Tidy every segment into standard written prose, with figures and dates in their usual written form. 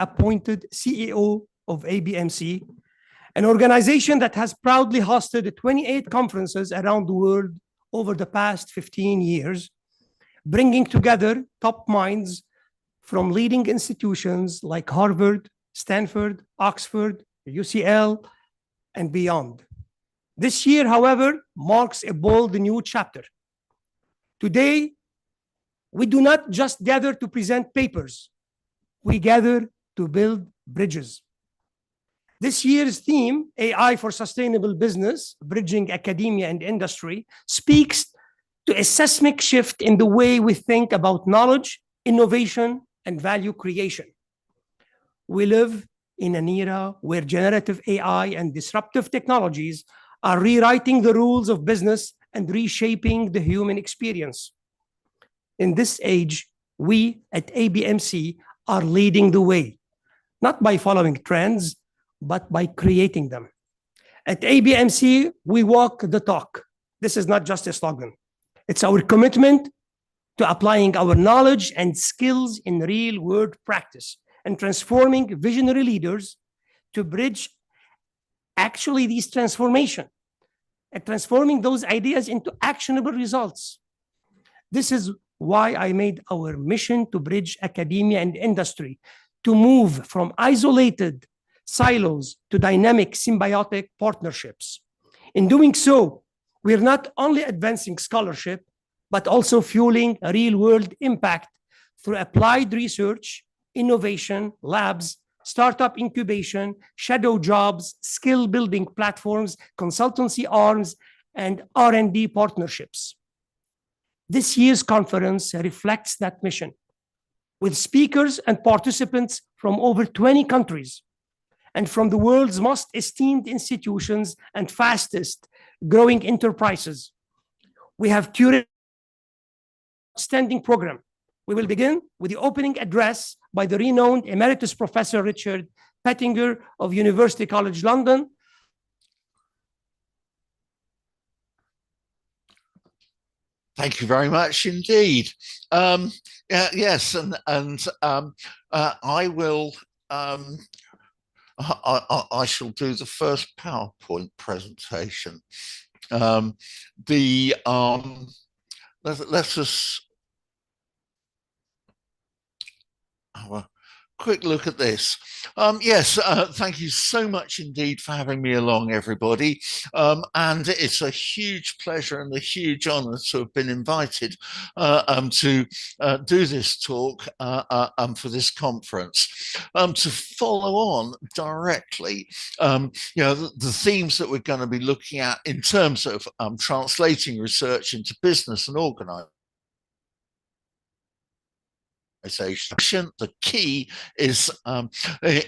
appointed CEO of ABMC, an organization that has proudly hosted 28 conferences around the world over the past 15 years, bringing together top minds from leading institutions like Harvard, Stanford, Oxford, UCL, and beyond. This year, however, marks a bold new chapter. Today, we do not just gather to present papers, we gather to build bridges. This year's theme, AI for Sustainable Business, Bridging Academia and Industry, speaks to a seismic shift in the way we think about knowledge, innovation, and value creation. We live in an era where generative AI and disruptive technologies are rewriting the rules of business and reshaping the human experience. In this age, we at ABMC are leading the way, not by following trends, but by creating them. At ABMC, we walk the talk. This is not just a slogan. It's our commitment to applying our knowledge and skills in real-world practice and transforming visionary leaders to bridge actually these transformation and transforming those ideas into actionable results. This is why I made our mission to bridge academia and industry, to move from isolated silos to dynamic symbiotic partnerships. In doing so, we're not only advancing scholarship, but also fueling a real-world impact through applied research, innovation, labs, startup incubation, shadow jobs, skill-building platforms, consultancy arms, and R&D partnerships. This year's conference reflects that mission, with speakers and participants from over 20 countries and from the world's most esteemed institutions and fastest growing enterprises. We have curated an outstanding program. We will begin with the opening address by the renowned Emeritus Professor Richard Pettinger of University College London. Thank you very much indeed. Yes, I will. I shall do the first PowerPoint presentation. Let's just have a quick look at this. Yes, thank you so much indeed for having me along, everybody. And it's a huge pleasure and a huge honor to have been invited to do this talk for this conference. To follow on directly, the themes that we're going to be looking at in terms of translating research into business and organization. The key is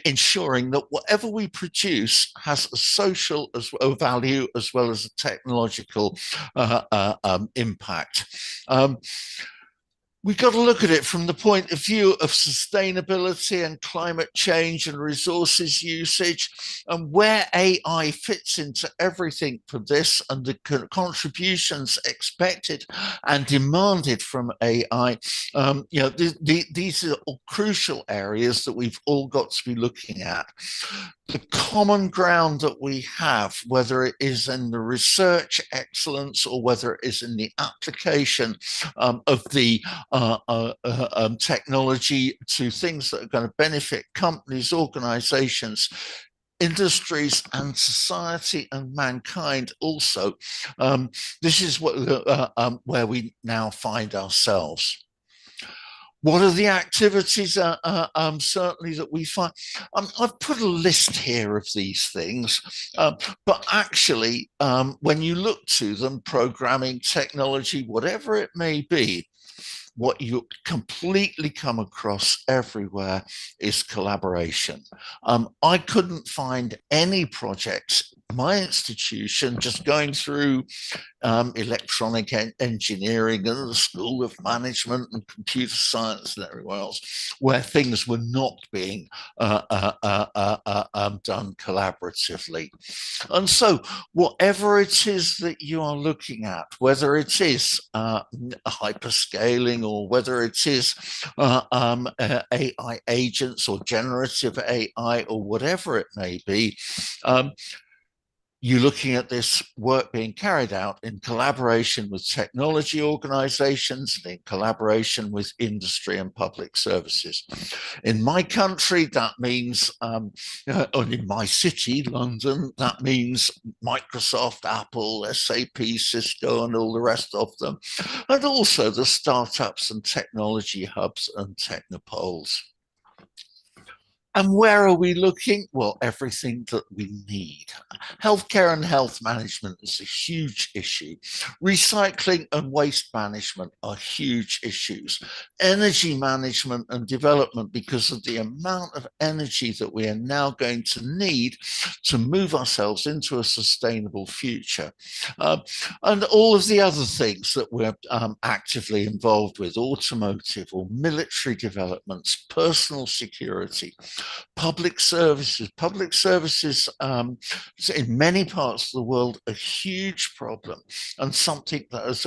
ensuring that whatever we produce has a social value as well as a technological impact. We've got to look at it from the point of view of sustainability and climate change and resources usage, and where AI fits into everything for this and the contributions expected and demanded from AI. These are all crucial areas that we've all got to be looking at. The common ground that we have, whether it is in the research excellence or whether it is in the application of the technology to things that are going to benefit companies, organizations, industries, and society and mankind also. This is where we now find ourselves. What are the activities certainly that we find? I've put a list here of these things, but actually when you look to them, programming, technology, whatever it may be, what you completely come across everywhere is collaboration. I couldn't find any projects my institution, just going through electronic engineering and the School of Management and Computer Science and everywhere else, where things were not being done collaboratively. And so whatever it is that you are looking at, whether it is hyperscaling or whether it is AI agents or generative AI or whatever it may be, you're looking at this work being carried out in collaboration with technology organizations and in collaboration with industry and public services. In my country, that means, or in my city, London, that means Microsoft, Apple, SAP, Cisco, and all the rest of them, and also the startups and technology hubs and technopoles. And where are we looking? Well, everything that we need. Healthcare and health management is a huge issue. Recycling and waste management are huge issues. Energy management and development, because of the amount of energy that we are now going to need to move ourselves into a sustainable future. And all of the other things that we're actively involved with, automotive or military developments, personal security, public services. Public services in many parts of the world a huge problem and something that is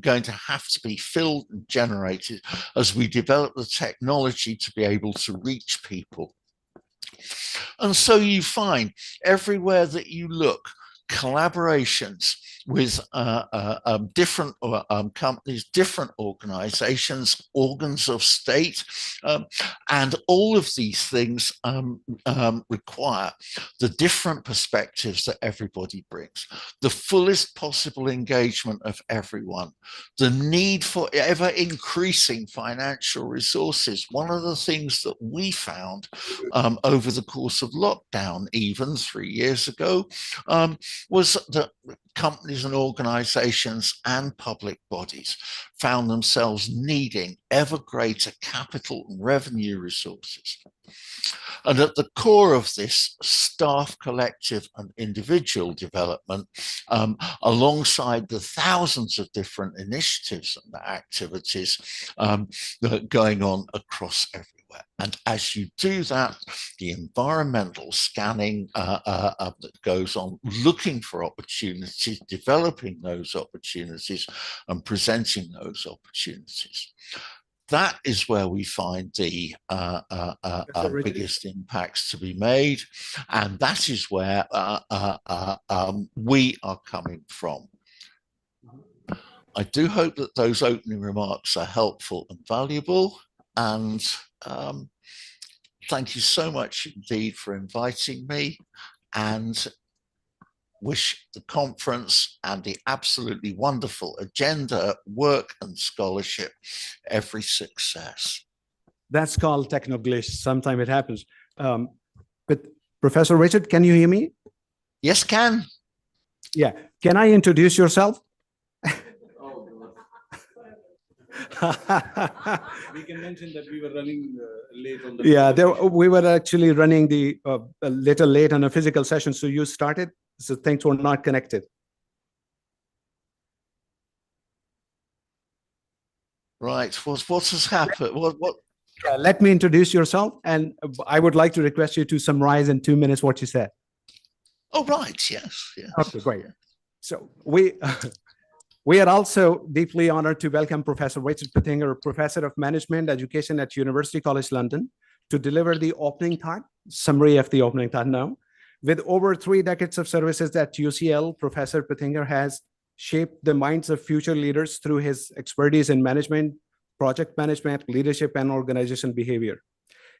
going to have to be filled and generated as we develop the technology to be able to reach people. And so you find everywhere that you look, collaborations with different companies, different organizations, organs of state, and all of these things require the different perspectives that everybody brings, the fullest possible engagement of everyone, the need for ever increasing financial resources. One of the things that we found over the course of lockdown, even 3 years ago, was that companies and organizations and public bodies found themselves needing ever greater capital and revenue resources. And at the core of this, staff, collective and individual development, alongside the thousands of different initiatives and activities that are going on across everywhere. And as you do that, the environmental scanning that goes on, looking for opportunities, developing those opportunities and presenting those opportunities. That is where we find the biggest impacts to be made. And that is where we are coming from. I do hope that those opening remarks are helpful and valuable. And thank you so much indeed for inviting me, and wish the conference and the absolutely wonderful agenda, work and scholarship every success. That's called technoglish. Sometimes it happens. But Professor Richard, can you hear me? Yes, can. Yeah. Can I introduce yourself? We can mention that we were running late on the. Yeah, we were actually running a little late on a physical session, so you started, so things were not connected. Right. What has happened? What? Let me introduce yourself, and I would like to request you to summarize in 2 minutes what you said. Oh, right. Yes. Yes. Okay, great. So we are also deeply honored to welcome Professor Richard Pettinger, Professor of Management Education at University College London, to deliver the opening thought, summary of the opening thought now. With over 3 decades of services at UCL, Professor Pettinger has shaped the minds of future leaders through his expertise in management, project management, leadership, and organization behavior.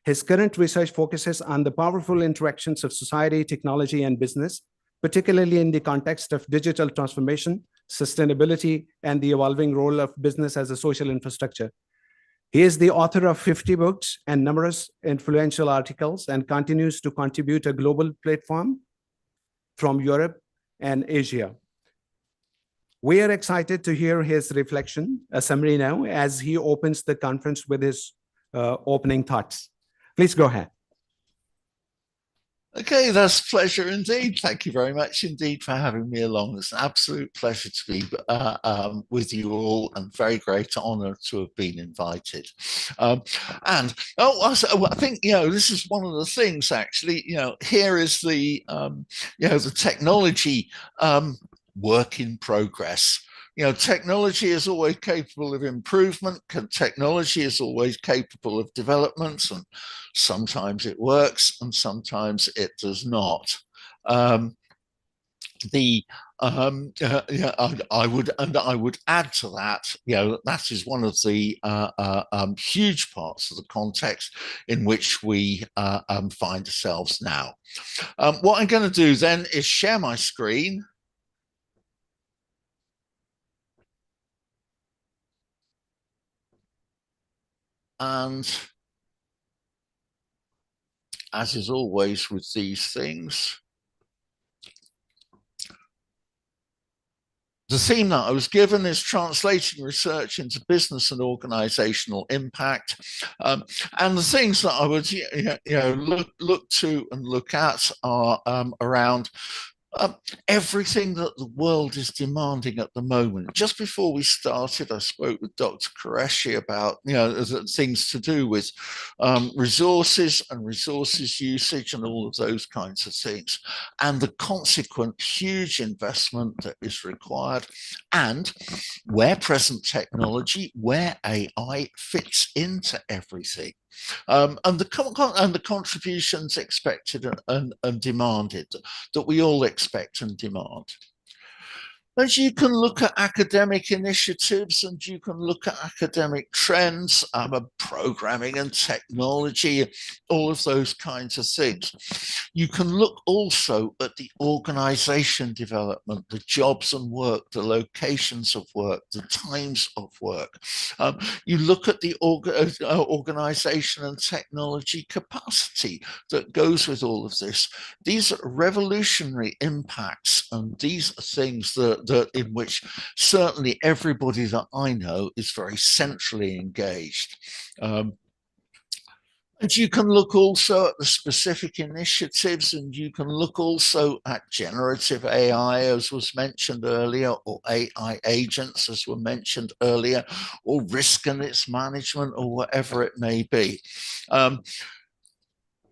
His current research focuses on the powerful interactions of society, technology, and business, particularly in the context of digital transformation, sustainability, and the evolving role of business as a social infrastructure. He is the author of 50 books and numerous influential articles, and continues to contribute a global platform from Europe and Asia. We are excited to hear his reflection, a summary now, as he opens the conference with his opening thoughts. Please go ahead. Okay, that's a pleasure indeed. Thank you very much indeed for having me along. It's an absolute pleasure to be with you all, and very great honor to have been invited. And I think, you know, this is one of the things actually, you know, here is the, you know, the technology work in progress. You know, technology is always capable of improvement. Technology is always capable of developments, and sometimes it works and sometimes it does not. I would add to that, you know, that is one of the huge parts of the context in which we find ourselves now. What I'm going to do then is share my screen. And as is always with these things, the theme that I was given is translating research into business and organizational impact. And the things that I would look to and look at are around everything that the world is demanding at the moment. Just before we started, I spoke with Dr. Qureshi about, you know, things to do with resources and resources usage and all of those kinds of things, and the consequent huge investment that is required, and where present technology, where AI fits into everything. And the contributions expected and demanded that we all expect and demand. As you can look at academic initiatives and you can look at academic trends, programming and technology, all of those kinds of things. You can look also at the organization development, the jobs and work, the locations of work, the times of work. You look at the organization and technology capacity that goes with all of this. These are revolutionary impacts, and these are things that in which certainly everybody that I know is very centrally engaged. And you can look also at the specific initiatives, and you can look also at generative AI, as was mentioned earlier, or AI agents, as were mentioned earlier, or risk and its management, or whatever it may be.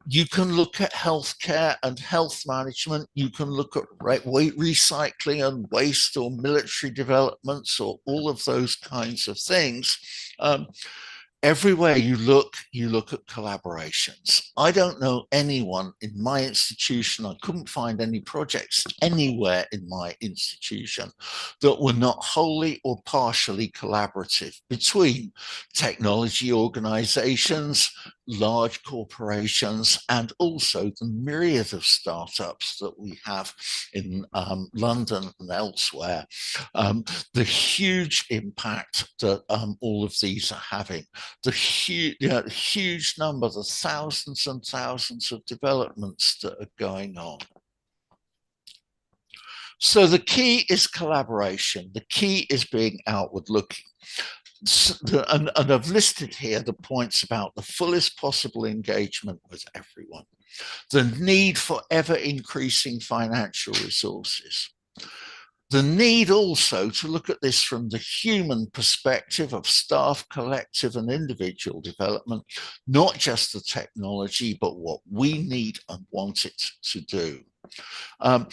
You can look at healthcare and health management. You can look at recycling and waste, or military developments, or all of those kinds of things. Everywhere you look at collaborations. I don't know anyone in my institution, I couldn't find any projects anywhere in my institution that were not wholly or partially collaborative between technology organizations, large corporations, and also the myriad of startups that we have in London and elsewhere. The huge impact that all of these are having. The huge number, the thousands and thousands of developments that are going on. So the key is collaboration. The key is being outward looking. And I've listed here the points about the fullest possible engagement with everyone. The need for ever increasing financial resources. The need also to look at this from the human perspective of staff, collective and individual development, not just the technology, but what we need and want it to do. And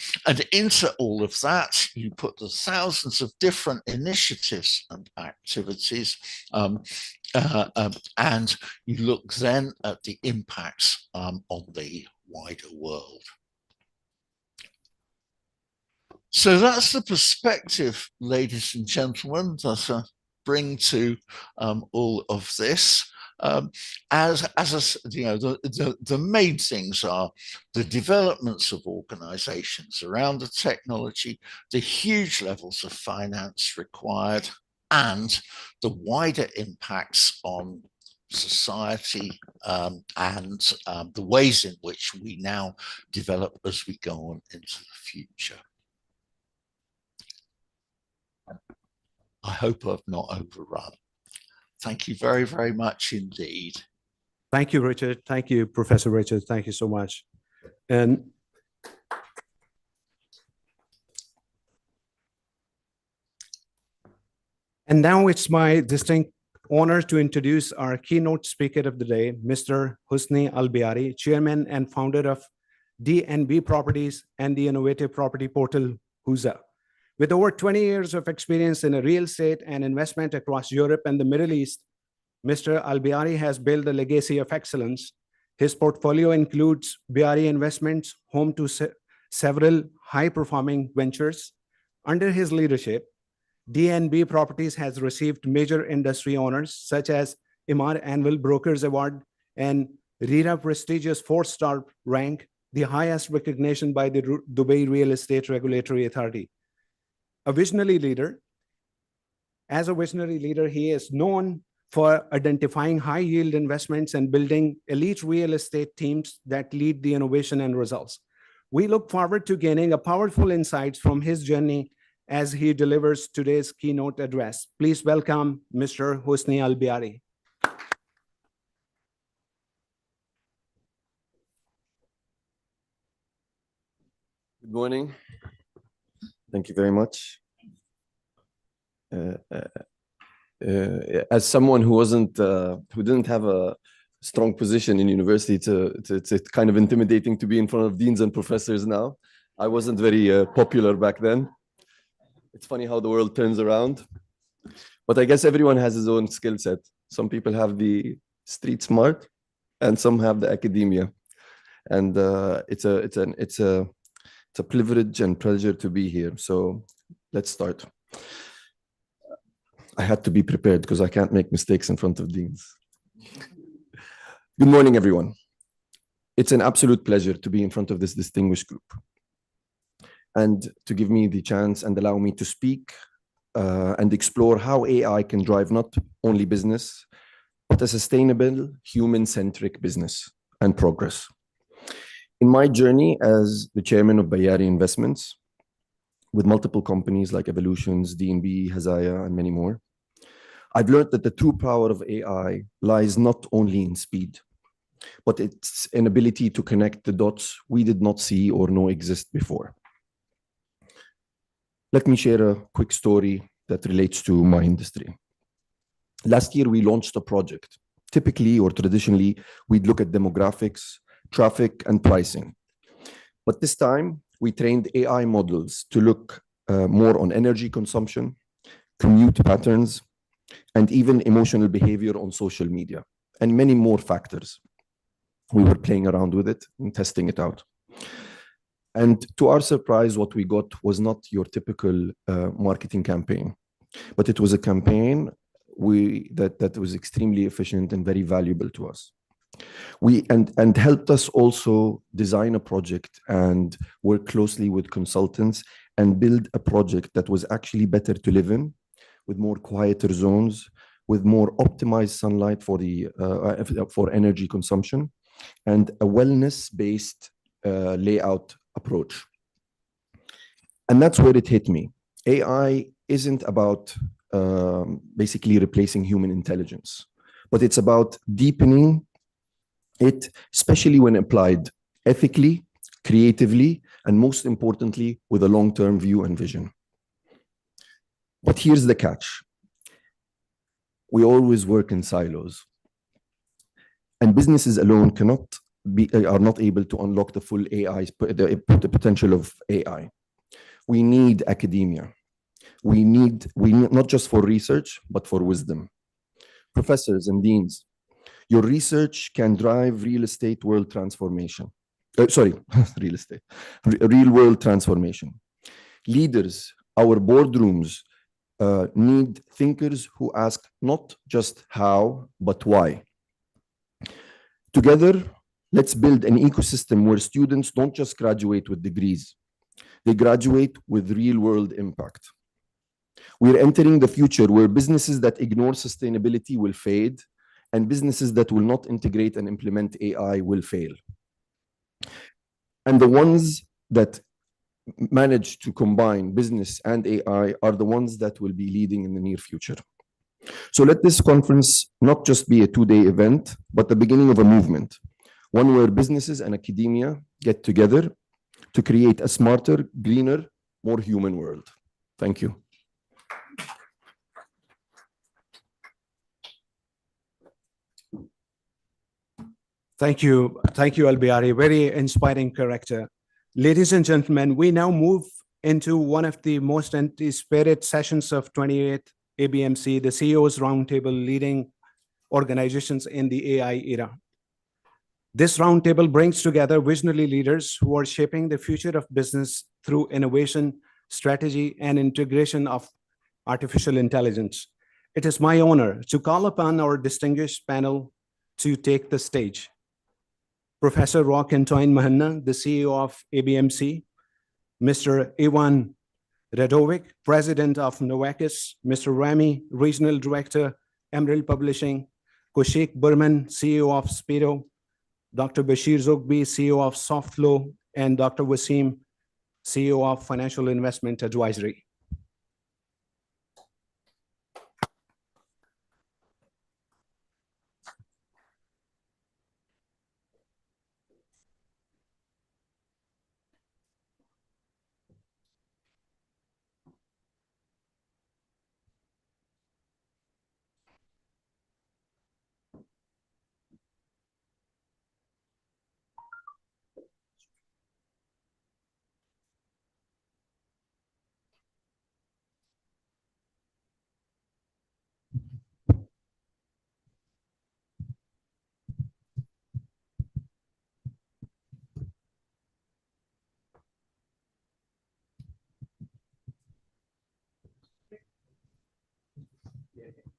into all of that, you put the thousands of different initiatives and activities, and you look then at the impacts on the wider world. So that's the perspective, ladies and gentlemen, that I bring to all of this. The main things are the developments of organizations around the technology, the huge levels of finance required, and the wider impacts on society and the ways in which we now develop as we go on into the future. I hope I've not overrun. Thank you very, very much indeed. Thank you, Richard. Thank you, Professor Richard. Thank you so much. And now it's my distinct honor to introduce our keynote speaker of the day, Mr. Husni Albiari, Chairman and founder of DNB Properties and the innovative property portal Huza. With over 20 years of experience in real estate and investment across Europe and the Middle East, Mr. Albiari has built a legacy of excellence. His portfolio includes Biari Investments, home to several high-performing ventures. Under his leadership, DNB Properties has received major industry honors such as Imar Annual Brokers Award and RERA prestigious 4-star rank, the highest recognition by the Dubai Real Estate Regulatory Authority. A visionary leader. As a visionary leader, he is known for identifying high-yield investments and building elite real estate teams that lead the innovation and results. We look forward to gaining a powerful insights from his journey as he delivers today's keynote address. Please welcome Mr. Husni Albiari. Good morning. Thank you very much. As someone who didn't have a strong position in university, it's kind of intimidating to be in front of deans and professors now. I wasn't very popular back then. It's funny how the world turns around. But I guess everyone has his own skill set. Some people have the street smart, and some have the academia. And it's a privilege and pleasure to be here. So let's start. I had to be prepared because I can't make mistakes in front of deans. Good morning, everyone. It's an absolute pleasure to be in front of this distinguished group and to give me the chance and allow me to speak and explore how AI can drive not only business, but a sustainable, human-centric business and progress. In my journey as the chairman of Biari Investments, with multiple companies like Evolutions, DNB, Hazaya, and many more, I've learned that the true power of AI lies not only in speed, but its inability to connect the dots we did not see or know exist before. Let me share a quick story that relates to my industry. Last year, we launched a project. Typically or traditionally, we'd look at demographics, traffic, and pricing. But this time, we trained AI models to look more on energy consumption, commute patterns, and even emotional behavior on social media, and many more factors. We were playing around with it and testing it out. And to our surprise, what we got was not your typical marketing campaign, but it was a campaign that was extremely efficient and very valuable to us. And helped us also design a project and work closely with consultants and build a project that was actually better to live in, with more quieter zones, with more optimized sunlight for energy consumption, and a wellness-based layout approach. And that's where it hit me. AI isn't about basically replacing human intelligence, but it's about deepening it, especially when applied ethically, creatively, and most importantly, with a long-term view and vision. But here's the catch. We always work in silos, and businesses alone are not able to unlock the full the potential of AI. We need academia. We need not just for research, but for wisdom. Professors and deans, your research can drive real world transformation. Real world transformation. Leaders, our boardrooms need thinkers who ask not just how, but why. Together, let's build an ecosystem where students don't just graduate with degrees. They graduate with real world impact. We're entering the future where businesses that ignore sustainability will fade, and businesses that will not integrate and implement AI will fail. And the ones that manage to combine business and AI are the ones that will be leading in the near future. So let this conference not just be a two-day event, but the beginning of a movement. one where businesses and academia get together to create a smarter, greener, more human world. Thank you. Thank you, Albiari. Very inspiring character. Ladies and gentlemen, we now move into one of the most anticipated sessions of 28th ABMC, the CEO's Roundtable, leading organizations in the AI era. This roundtable brings together visionary leaders who are shaping the future of business through innovation, strategy, and integration of artificial intelligence. It is my honor to call upon our distinguished panel to take the stage. Professor Rock Antoine Mahanna, the CEO of ABMC, Mr. Ivan Radovic, President of Novakis, Mr. Rami, Regional Director, Emerald Publishing, Kaushik Burman, CEO of Speedo, Dr. Bashir Zoghbi, CEO of Softflow, and Dr. Wasim, CEO of Financial Investment Advisory.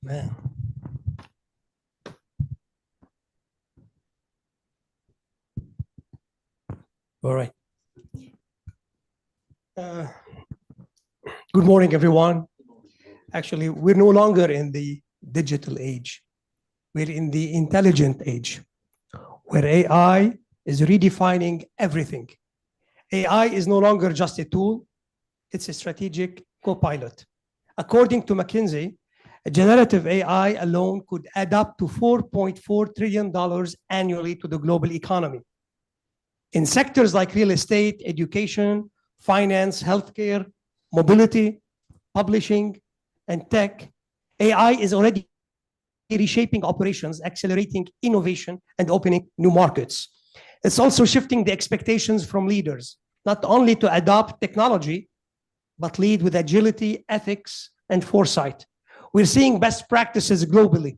Man. All right. Good morning, everyone. Actually, we're no longer in the digital age. We're in the intelligent age, where AI is redefining everything. AI is no longer just a tool, it's a strategic co-pilot. According to McKinsey, a generative AI alone could add up to $4.4 trillion annually to the global economy. In sectors like real estate, education, finance, healthcare, mobility, publishing, and tech, AI is already reshaping operations, accelerating innovation, and opening new markets. It's also shifting the expectations from leaders, not only to adopt technology, but lead with agility, ethics, and foresight. We're seeing best practices globally.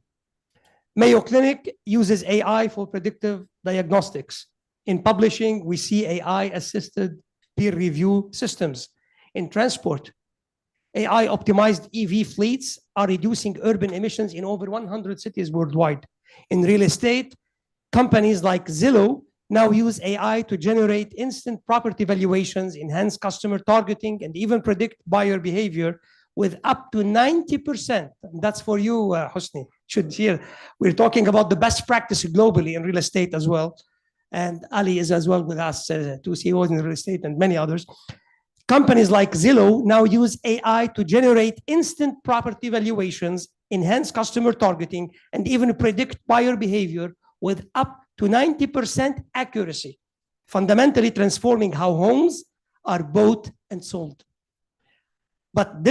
Mayo Clinic uses AI for predictive diagnostics. In publishing, we see AI-assisted peer review systems. In transport, AI-optimized EV fleets are reducing urban emissions in over 100 cities worldwide. In real estate, companies like Zillow now use AI to generate instant property valuations, enhance customer targeting, and even predict buyer behavior with up to 90%. That's for you, Hosni. Should hear. We're talking about the best practice globally in real estate as well. And Ali is as well with us, two CEOs in real estate and many others. Companies like Zillow now use AI to generate instant property valuations, enhance customer targeting, and even predict buyer behavior with up to 90% accuracy, fundamentally transforming how homes are bought and sold. But with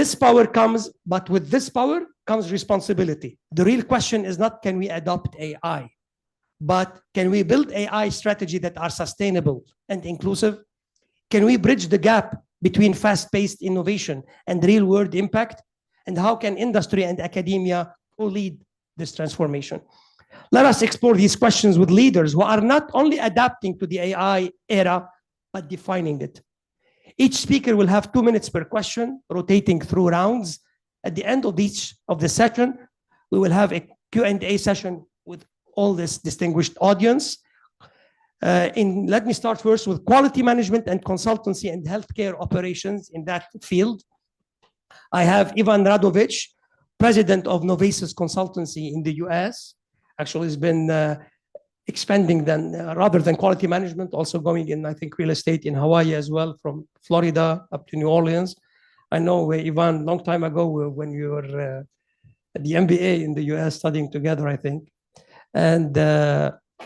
this power comes responsibility. The real question is not, can we adopt AI, but can we build AI strategy that are sustainable and inclusive? Can we bridge the gap between fast-paced innovation and real-world impact? And how can industry and academia co-lead this transformation? Let us explore these questions with leaders who are not only adapting to the AI era, but defining it. Each speaker will have 2 minutes per question, rotating through rounds. At the end of each of the session, we will have a Q&A session with all this distinguished audience. Let me start first with quality management and consultancy and healthcare operations in that field. I have Ivan Radovic, president of Novasis Consultancy in the US. Actually, it's been expanding then rather than quality management, also going in, I think, real estate in Hawaii as well, from Florida up to New Orleans. I know Ivan, long time ago when you were at the MBA in the US studying together, I think. And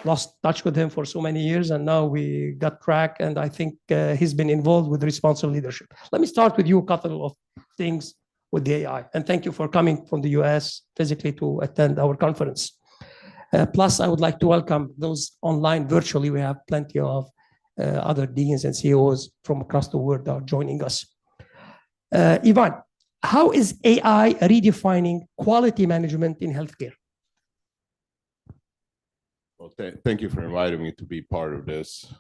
lost touch with him for so many years, and now we got track, and I think he's been involved with responsible leadership. Let me start with you, a couple of things with the AI, and thank you for coming from the US physically to attend our conference. Plus, I would like to welcome those online virtually. We have plenty of other deans and CEOs from across the world that are joining us. Ivan, how is AI redefining quality management in healthcare? Well, thank you for inviting me to be part of this.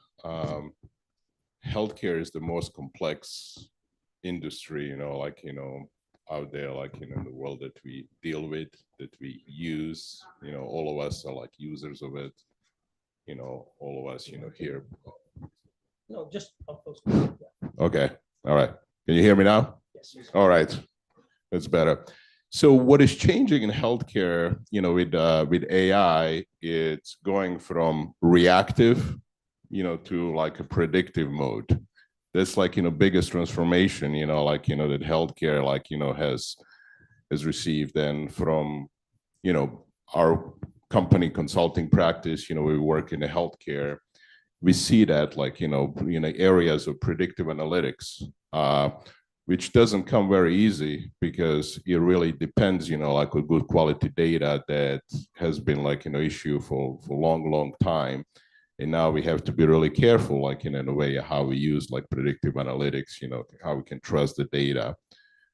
Healthcare is the most complex industry, out there, in the world that we deal with, that we use. All of us are like users of it. All of us, here. No, just up close. Okay. All right. Can you hear me now? Yes. All right. That's better. So what is changing in healthcare, with AI, it's going from reactive, to like a predictive mode. That's biggest transformation, that healthcare, has received. And from, our company consulting practice, we work in the healthcare. We see that areas of predictive analytics, which doesn't come very easy because it really depends, on good quality data that has been an issue for a long time. And now we have to be really careful, in a way, how we use predictive analytics, how we can trust the data.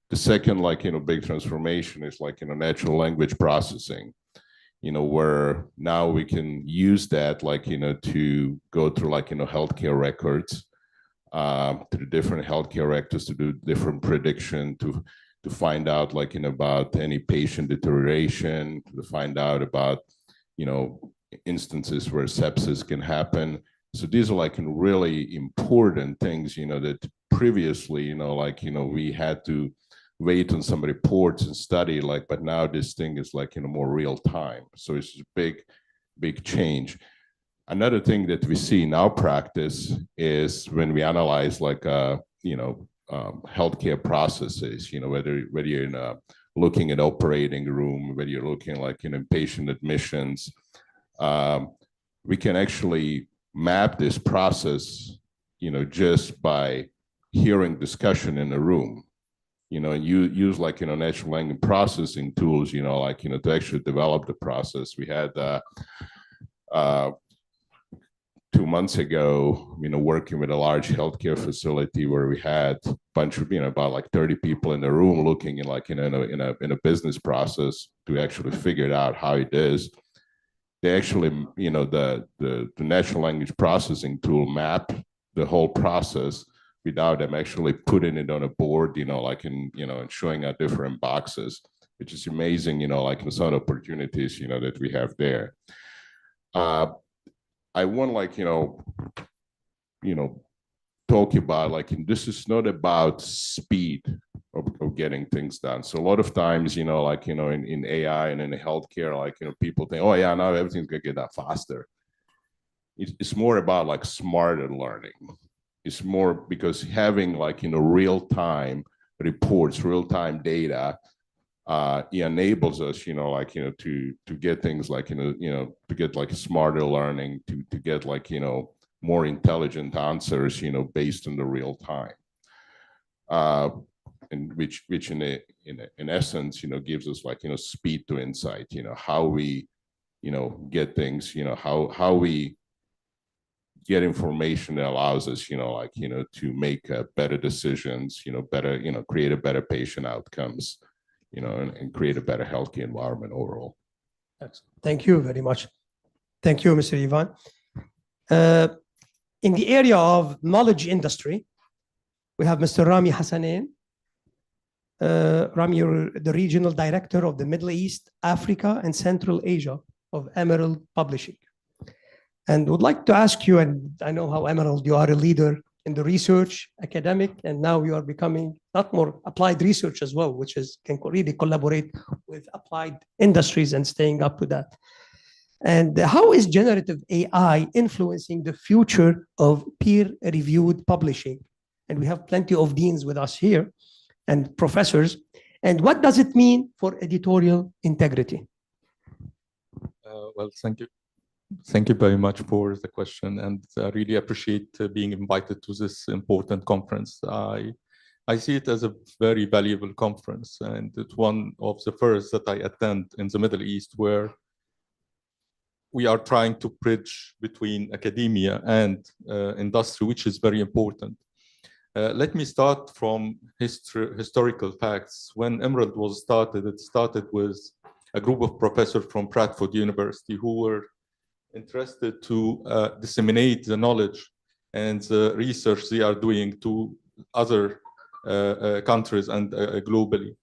The second, big transformation is natural language processing, where now we can use that, to go through, healthcare records, to the different healthcare records to do different prediction, to find out, about any patient deterioration, to find out about, instances where sepsis can happen. So these are really important things, that previously, we had to wait on some reports and study, but now this thing is more real time. So it's a big change. Another thing that we see in our practice is when we analyze healthcare processes, whether you're looking at operating room, whether you're looking in patient admissions, we can actually map this process, just by hearing discussion in the room, and you use natural language processing tools, to actually develop the process. We had 2 months ago, working with a large healthcare facility where we had a bunch of, about 30 people in the room looking in a business process to actually figure out how it is. They actually, the natural language processing tool map the whole process without them actually putting it on a board, and showing out different boxes, which is amazing, some opportunities, that we have there. I want talk about this is not about speed of getting things done. So a lot of times, in AI and in healthcare, people think, oh yeah, now everything's gonna get that faster. It's more about smarter learning. It's more because having real-time reports, real-time data, it enables us, to get things to get smarter learning, to get more intelligent answers, based on the real time, and which in essence, gives us speed to insight, how we, get things, how we get information that allows us, to make better decisions, better, create a better patient outcomes, and create a better healthcare environment overall. Excellent. Thank you very much. Thank you, Mr. Ivan. In the area of knowledge industry, we have Mr. Rami Hassanein. Rami, you're the Regional Director of the Middle East, Africa, and Central Asia of Emerald Publishing. And would like to ask you, and I know how Emerald, you are a leader in the research, academic, and now you are becoming not more applied research as well, which is can really collaborate with applied industries and staying up to that. And how is generative AI influencing the future of peer-reviewed publishing? And we have plenty of deans with us here and professors. And what does it mean for editorial integrity? Well, thank you. Thank you very much for the question, and I really appreciate being invited to this important conference. I see it as a very valuable conference, and it's one of the first that I attend in the Middle East, where we are trying to bridge between academia and industry, which is very important. Let me start from historical facts. When Emerald was started, it started with a group of professors from Bradford University who were interested to disseminate the knowledge and the research they are doing to other countries and globally.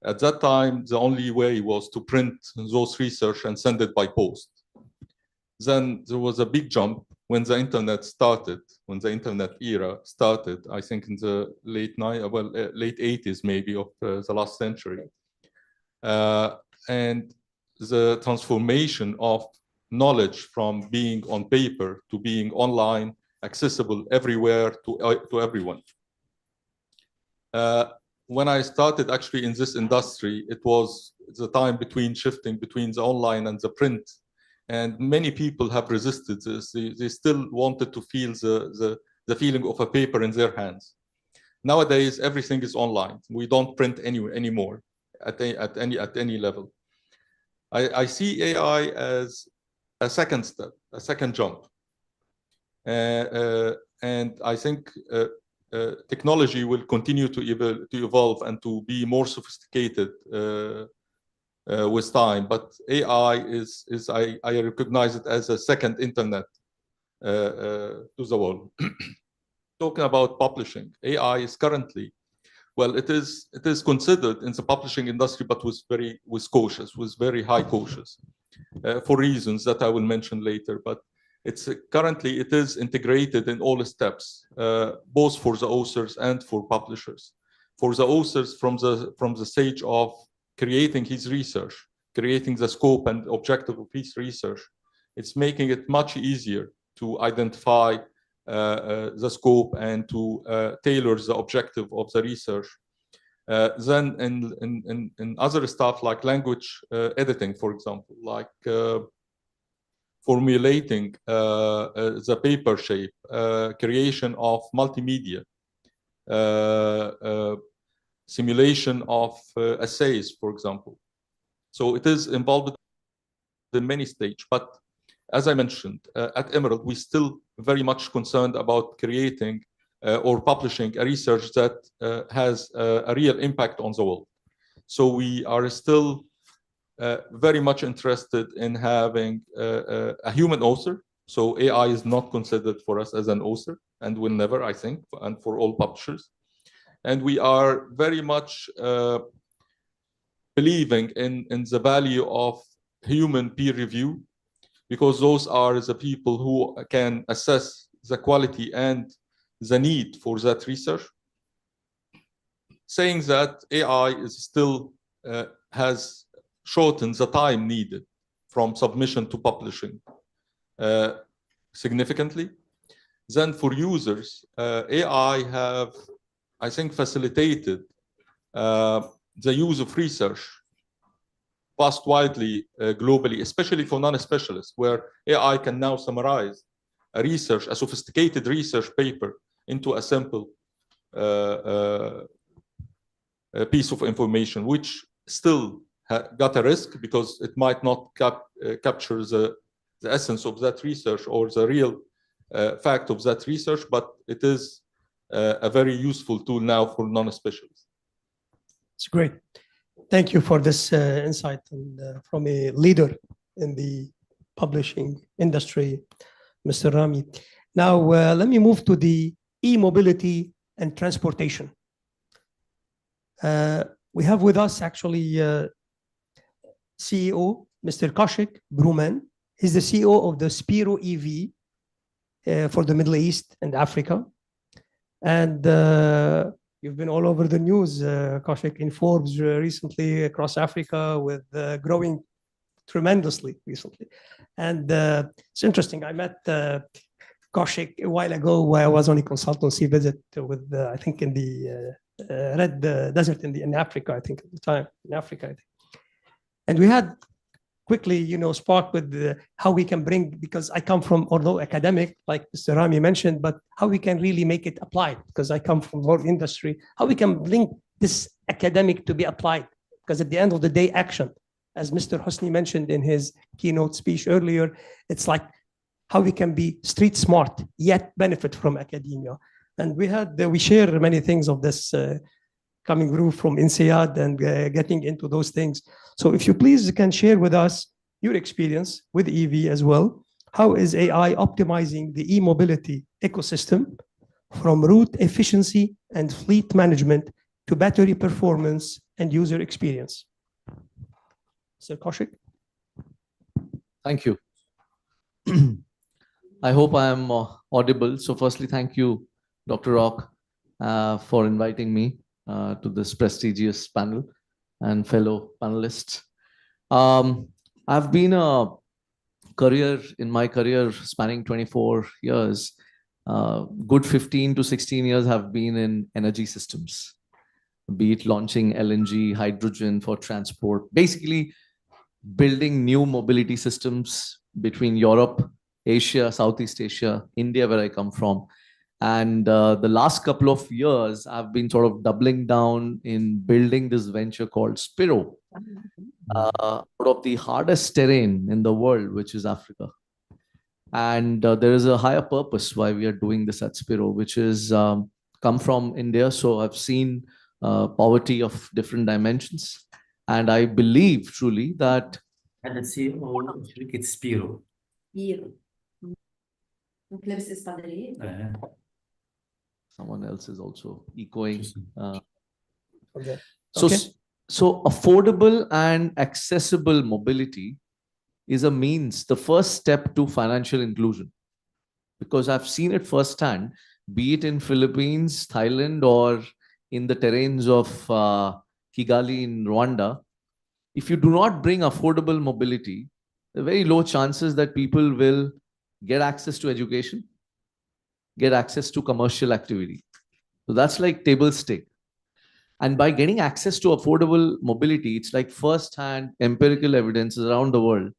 At that time, the only way was to print those research and send it by post. Then there was a big jump when the internet started, when the internet era started, I think in the late 80s maybe of the last century. And the transformation of knowledge from being on paper to being online, accessible everywhere to everyone. When I started actually in this industry, it was the time between shifting between the online and the print. And many people have resisted this. They still wanted to feel the feeling of a paper in their hands. Nowadays, everything is online. We don't print anymore at any level. I see AI as a second step, a second jump. And I think technology will continue to evolve and to be more sophisticated with time. But AI I recognize it as a second internet to the world. Talking about publishing, AI is currently, well, it is considered in the publishing industry, but with very high cautious, for reasons that I will mention later. But it's currently it is integrated in all steps, both for the authors and for publishers. For the authors, from the stage of creating his research, creating the scope and objective of his research, it's making it much easier to identify the scope and to tailor the objective of the research. Then in other stuff like language editing, for example, like formulating the paper shape, creation of multimedia, simulation of essays, for example. So it is involved in many stages. But as I mentioned, at Emerald, we're still very much concerned about creating or publishing a research that has a real impact on the world. So we are still very much interested in having a human author. So AI is not considered for us as an author, and will never, I think, and for all publishers. And we are very much believing in the value of human peer review, because those are the people who can assess the quality and the need for that research. Saying that AI is still has shortened the time needed from submission to publishing significantly. Then for users, AI have, I think, facilitated the use of research passed widely globally, especially for non-specialists, where AI can now summarize a sophisticated research paper into a simple piece of information, which still got a risk because it might not capture the essence of that research or the real fact of that research, but it is a very useful tool now for non-specialists. It's great. Thank you for this insight and from a leader in the publishing industry, Mr. Rami. Now, let me move to the e-mobility and transportation. We have with us actually CEO, Mr. Kaushik Bruman. He's the CEO of the Spiro EV for the Middle East and Africa. And you've been all over the news, Kaushik, in Forbes recently across Africa, with growing tremendously recently. And it's interesting. I met Kaushik a while ago while I was on a consultancy visit with, I think, in the Red Desert in Africa, I think, at the time, in Africa, I think. And we had quickly, spark with how we can bring, because I come from, although academic, like Mr. Rami mentioned, but how we can really make it applied, because I come from more industry, how we can link this academic to be applied, because at the end of the day, action, as Mr. Hosni mentioned in his keynote speech earlier, it's like how we can be street smart, yet benefit from academia. And we share many things of this coming through from INSEAD and getting into those things. So if you please can share with us your experience with EV as well. How is AI optimizing the e-mobility ecosystem from route efficiency and fleet management to battery performance and user experience? Sir Kaushik. Thank you. I hope I am audible. So firstly, thank you, Dr. Rock, for inviting me to this prestigious panel and fellow panelists. I've been in my career spanning 24 years, good 15 to 16 years have been in energy systems, be it launching LNG, hydrogen for transport, basically building new mobility systems between Europe, Asia, Southeast Asia, India, where I come from. And the last couple of years, I've been sort of doubling down in building this venture called Spiro, out of the hardest terrain in the world, which is Africa. And there is a higher purpose why we are doing this at Spiro, which is come from India. So I've seen poverty of different dimensions. And I believe truly that... And the CEO شركة Spiro. Someone else is also echoing. Okay. So affordable and accessible mobility is a means, the first step to financial inclusion. Because I've seen it firsthand, be it in Philippines, Thailand, or in the terrains of Kigali in Rwanda. If you do not bring affordable mobility, there are very low chances that people will get access to education, get access to commercial activity. So that's like table stake. And by getting access to affordable mobility, it's like first-hand empirical evidence around the world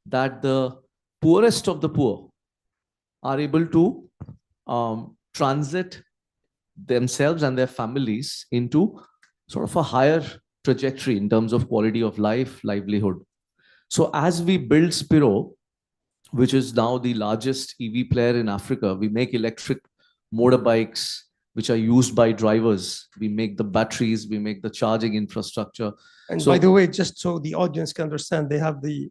that the poorest of the poor are able to transit themselves and their families into sort of a higher trajectory in terms of quality of life, livelihood. So as we build Spiro, which is now the largest EV player in Africa, we make electric motorbikes, which are used by drivers. We make the batteries, we make the charging infrastructure. And by the way, just so the audience can understand, they have the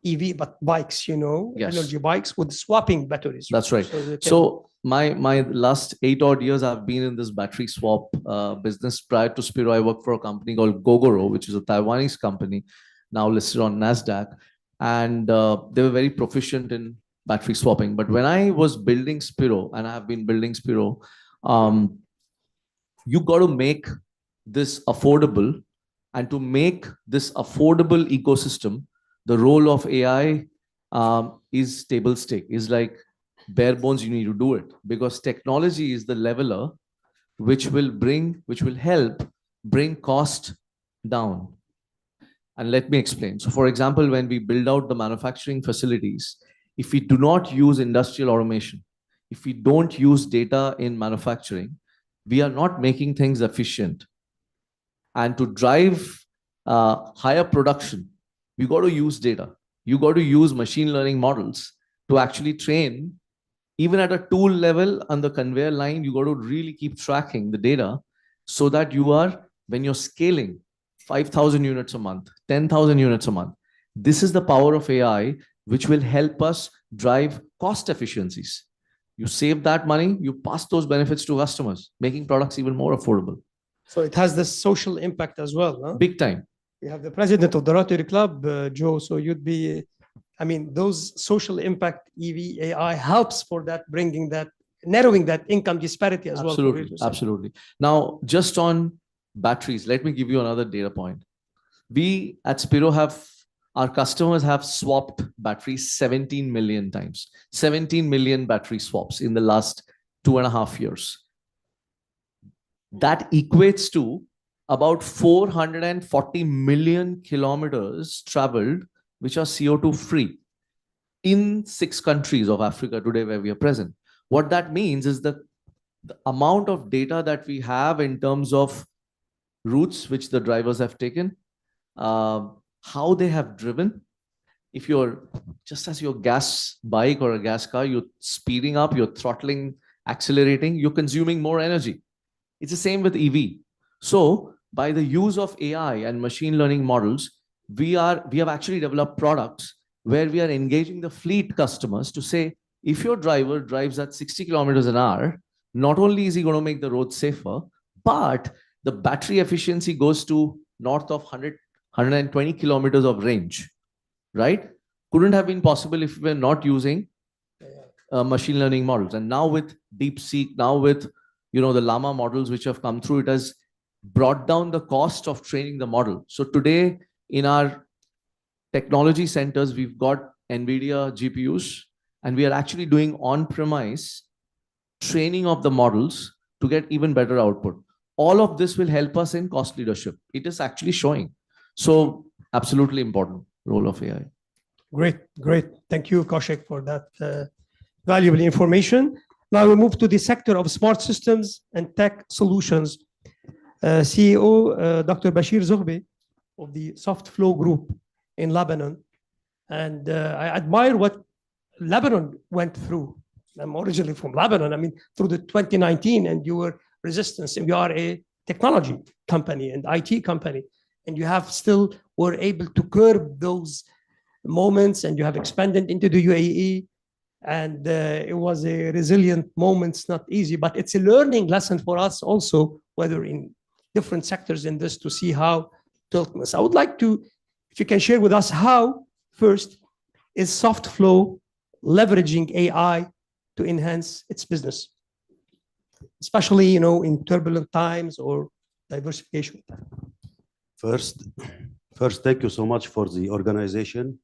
EV but bikes, Yes. energy bikes with swapping batteries. That's right. So my last 8 odd years, I've been in this battery swap business. Prior to Spiro, I worked for a company called Gogoro, which is a Taiwanese company, now listed on NASDAQ. And they were very proficient in battery swapping. But when I was building Spiro, and I have been building Spiro, you got to make this affordable. And to make this affordable ecosystem, the role of AI is table stake, is like bare bones, you need to do it. Because technology is the leveler which will help bring cost down. And let me explain. So for example, when we build out the manufacturing facilities, if we do not use industrial automation, if we don't use data in manufacturing, we are not making things efficient. And to drive higher production, you got to use data. You got to use machine learning models to actually train, even at a tool level on the conveyor line, you got to really keep tracking the data so that you are, when you're scaling 5,000 units a month, 10,000 units a month, this is the power of AI, which will help us drive cost efficiencies. You save that money, you pass those benefits to customers, making products even more affordable. So it has this social impact as well, huh? Big time. You have the president of the Rotary Club, Joe, so you'd be, those social impact EV AI helps for that, narrowing that income disparity as well. Absolutely. Now, just on batteries, let me give you another data point. We at Spiro our customers have swapped batteries 17 million times, 17 million battery swaps in the last 2.5 years. That equates to about 440 million kilometers traveled which are CO2 free in 6 countries of Africa today where we are present. What that means is the amount of data that we have in terms of routes which the drivers have taken, how they have driven. If you're just as your gas bike or a gas car, you're speeding up, you're throttling, accelerating, you're consuming more energy. It's the same with EV. So by the use of AI and machine learning models, we have actually developed products where we are engaging the fleet customers to say, if your driver drives at 60 kilometers an hour, not only is he going to make the road safer, but the battery efficiency goes to north of 120 kilometers of range, right? Couldn't have been possible if we were not using machine learning models. And now with DeepSeek, now with the Llama models which have come through, it has brought down the cost of training the model. So today in our technology centers, we've got NVIDIA GPUs, and we are actually doing on-premise training of the models to get even better output. All of this will help us in cost leadership. It is actually showing. So absolutely important role of AI. Great, great. Thank you, Kaushik, for that valuable information. Now we move to the sector of smart systems and tech solutions. CEO Dr. Bashir Zoghbi of the SoftFlow Group in Lebanon. And I admire what Lebanon went through. I'm originally from Lebanon. I mean, through the 2019, and you were resistance, and you are a technology company and IT company, and you have still were able to curb those moments, and you have expanded into the UAE, and it was a resilient moment. It's not easy, but it's a learning lesson for us also, whether in different sectors in this, to see how to help us. I would like to, if you can share with us how, first, is SoftFlow leveraging AI to enhance its business, especially in turbulent times or diversification? First, thank you so much for the organization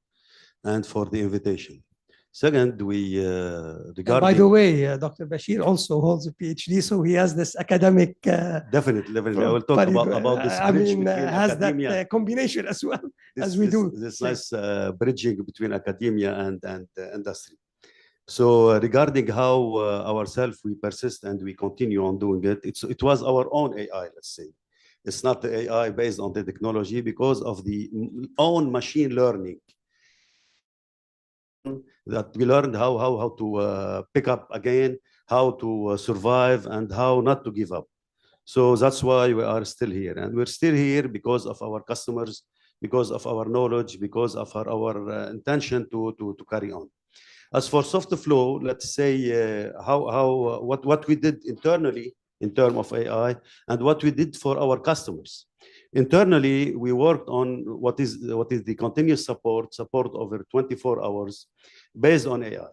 and for the invitation. Second, regarding... By the way, Dr. Bashir also holds a PhD, so he has this academic... Definitely. I will talk about this bridge between academia. Has that combination as well, as we do. This nice bridging between academia and industry. So regarding how ourselves we persist and we continue on doing it, it was our own AI, let's say. It's not the AI based on the technology, because of the own machine learning that we learned how to pick up again, how to survive, and how not to give up. So that's why we are still here. And we're still here because of our customers, because of our knowledge, because of our intention to carry on. As for SoftFlow, let's say what we did internally in terms of AI and what we did for our customers. Internally, we worked on what is the continuous support over 24 hours based on AI.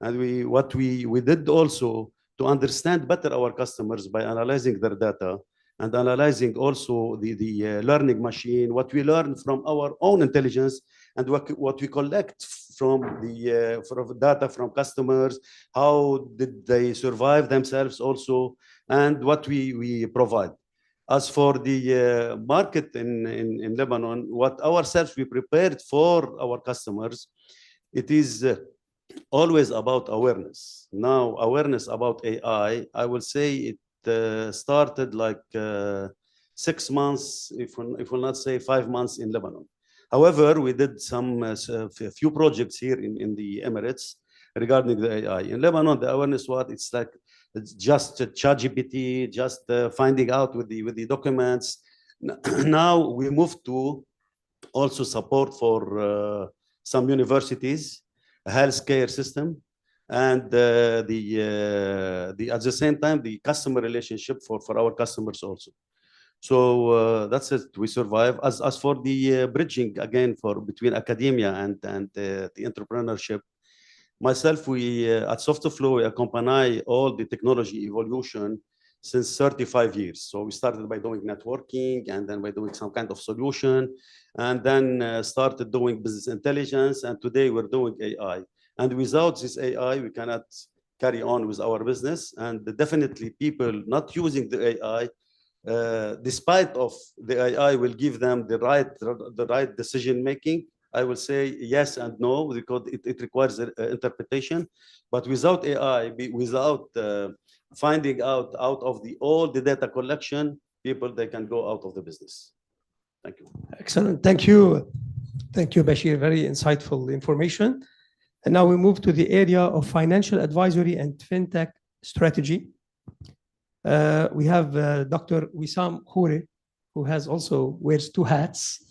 And what we did also to understand better our customers by analyzing their data and analyzing also the learning machine, what we learn from our own intelligence and what we collect from the data from customers, how did they survive themselves also, and what we provide. As for the market in Lebanon, what ourselves we prepared for our customers, it is always about awareness. Now, awareness about AI, I will say it started like 6 months, if we'll not say 5 months in Lebanon. However, we did a few projects here in the Emirates regarding the AI. In Lebanon, the awareness it's like it's just ChatGPT, just finding out with the documents. Now we moved to also support for some universities, a healthcare system, and at the same time the customer relationship for our customers also. So that's it. We survive. As for the bridging again between academia and the entrepreneurship. Myself, we at SoftFlow, we accompany all the technology evolution since 35 years. So we started by doing networking, and then by doing some kind of solution, and then started doing business intelligence, and today we're doing AI. And without this AI, we cannot carry on with our business. And definitely people not using the AI, despite of the AI will give them the right decision making, I will say yes and no because it requires interpretation. But without AI, without finding out of all the data collection, people, they can go out of the business. Thank you. Excellent. Thank you. Thank you, Bashir. Very insightful information. And now we move to the area of financial advisory and fintech strategy. We have Dr. Wissam Khouri, who wears two hats.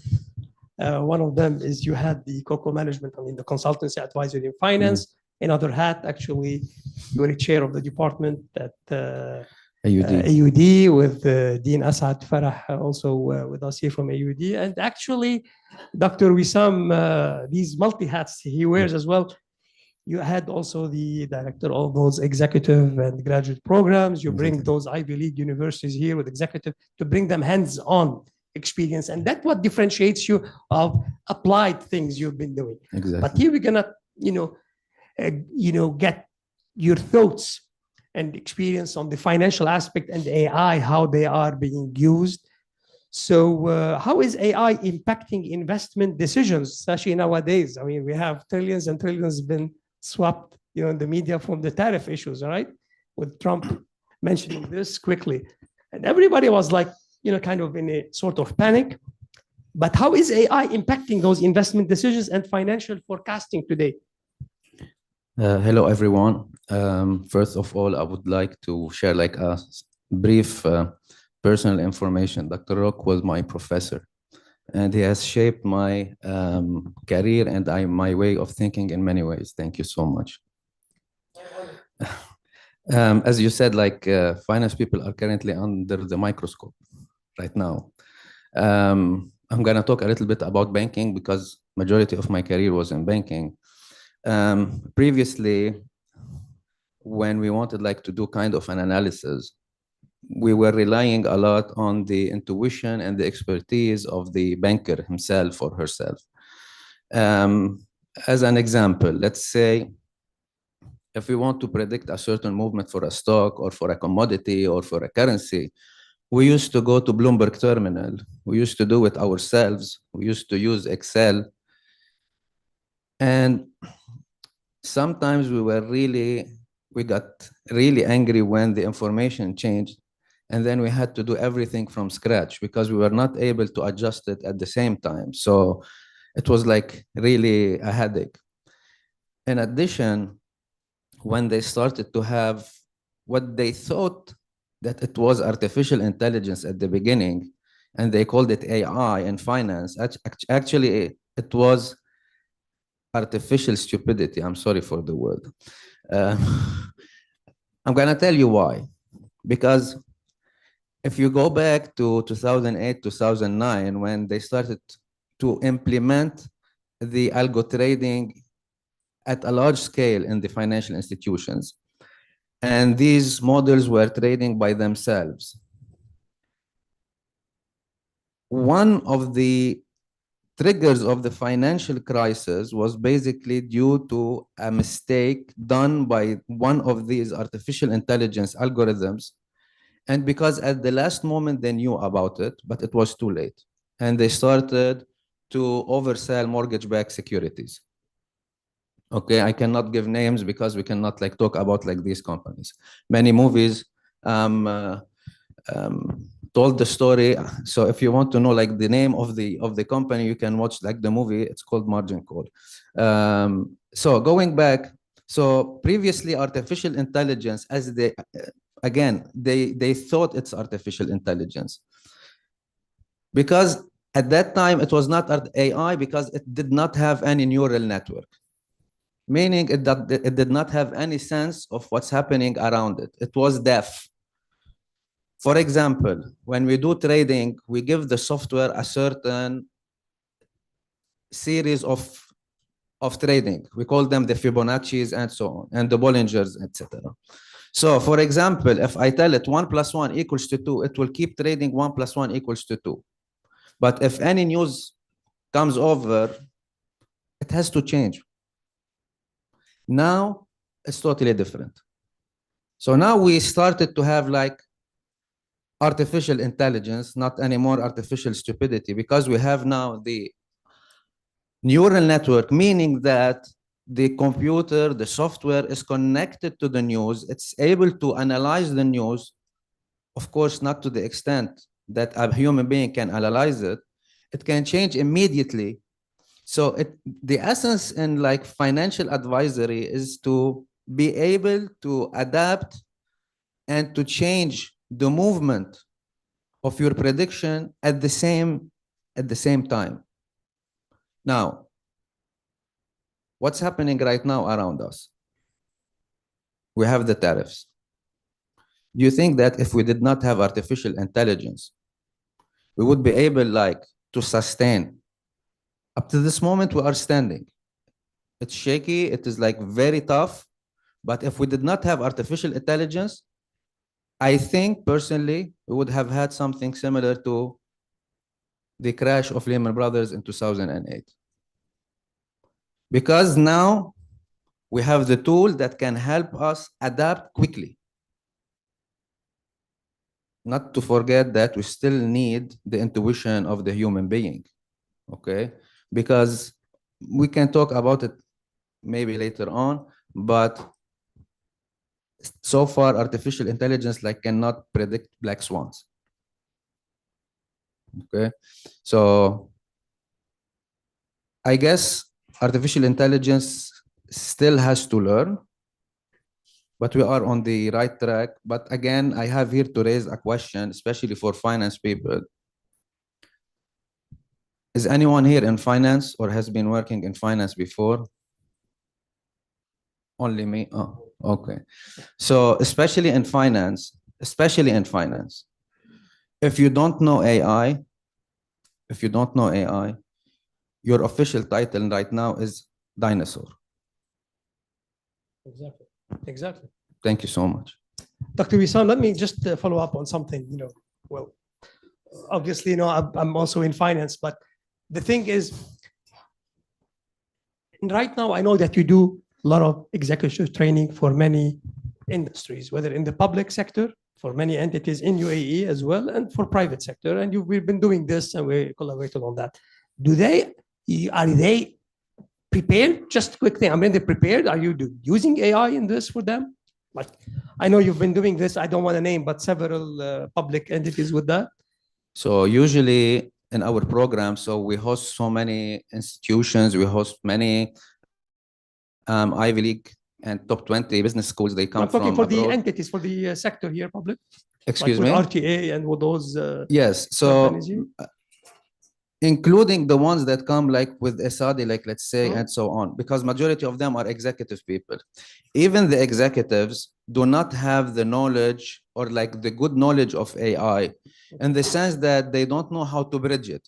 One of them is you had the COCO management, the consultancy, advisory, and finance. Another hat, actually, you are a chair of the department at AUD with Dean Asad Farah, also with us here from AUD. And actually, Dr. Wissam, these multi-hats he wears as well. You had also the director of those executive and graduate programs. You bring those Ivy League universities here with executive to bring them hands-on experience. And that's what differentiates you of applied things you've been doing. Exactly. But here we're gonna, get your thoughts and experience on the financial aspect and AI, how they are being used. So how is AI impacting investment decisions, especially nowadays? I mean, we have trillions and trillions been swapped, in the media from the tariff issues, right? With Trump mentioning this quickly. And everybody was like, kind of in a sort of panic. But how is AI impacting those investment decisions and financial forecasting today? Hello, everyone. First of all, I would like to share like a brief personal information. Dr. Rock was my professor, and he has shaped my career and my way of thinking in many ways. Thank you so much. As you said, like finance people are currently under the microscope right now. I'm gonna talk a little bit about banking because majority of my career was in banking. Previously, when we wanted like to do kind of an analysis, we were relying a lot on the intuition and the expertise of the banker himself or herself. As an example, let's say if we want to predict a certain movement for a stock or for a commodity or for a currency, we used to go to Bloomberg terminal. We used to do it ourselves. We used to use Excel. And sometimes we got really angry when the information changed. And then we had to do everything from scratch because we were not able to adjust it at the same time. So it was like really a headache. In addition, when they started to have what they thought that it was artificial intelligence at the beginning, and they called it AI in finance, actually it was artificial stupidity. I'm sorry for the word. I'm gonna tell you why. Because if you go back to 2008, 2009, when they started to implement the algo trading at a large scale in the financial institutions, and these models were trading by themselves. One of the triggers of the financial crisis was basically due to a mistake done by one of these artificial intelligence algorithms. And because at the last moment they knew about it, but it was too late. And they started to oversell mortgage-backed securities. Okay, I cannot give names because we cannot like talk about like these companies. Many movies told the story. So if you want to know like the name of the company, you can watch like the movie. It's called Margin Call. So going back, so previously artificial intelligence, as they thought it's artificial intelligence because at that time it was not AI because it did not have any neural network, meaning it did not have any sense of what's happening around it. It was deaf. For example, when we do trading, we give the software a certain series of trading. We call them the Fibonacci's and so on, and the Bollingers, etc. So for example, if I tell it 1 + 1 = 2, it will keep trading 1 + 1 = 2. But if any news comes over, it has to change. Now it's totally different. So now we started to have like artificial intelligence, not anymore artificial stupidity, because we have now the Neural network, meaning that the computer, the software is connected to the news. It's able to analyze the news, of course, not to the extent that a human being can analyze it. It can change immediately. So the essence in like financial advisory is to be able to adapt and to change the movement of your prediction at the same time. Now, what's happening right now around us? We have the tariffs. Do you think that if we did not have artificial intelligence, we would be able like to sustain? Up to this moment, we are standing. It's shaky, it is like very tough. But if we did not have artificial intelligence, I think personally, we would have had something similar to the crash of Lehman Brothers in 2008. Because now we have the tool that can help us adapt quickly. Not to forget that we still need the intuition of the human being, okay? Because we can talk about it maybe later on, but so far artificial intelligence like cannot predict black swans. Okay, so I guess artificial intelligence still has to learn, but we are on the right track. But again, I have here to raise a question, especially for finance people. Is anyone here in finance or has been working in finance before? Only me? Oh, okay. So especially in finance, if you don't know AI, your official title right now is dinosaur. Exactly. Thank you so much. Dr. Wissam, let me just follow up on something, well, obviously, I'm also in finance, but the thing is, right now, I know that you do a lot of executive training for many industries, whether in the public sector, for many entities in UAE as well, and for private sector. And we've been doing this and we collaborated on that. Are they prepared? Just a quick thing. I mean, they're prepared. Are you using AI in this for them? Like, I know you've been doing this. I don't want to name, but several public entities with that. So usually in our program, so we host so many institutions, we host many Ivy League and top 20 business schools. They come from for abroad. the entities, for the sector here, public. Excuse like me? with RTA and with those yes, so including the ones that come like with Asadi, like let's say, and so on, because majority of them are executive people. Even the executives do not have the knowledge or like the good knowledge of AI in the sense that they don't know how to bridge it.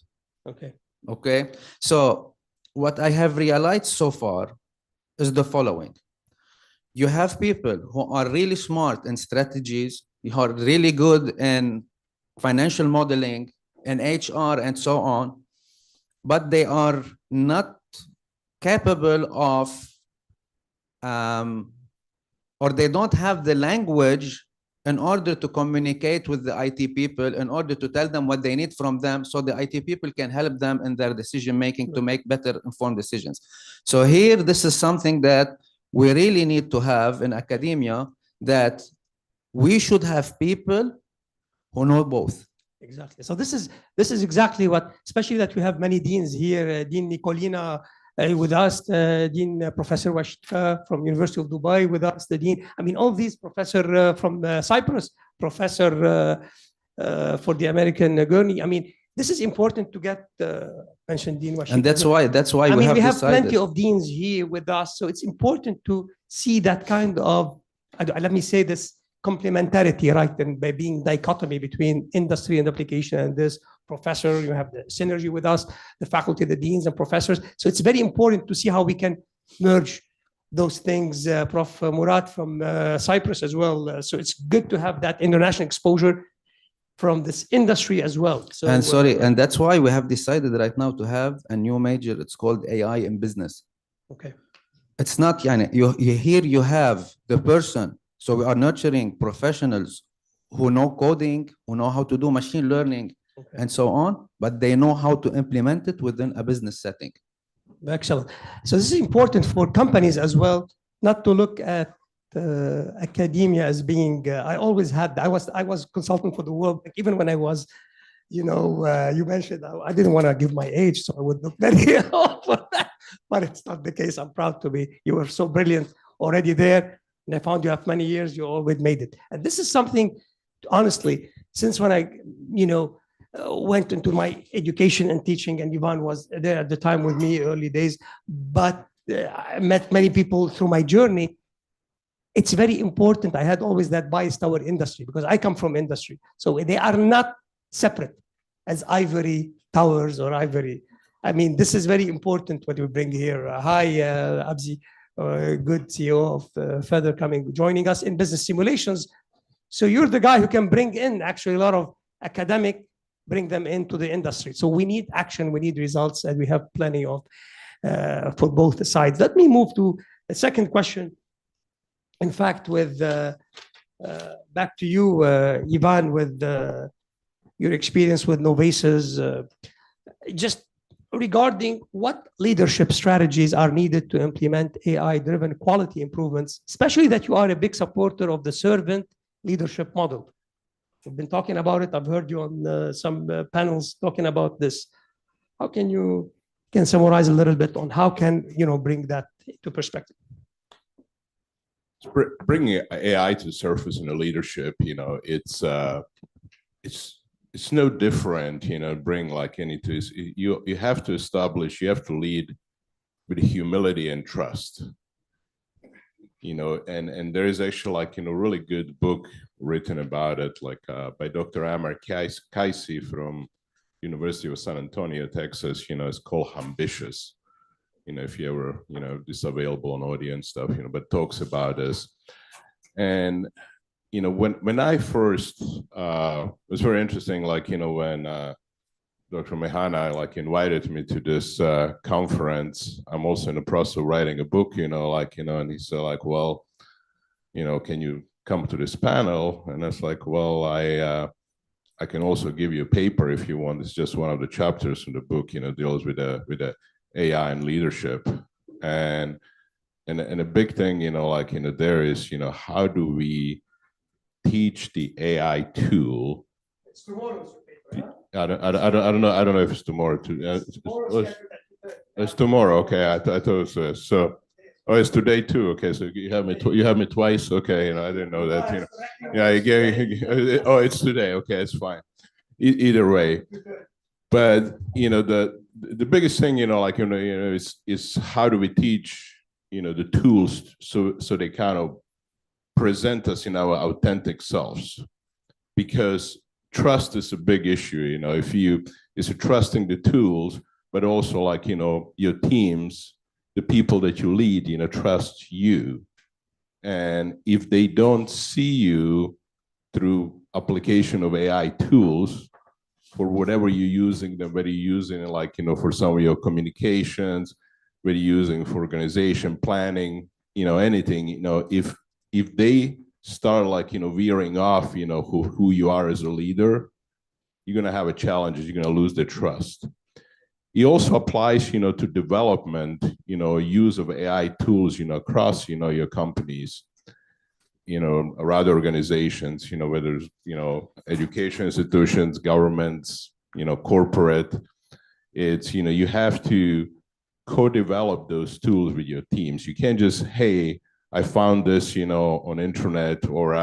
Okay. So what I have realized so far is the following. You have people who are really smart in strategies, who are really good in financial modeling and HR and so on, but they are not capable of, or they don't have the language in order to communicate with the IT people, in order to tell them what they need from them, so the IT people can help them in their decision-making to make better informed decisions. So here, this is something that we really need to have in academia, that we should have people who know both. Exactly. So this is exactly what, especially that we have many deans here, Dean Nicolina with us, Dean Professor Washfa from University of Dubai with us, the Dean, I mean, all these professor from Cyprus, professor for the American Gurney. I mean, this is important to get mentioned, Dean Washfa. And that's why we have decided. plenty of deans here with us. So it's important to see that kind of, let me say this, complementarity, right? And by being dichotomy between industry and application, and this professor, you have the synergy with us, the faculty, the deans and professors. So it's very important to see how we can merge those things. Prof. Murad from Cyprus as well. So it's good to have that international exposure from this industry as well. So, and and that's why we have decided right now to have a new major. It's called AI in business. Okay. It's not, here you have the person. So we are nurturing professionals who know coding, who know how to do machine learning and so on, but they know how to implement it within a business setting. Excellent. So this is important for companies as well, not to look at academia as being. I always had. I was consultant for the World Bank, even when I was, you mentioned I didn't want to give my age, so I would look very old for that. But it's not the case. I'm proud to be. You were so brilliant already there, and I found you have many years. You always made it, and this is something. Honestly, since when I, went into my education and teaching, and Ivan was there at the time with me early days, but I met many people through my journey. It's very important. I had always that bias toward industry because I come from industry. So they are not separate as ivory towers or ivory. I mean, this is very important what we bring here. Hi, Abzi, good CEO of Feather joining us in business simulations. So you're the guy who can bring in actually a lot of academic, bring them into the industry. So we need action, we need results, and we have plenty of for both sides. Let me move to the second question. In fact, with back to you, Ivan, with your experience with Novaces, just regarding what leadership strategies are needed to implement AI-driven quality improvements, especially that you are a big supporter of the servant leadership model. We've been talking about it. I've heard you on some panels talking about this. How can you summarize a little bit on how can bring that to perspective? Bringing AI to the surface in the leadership, it's no different. Bring like anything. You have to establish. You have to lead with humility and trust. And there is actually really good book written about it, by Dr. Amar Kaisi from University of San Antonio, Texas. It's called Ambitious. If you ever, this available on audio and stuff, but talks about this. And, when I first, it was very interesting, when Dr. Mehana, invited me to this conference. I'm also in the process of writing a book, and he said, well, can you come to this panel? And it's well, I can also give you a paper if you want. It's just one of the chapters in the book, deals with the AI and leadership. And a big thing, there is, how do we teach the AI tool? It's tomorrow's paper, I don't know if it's tomorrow. It's tomorrow. Okay, I thought it was so. Oh, it's today too. Okay, so you have me twice. Okay, I didn't know that. Yeah, oh, it's today. Okay, it's fine. Either way, but the biggest thing, is how do we teach the tools so they kind of present us in our authentic selves, because trust is a big issue. If it's trusting the tools, but also your teams, the people that you lead, trust you. And if they don't see you through application of AI tools for whatever you're using them, whether you're using it for some of your communications, whether you're using for organization planning, anything, if they start veering off, who you are as a leader, you're going to have a challenge. You're going to lose their trust. It also applies, to development, use of AI tools, across, your companies, or other organizations, whether it's, education institutions, governments, corporate. It's, you have to co-develop those tools with your teams. You can't just, hey, I found this, on internet, or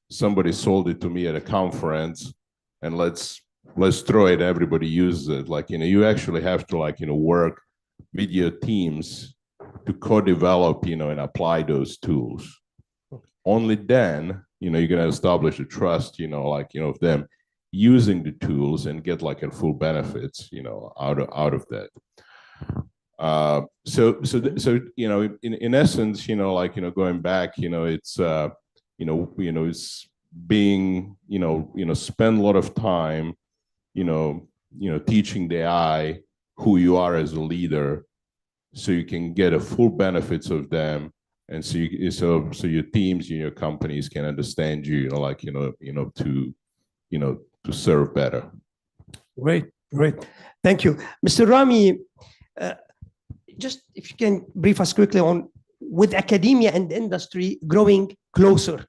somebody sold it to me at a conference, and let's throw it. Everybody uses it. You actually have to work with your teams to co-develop, and apply those tools. Only then, you're going to establish a trust, of them using the tools and get a full benefits, out of that. So in essence, going back, it's it's being, spend a lot of time, teaching the AI who you are as a leader, so you can get a full benefits of them, and so your teams and your companies can understand you, to serve better. Great. Thank you, Mr. Rami. just if you can brief us quickly on, with academia and industry growing closer,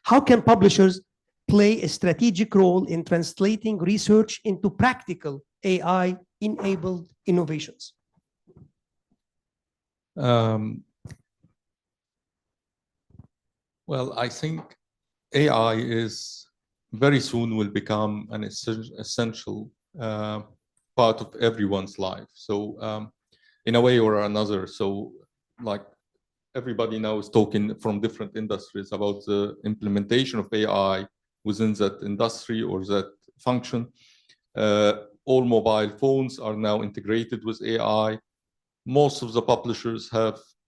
how can publishers play a strategic role in translating research into practical AI-enabled innovations? Well, I think AI is very soon will become an essential part of everyone's life. So in a way or another, so like everybody now is talking from different industries about the implementation of AI within that industry or that function. All mobile phones are now integrated with AI. Most of the publishers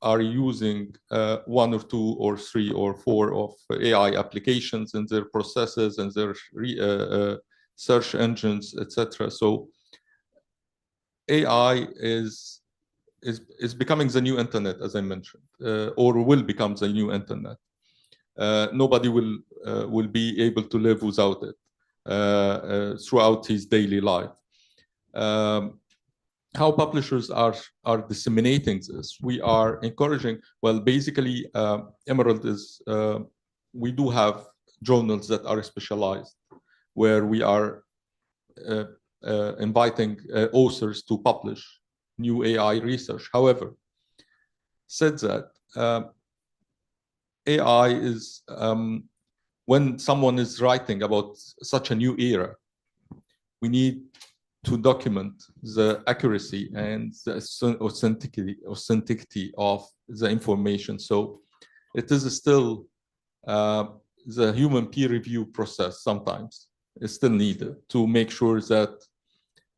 are using 1 or 2 or 3 or 4 of AI applications in their processes and their search engines, etc. So AI is becoming the new internet, as I mentioned, or will become the new internet. Nobody will be able to live without it throughout his daily life. How publishers are disseminating this? We are encouraging, well, basically, Emerald is, we do have journals that are specialized, where we are inviting authors to publish new AI research. However, said that, AI is, when someone is writing about such a new era, we need to document the accuracy and the authenticity of the information. So it is still the human peer review process sometimes is still needed to make sure that,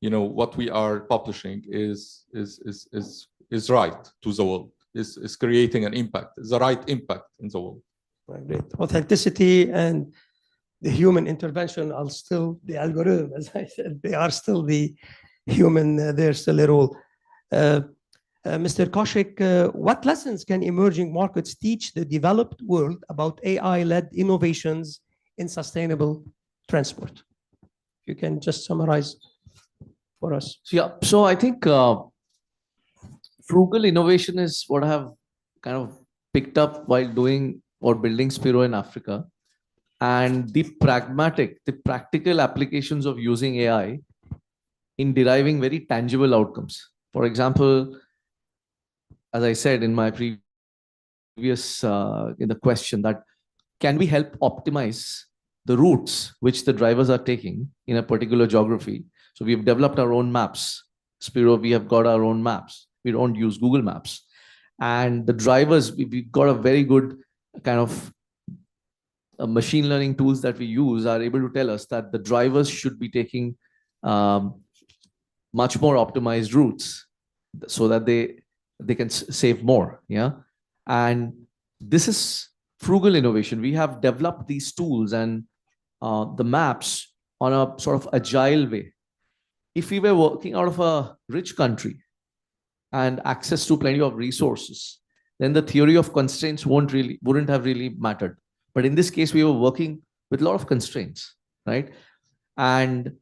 you know, what we are publishing is right to the world, is creating an impact, is the right impact in the world. Great. Authenticity and the human intervention are still the algorithm, as I said, they are still the human, they're still a role. Mr. Kaushik, what lessons can emerging markets teach the developed world about AI-led innovations in sustainable transport? You can just summarize for us. Yeah, so I think frugal innovation is what I have kind of picked up while doing or building Spiro in Africa. And the practical applications of using AI in deriving very tangible outcomes. For example, as I said in my previous in the question, that can we help optimize the routes which the drivers are taking in a particular geography? So we've developed our own maps. Spiro, we have got our own maps. We don't use Google Maps. And the drivers, we've got a very good kind of machine learning tools that we use are able to tell us that the drivers should be taking much more optimized routes so that they can save more. Yeah. And this is frugal innovation. We have developed these tools and the maps on a sort of agile way. If we were working out of a rich country and access to plenty of resources, then the theory of constraints wouldn't have really mattered. But in this case, we were working with a lot of constraints, right? And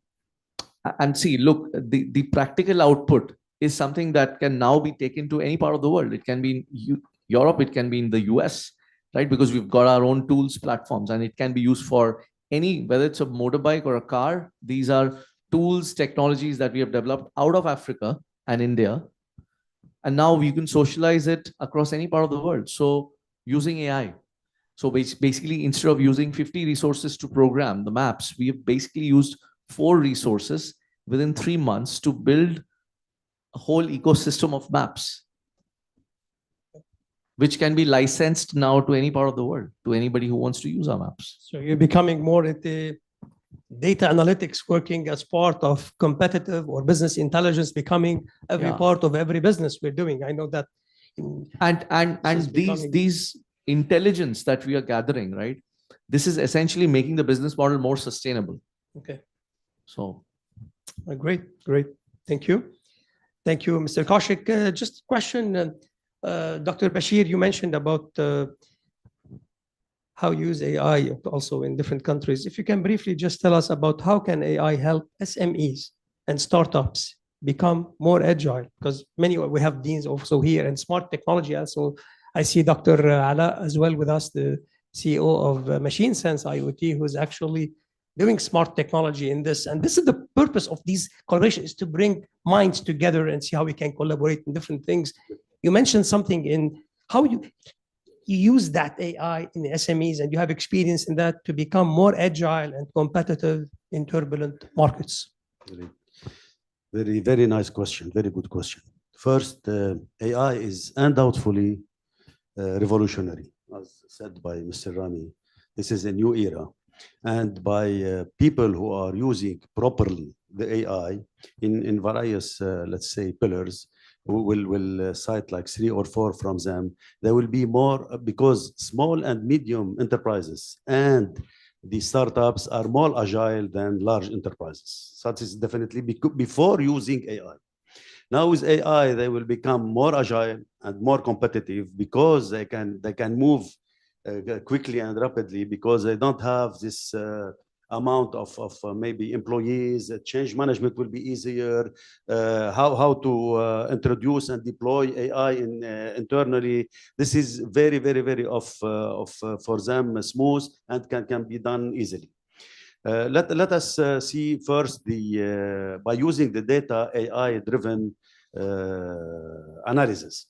see, look, the practical output is something that can now be taken to any part of the world. It can be in Europe, it can be in the US, right? Because we've got our own tools, platforms, and it can be used for any, whether it's a motorbike or a car. These are tools, technologies that we have developed out of Africa and India. And now we can socialize it across any part of the world. So using AI. So basically, instead of using 50 resources to program the maps, we have basically used 4 resources within 3 months to build a whole ecosystem of maps, which can be licensed now to any part of the world, to anybody who wants to use our maps. So you're becoming more at the data analytics, working as part of competitive or business intelligence, becoming every part of every business we're doing. I know that. These intelligence that we are gathering, right? This is essentially making the business model more sustainable. Okay. So. Great. Thank you. Thank you, Mr. Kaushik. Just a question, Dr. Bashir, you mentioned about how you use AI also in different countries. If you can briefly just tell us about how can AI help SMEs and startups become more agile? Because we have deans also here and smart technology. Also, I see Dr. Ala as well with us, the CEO of Machine Sense IoT, who's actually doing smart technology in this. And this is the purpose of these collaborations, is to bring minds together and see how we can collaborate in different things. You mentioned something in how you use that AI in the SMEs, and you have experience in that to become more agile and competitive in turbulent markets. Very, very nice question. Very good question. First, AI is undoubtedly revolutionary, as said by Mr. Rami. This is a new era. And by people who are using properly the AI in various, let's say, pillars, will cite like 3 or 4 from them. There will be more, because small and medium enterprises and the startups are more agile than large enterprises. So that is definitely before using AI. Now with AI, they will become more agile and more competitive because they can move quickly and rapidly, because they don't have this amount of maybe employees. Change management will be easier. How to introduce and deploy AI internally. This is very, very, very for them smooth and can be done easily. Let us see first by using the data AI-driven analysis.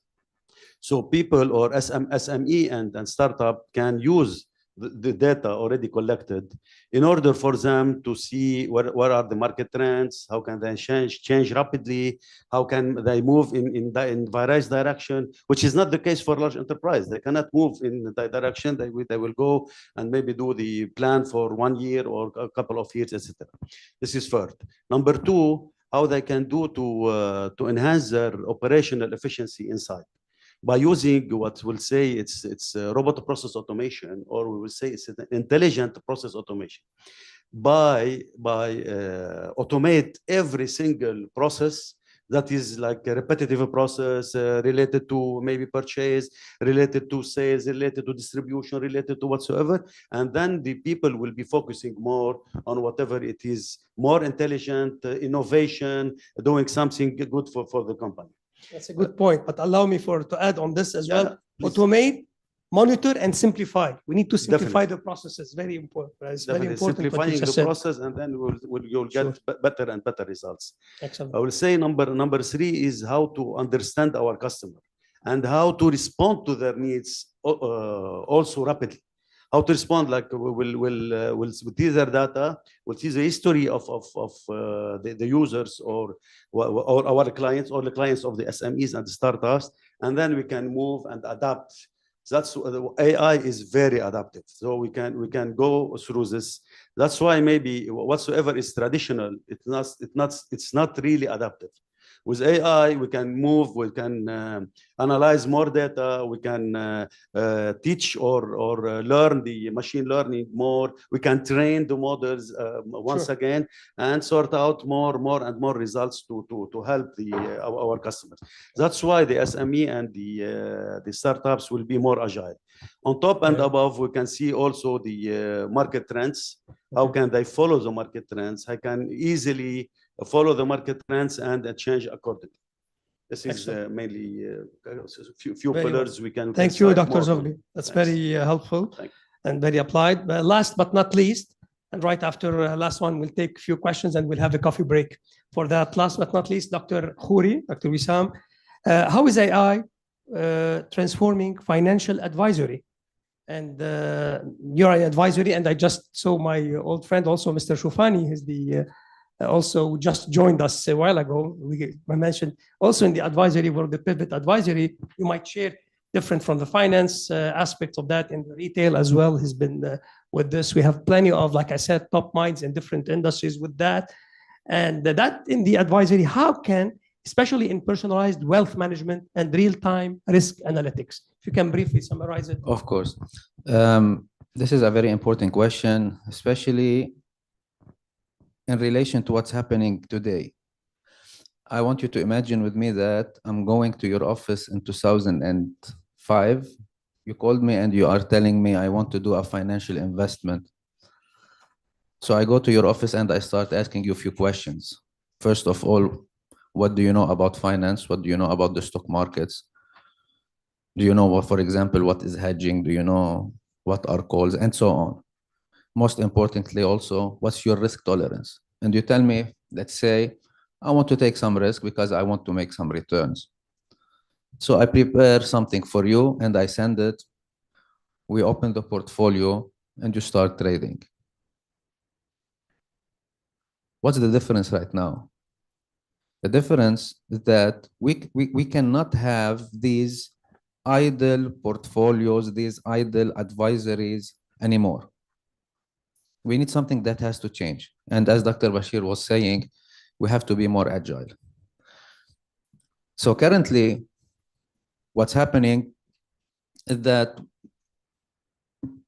So people or SME and startup can use the data already collected in order for them to see what are the market trends, how can they change rapidly, how can they move in various direction, which is not the case for large enterprise. They cannot move in that direction. They will go and maybe do the plan for 1 year or a couple of years, etc. This is first. Number 2, how they can do to enhance their operational efficiency inside, by using what we'll say it's robot process automation, or we will say it's an intelligent process automation. By automate every single process that is like a repetitive process related to maybe purchase, related to sales, related to distribution, related to whatsoever. And then the people will be focusing more on whatever it is more intelligent, innovation, doing something good for the company. That's a good point, but allow me to add on this as well. Please. Automate, monitor, and simplify. We need to simplify the processes. Very important. It's very important. Simplifying the process, and then you'll get better and better results. Excellent. I will say number 3 is how to understand our customer and how to respond to their needs also rapidly. How to respond, like we'll see their data, we'll see the history of the users or our clients or the clients of the SMEs and the startups, and then we can move and adapt. That's AI is very adaptive, so we can go through this. That's why maybe whatsoever is traditional, it's not really adaptive. With AI, we can move, we can analyze more data, we can teach or learn the machine learning more. We can train the models once again and sort out more and more results to help our customers. That's why the SME and the startups will be more agile. On top and above, we can see also the market trends. How can they follow the market trends? I can easily follow the market trends and change accordingly. This is mainly few pillars we can. Thank you, Dr. Zogli. That's very helpful and very applied. But last but not least, and right after last one, we'll take a few questions and we'll have a coffee break for that. Last but not least, Dr. Khouri, Dr. Wissam, how is AI transforming financial advisory? And you're an advisory, and I just saw my old friend also, Mr. Shufani, is the also just joined us a while ago. I mentioned also in the advisory world, the pivot advisory, you might share different from the finance aspects of that, in the retail as well has been with this. We have plenty of, like I said, top minds in different industries with that. And that in the advisory, how can, especially in personalized wealth management and real-time risk analytics, if you can briefly summarize it. Of course. This is a very important question, especially in relation to what's happening today. I want you to imagine with me that I'm going to your office in 2005. You called me and you are telling me I want to do a financial investment. So I go to your office and I start asking you a few questions. First of all, What do you know about finance? What do you know about the stock markets? Do you know what, for example, what is hedging? Do you know what are calls and so on? Most importantly, also, what's your risk tolerance? And you tell me, let's say, I want to take some risk because I want to make some returns. So I prepare something for you and I send it. We open the portfolio and you start trading. What's the difference right now? The difference is that we cannot have these idle portfolios, these idle advisories anymore. We need something that has to change. And as Dr. Bashir was saying, we have to be more agile. So currently, what's happening is that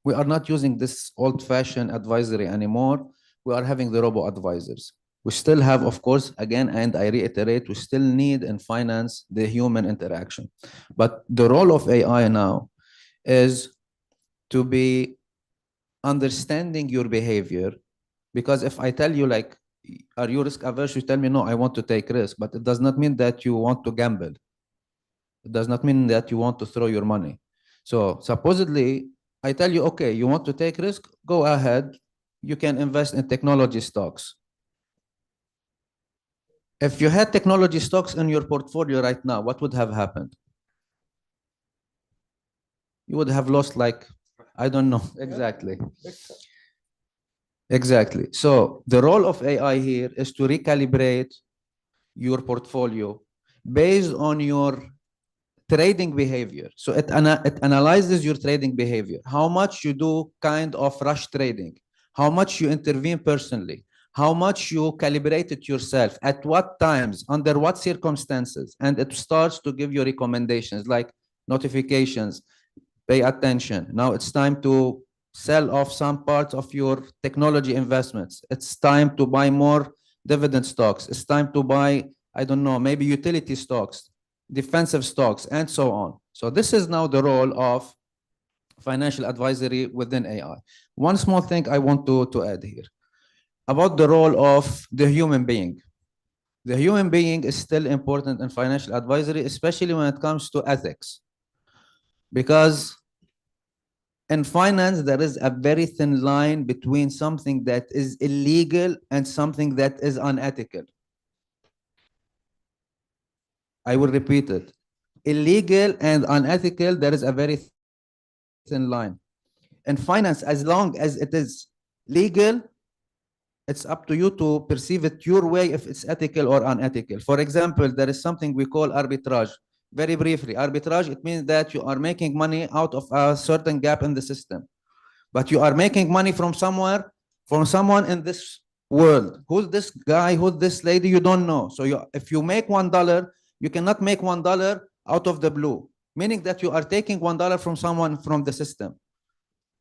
we are not using this old-fashioned advisory anymore. We are having the robo-advisors. We still have, of course, again, and I reiterate, we still need in finance the human interaction. But the role of AI now is to be understanding your behavior. Because if I tell you, like, are you risk averse? You tell me, no, I want to take risk. But it does not mean that you want to gamble. It does not mean that you want to throw your money. So supposedly, I tell you, okay, you want to take risk? Go ahead. You can invest in technology stocks. If you had technology stocks in your portfolio right now, what would have happened? You would have lost, like, I don't know exactly. Exactly. So the role of AI here is to recalibrate your portfolio based on your trading behavior. So it analyzes your trading behavior, how much you do kind of rush trading, how much you intervene personally, how much you calibrate it yourself, at what times, under what circumstances, and it starts to give you recommendations like notifications, pay attention. Now it's time to sell off some parts of your technology investments. It's time to buy more dividend stocks. It's time to buy, I don't know, maybe utility stocks, defensive stocks, and so on. So this is now the role of financial advisory within AI. One small thing I want to add here about the role of the human being. The human being is still important in financial advisory, especially when it comes to ethics. Because in finance, there is a very thin line between something that is illegal and something that is unethical. I will repeat it. Illegal and unethical, there is a very thin line. In finance, as long as it is legal, it's up to you to perceive it your way if it's ethical or unethical. For example, there is something we call arbitrage. Very briefly, arbitrage, it means that you are making money out of a certain gap in the system. But you are making money from somewhere, from someone in this world. Who's this guy? Who's this lady? You don't know. So if you make $1, you cannot make $1 out of the blue, meaning that you are taking $1 from someone from the system.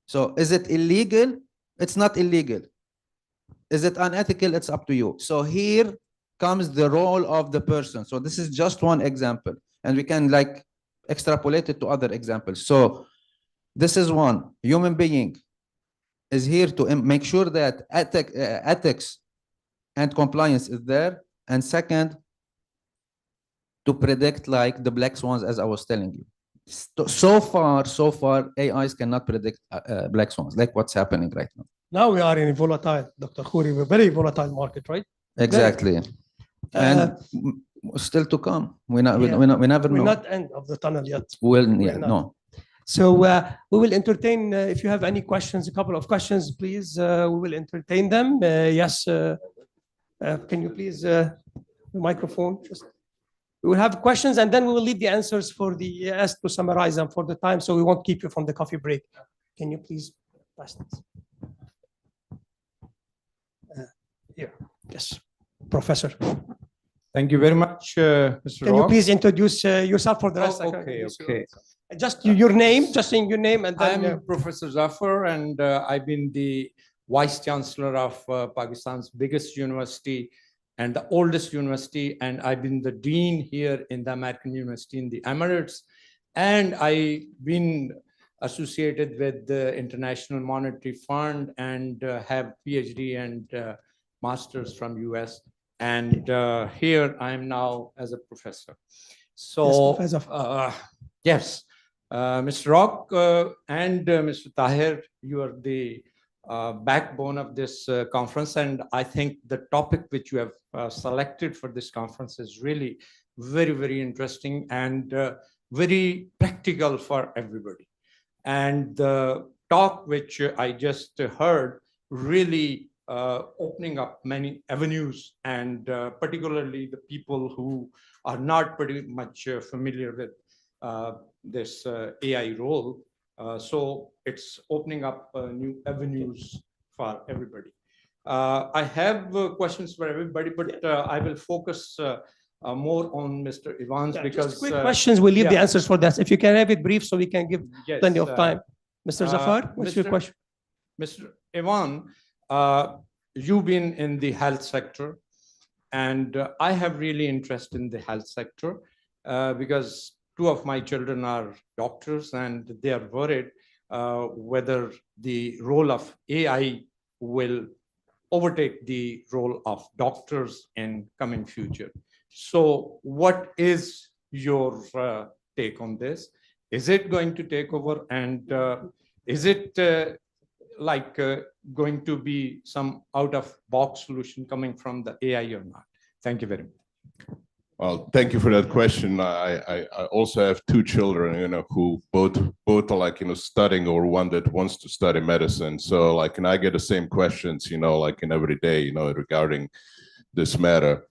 So is it illegal? It's not illegal. Is it unethical? It's up to you. So here comes the role of the person. So this is just one example, and we can like extrapolate it to other examples. So this is one. Human being is here to make sure that ethics and compliance is there. And second, to predict like the black swans, as I was telling you. So far, AIs cannot predict black swans, like what's happening right now. Now we are in a volatile, Dr. Khoury, we're very volatile market, right? Exactly. And still to come. We never know. We're not end of the tunnel yet. Well, yeah, no. So we will entertain, if you have any questions, a couple of questions, please, we will entertain them. Yes, can you please, the microphone? We will have questions and then we will leave the answers for the ES to summarize them for the time, so we won't keep you from the coffee break. Can you please pass this? Here, yes, Professor. Thank you very much, Mr. Can you please introduce yourself for the rest? Okay. Just your name, just saying your name, and then. I'm Professor Zafar, and I've been the Vice Chancellor of Pakistan's biggest university and the oldest university, and I've been the Dean here in the American University in the Emirates, and I've been associated with the International Monetary Fund and have PhD and masters from US. And here I am now as a professor. So, Yes, Professor. Yes, Mr. Rock and Mr. Tahir, you are the backbone of this conference. And I think the topic which you have selected for this conference is really very, very interesting and very practical for everybody. And the talk which I just heard really opening up many avenues, and particularly the people who are not pretty much familiar with this AI role. So it's opening up new avenues for everybody. I have questions for everybody, but I will focus more on Mr. Evans because just quick questions. We'll leave the yeah. answers for that. If you can have it brief so we can give Yes, plenty of time. Mr. Zafar, what's your question? Mr. Evan, you've been in the health sector, and I have really interest in the health sector because two of my children are doctors, and they are worried whether the role of AI will overtake the role of doctors in coming future. So what is your take on this? Is it going to take over, and is it going to be some out-of-box solution coming from the AI or not? Thank you very much. Well, thank you for that question. I also have two children, who both are like, studying, or one that wants to study medicine. So like, and I get the same questions, like in every day, regarding this matter.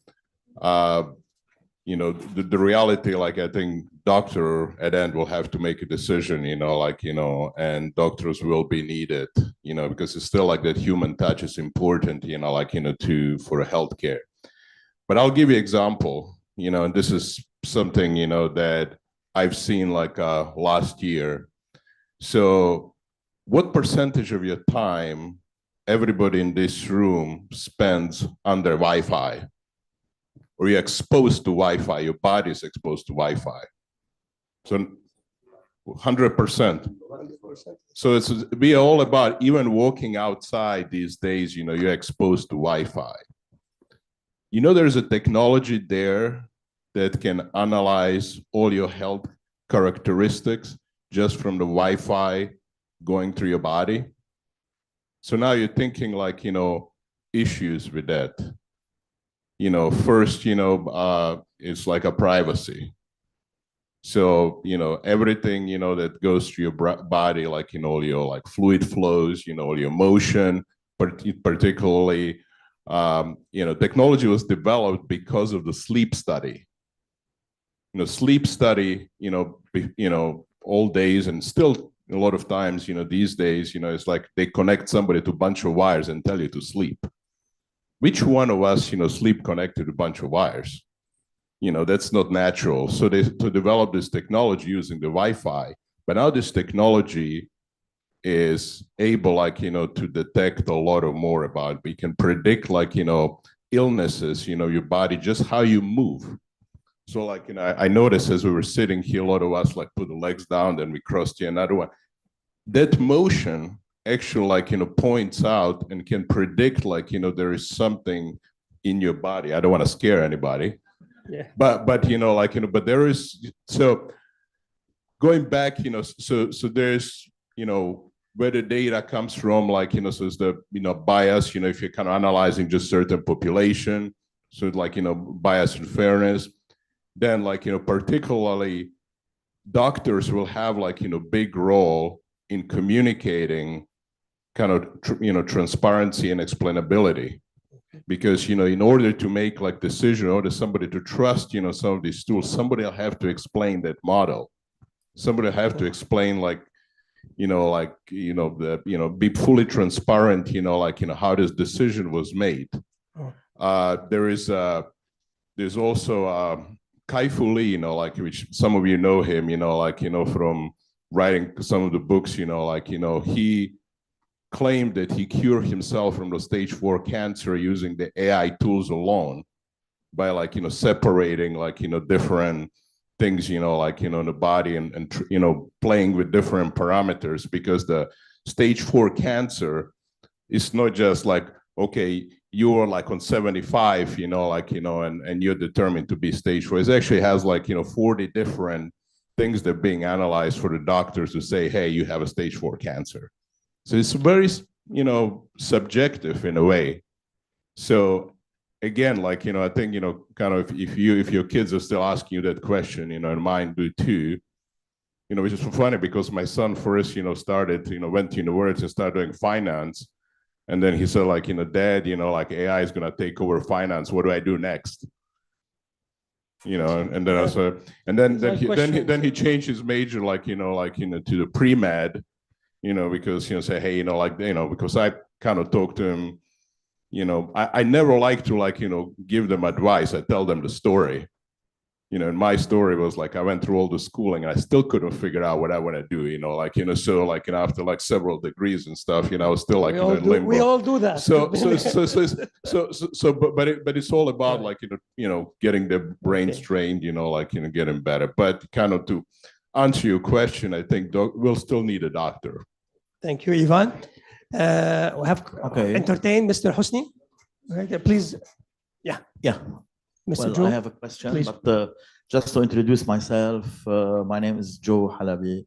The reality, like, I think doctor at the end will have to make a decision, and doctors will be needed, because it's still like that human touch is important, for healthcare. But I'll give you an example, and this is something, that I've seen like last year. So what percentage of your time everybody in this room spends under Wi-Fi? Or you're exposed to Wi-Fi, your body is exposed to Wi-Fi. So 100%. So it's be all about, even walking outside these days, you're exposed to Wi-Fi. There's a technology there that can analyze all your health characteristics just from the Wi-Fi going through your body. So now you're thinking like, issues with that. First, it's like a privacy. So, everything, that goes through your body, like, all your like fluid flows, all your motion, particularly, technology was developed because of the sleep study. Sleep study, all days, and still a lot of times, these days, it's like they connect somebody to a bunch of wires and tell you to sleep. Which one of us, sleep connected to a bunch of wires? That's not natural. So they to develop this technology using the Wi-Fi, but now this technology is able, like, to detect a lot of more about, we can predict, like, illnesses, your body, just how you move. So like, I noticed as we were sitting here, a lot of us like put the legs down, then we crossed to another one. That motion actually, like, points out and can predict, like, there is something in your body. I don't want to scare anybody. Yeah. But but there is, so going back, so there's, where the data comes from, like, so it's the, bias, if you're kind of analyzing just certain population, so like, bias and fairness, then like, particularly doctors will have like, big role in communicating kind of, transparency and explainability. Because, in order to make like decision, or to somebody to trust, some of these tools, somebody will have to explain that model. Somebody will have to explain, like, be fully transparent, how this decision was made. There's also Kai-Fu Lee, which some of you know him, from writing some of the books, he claimed that he cured himself from the stage 4 cancer using the AI tools alone by, like, separating, like, different things, in the body, and playing with different parameters, because the stage 4 cancer is not just like okay, you are like on 75, and you're determined to be stage 4. It actually has 40 different things that are being analyzed for the doctors to say, hey, you have a stage 4 cancer. So it's very, subjective in a way. So again, I think, kind of if your kids are still asking you that question, and mine do too, which is funny because my son first, started, went to university and started doing finance. And then he said, Dad, AI is going to take over finance. What do I do next? And then I said, and then he changed his major, to the pre-med, because, say, hey, because I kind of talked to him, I never like to give them advice. I tell them the story. And my story was I went through all the schooling and I still couldn't figure out what I want to do, so after several degrees and stuff, I was still in limbo. We all do that. But it's all about getting the brains trained, getting better. But kind of to answer your question, I think we'll still need a doctor. Thank you, Ivan. We have entertained Mr. Hosni. Okay, please. Yeah. Mr. Joe, I have a question, please. but just to introduce myself, my name is Joe Halabi.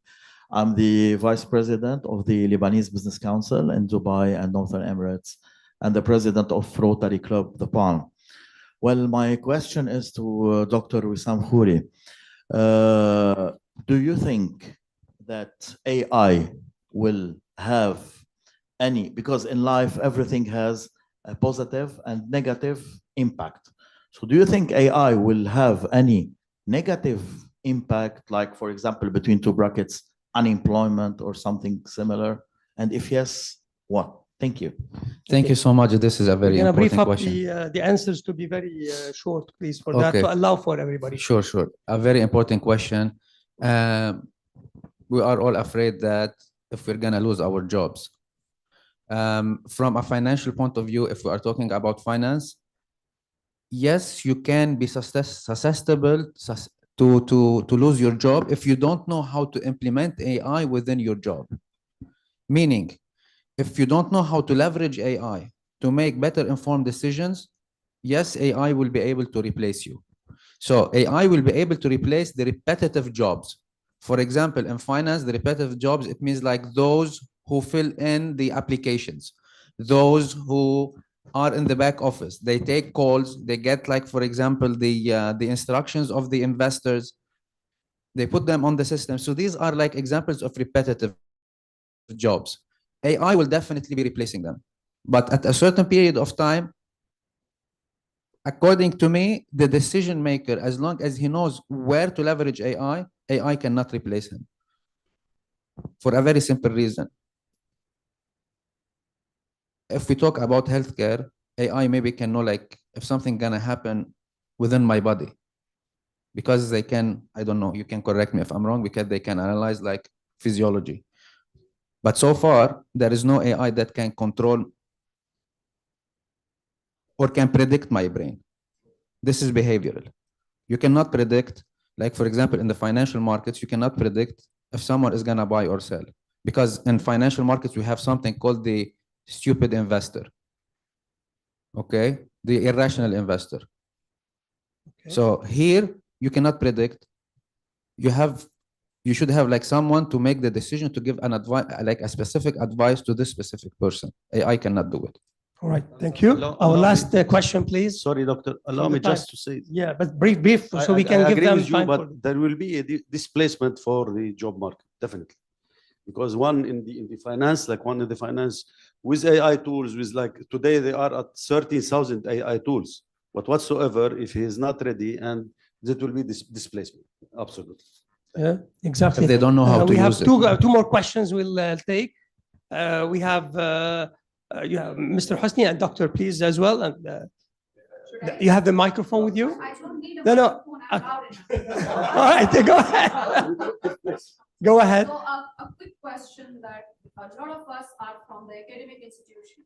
I'm the Vice President of the Lebanese Business Council in Dubai and Northern Emirates, and the President of Rotary Club, The Palm. Well, my question is to Dr. Wissam Khouri. Do you think that AI will have any, because in life, everything has a positive and negative impact. So do you think AI will have any negative impact, like, for example, between two brackets, unemployment or something similar? And if yes, what? Thank you. Thank you so much. This is a very important question. Brief up the answers to be very short, please, for that, to allow for everybody. Sure. A very important question. We are all afraid that if we're going to lose our jobs. From a financial point of view, if we are talking about finance, yes, you can be susceptible to lose your job if you don't know how to implement AI within your job. Meaning, if you don't know how to leverage AI to make better informed decisions, yes, AI will be able to replace you. So AI will be able to replace the repetitive jobs. For example, in finance, the repetitive jobs, it means like those who fill in the applications, those who are in the back office. They take calls, they get, like, for example, the instructions of the investors, they put them on the system. So these are like examples of repetitive jobs. AI will definitely be replacing them. But at a certain period of time, according to me, the decision maker, as long as he knows where to leverage AI, AI cannot replace him. For a very simple reason. If we talk about healthcare, AI maybe can know, like, if something gonna happen within my body, because they can, I don't know, you can correct me if I'm wrong, because they can analyze like physiology. But so far, there is no AI that can control or can predict my brain. This is behavioral. You cannot predict, like, for example, in the financial markets, you cannot predict if someone is gonna buy or sell, because in financial markets, we have something called the stupid investor, okay? The irrational investor. Okay. So here, you cannot predict. You should have like someone to make the decision to give an advice, like a specific advice to this specific person. AI cannot do it. All right, thank you. Our last question, please. Sorry, doctor, allow me just to say. Yeah, but brief, so we can give them time. But there will be a displacement for the job market, definitely. Because one in the finance, like one in the finance with AI tools, with like today they are at 30,000 AI tools. But whatsoever, if he is not ready, and that will be this displacement, absolutely. Yeah, exactly. If they don't know how to use it. We have two more questions we'll take. We have you have Mr. Hosni and Dr. please as well. And you have the microphone with you? I don't need a No. All right, go ahead. Go ahead. So a quick question that a lot of us are from the academic institution.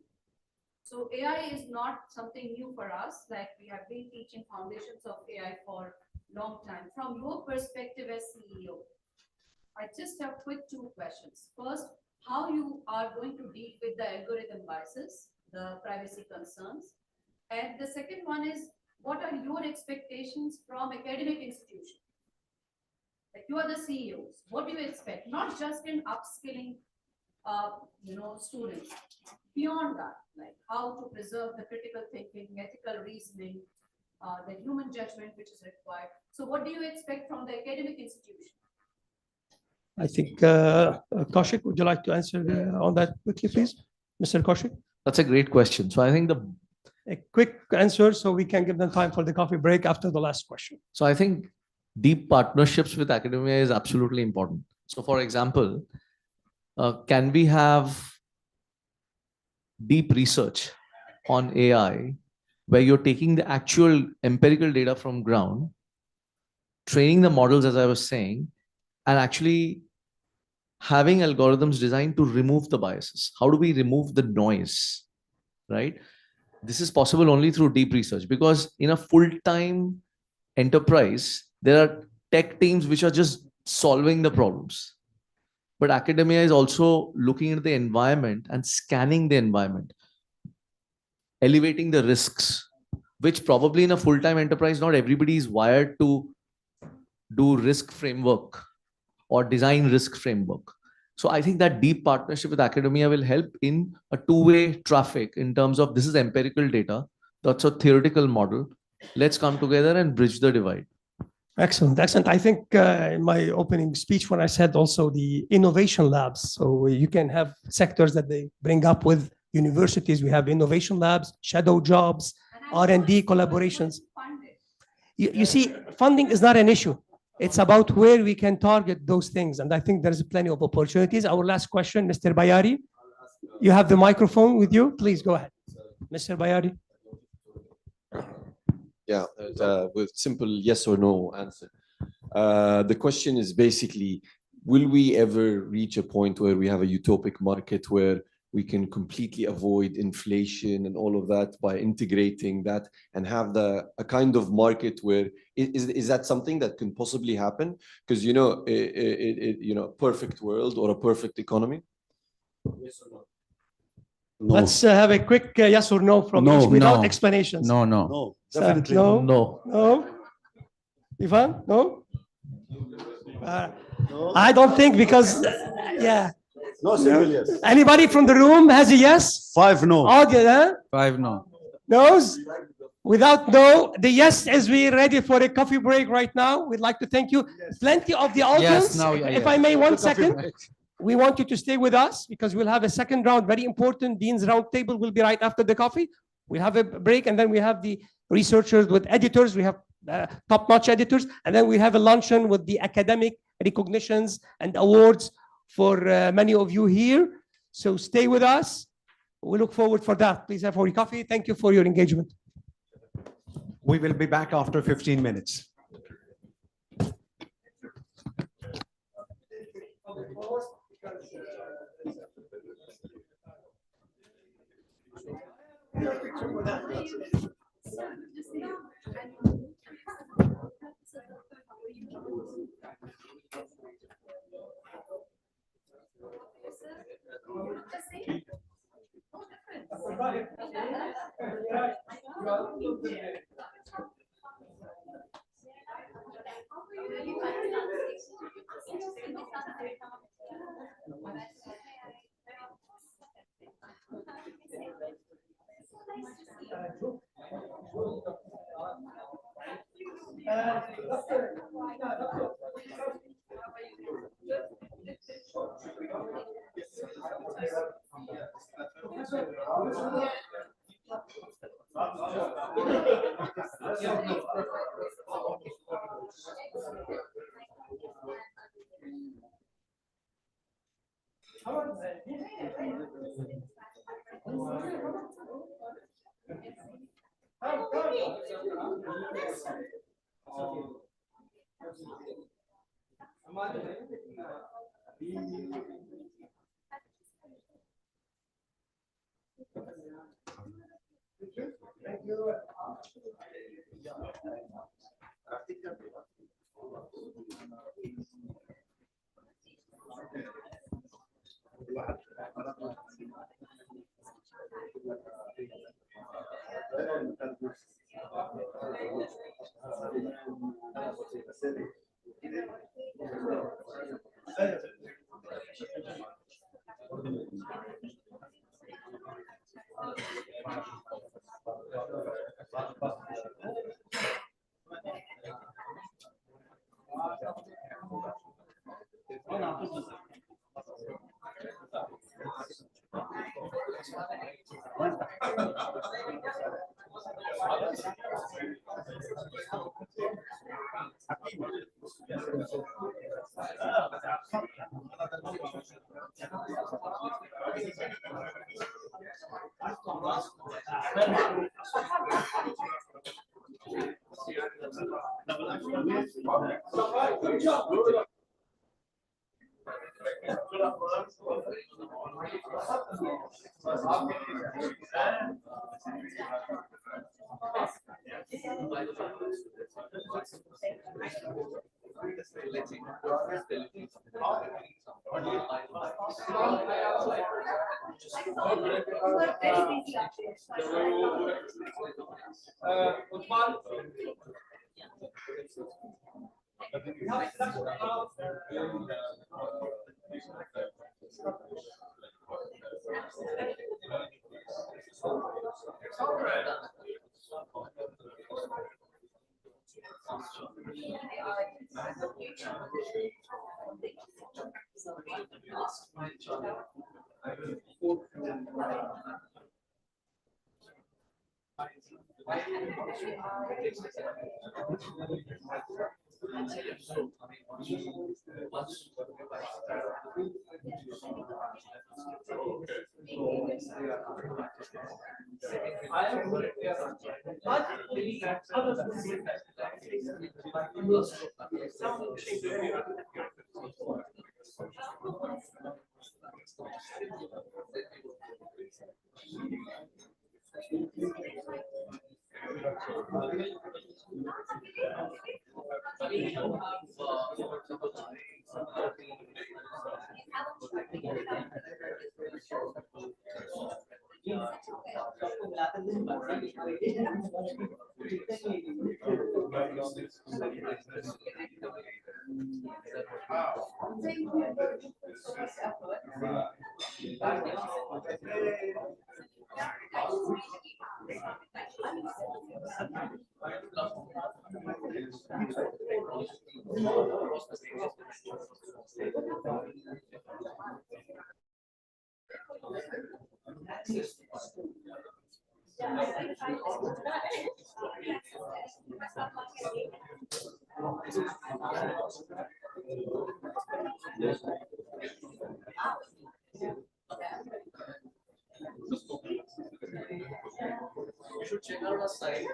So AI is not something new for us. Like we have been teaching foundations of AI for a long time. From your perspective as CEO, I just have quick two questions. First, how you are going to deal with the algorithm biases the privacy concerns? And the second one is, what are your expectations from academic institutions? Like you are the CEOs, what do you expect? Not just in upskilling, students, beyond that, like how to preserve the critical thinking, ethical reasoning, the human judgment which is required. So what do you expect from the academic institution? I think, Kaushik, would you like to answer on that quickly, please? Mr. Kaushik? That's a great question. So I think a quick answer so we can give them time for the coffee break after the last question. So I think deep partnerships with academia is absolutely important. So for example, can we have deep research on AI where you're taking the actual empirical data from ground, training the models, as I was saying, and actually having algorithms designed to remove the biases? How do we remove the noise, right? This is possible only through deep research, because in a full-time enterprise, there are tech teams which are just solving the problems. But academia is also looking at the environment and scanning the environment, elevating the risks, which probably in a full-time enterprise, not everybody is wired to do risk framework or design risk framework. So I think that deep partnership with academia will help in a two-way traffic in terms of this is empirical data, that's a theoretical model. Let's come together and bridge the divide. Excellent, excellent. I think in my opening speech, when I said also the innovation labs, so you can have sectors that they bring up with universities. We have innovation labs, shadow jobs, R&D collaborations. You see, funding is not an issue. It's about where we can target those things. And I think there's plenty of opportunities. Our last question, Mr. Bayari. You have the microphone with you. Please go ahead. Mr. Bayari. Yeah, with simple yes or no answer. The question is basically, will we ever reach a point where we have a utopic market where we can completely avoid inflation and all of that by integrating that and have a kind of market where is that something that can possibly happen? Because perfect world or a perfect economy. Yes or no? No. Let's have a quick yes or no from each without explanations. No. Definitely no. Ivan, no. I don't think because yeah. No, single yes. Anybody from the room has a yes? 5 no. Audience, huh? 5 no. No's? Without no, the yes is we ready for a coffee break right now. We'd like to thank you. Plenty of the audience. Yes, now, if I may, 1 second. We want you to stay with us because we'll have a second round, very important. Dean's Roundtable will be right after the coffee. We'll have a break and then we have the researchers with editors. We have top-notch editors. And then we have a luncheon with the academic recognitions and awards for many of you here. So stay with us. We look forward for that. Please have your coffee. Thank you for your engagement. We will be back after 15 minutes. You should check out our site.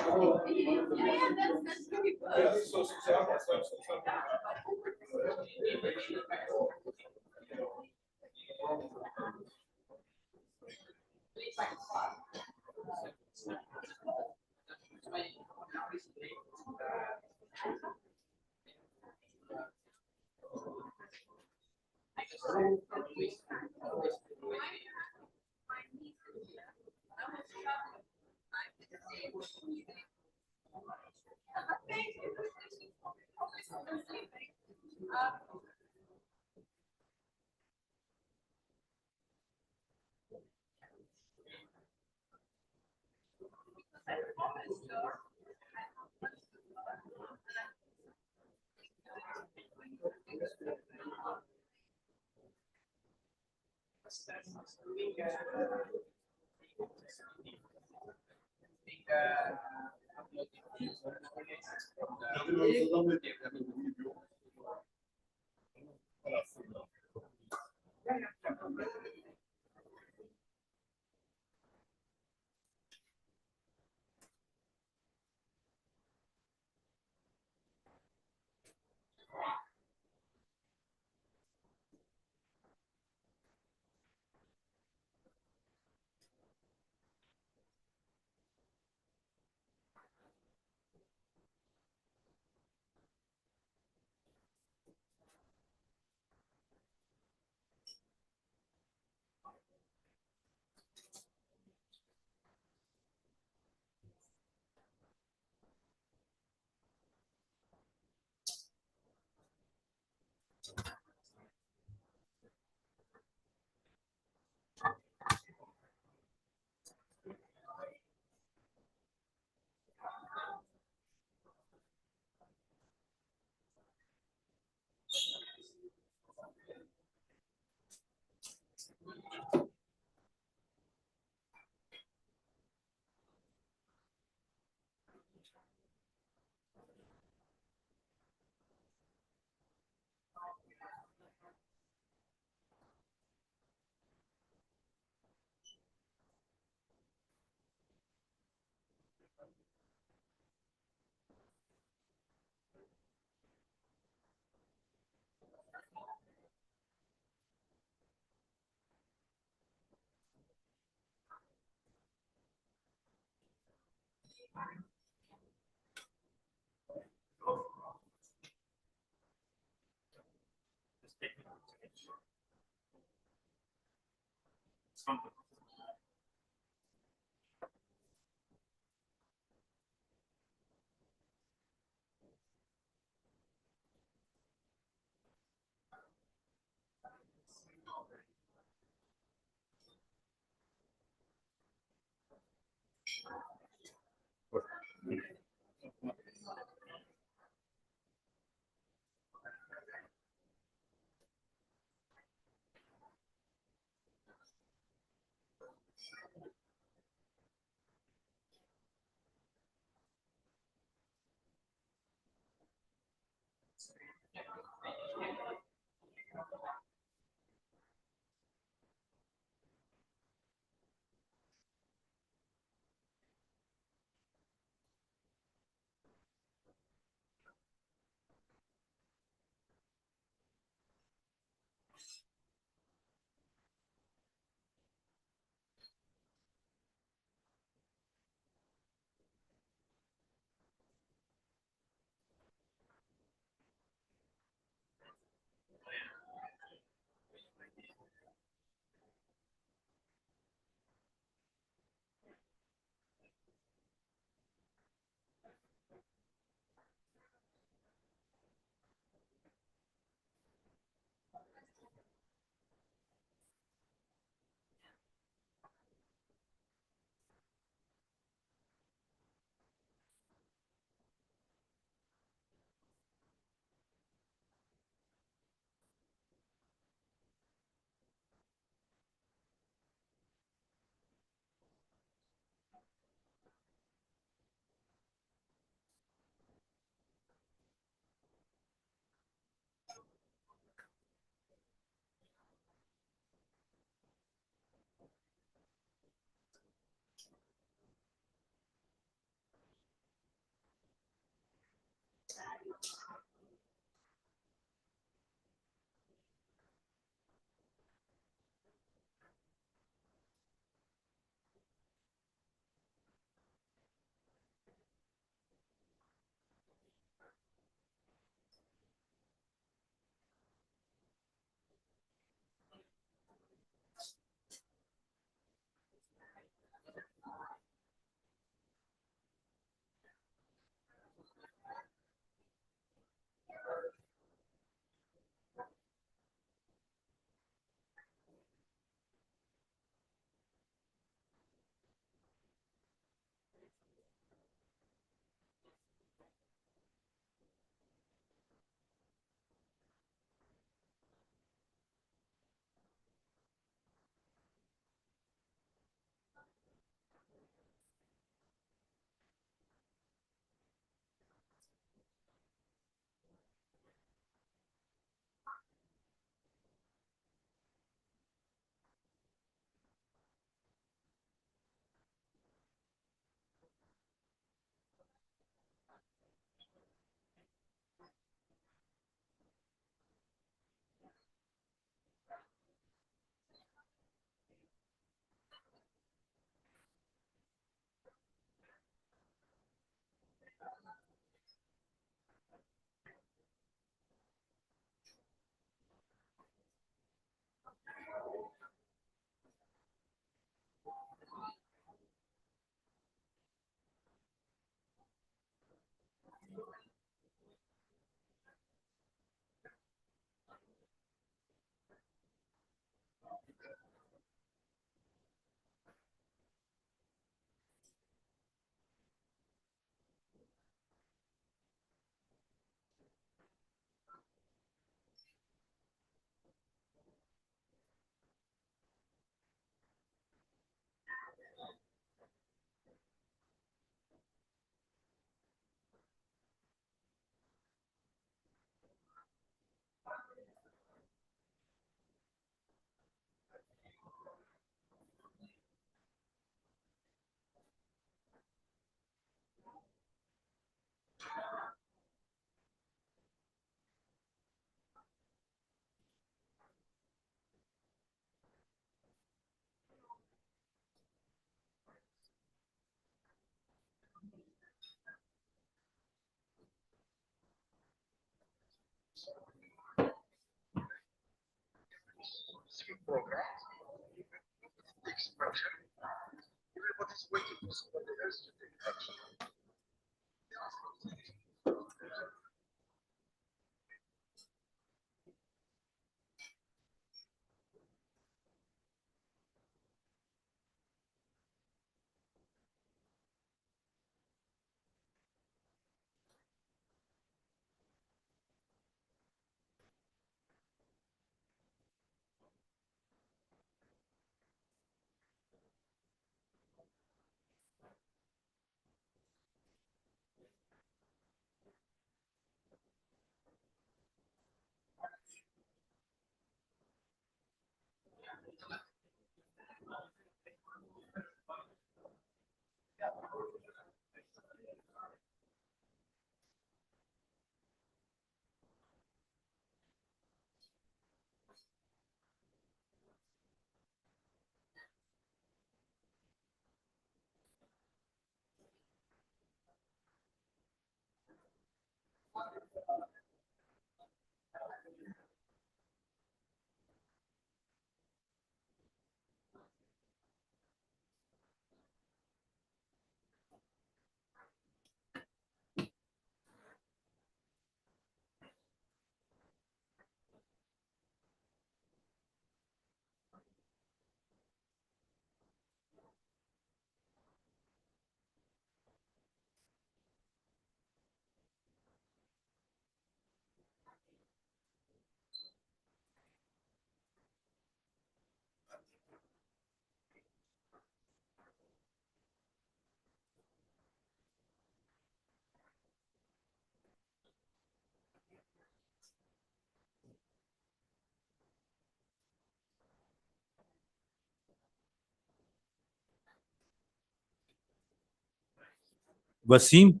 Wasim,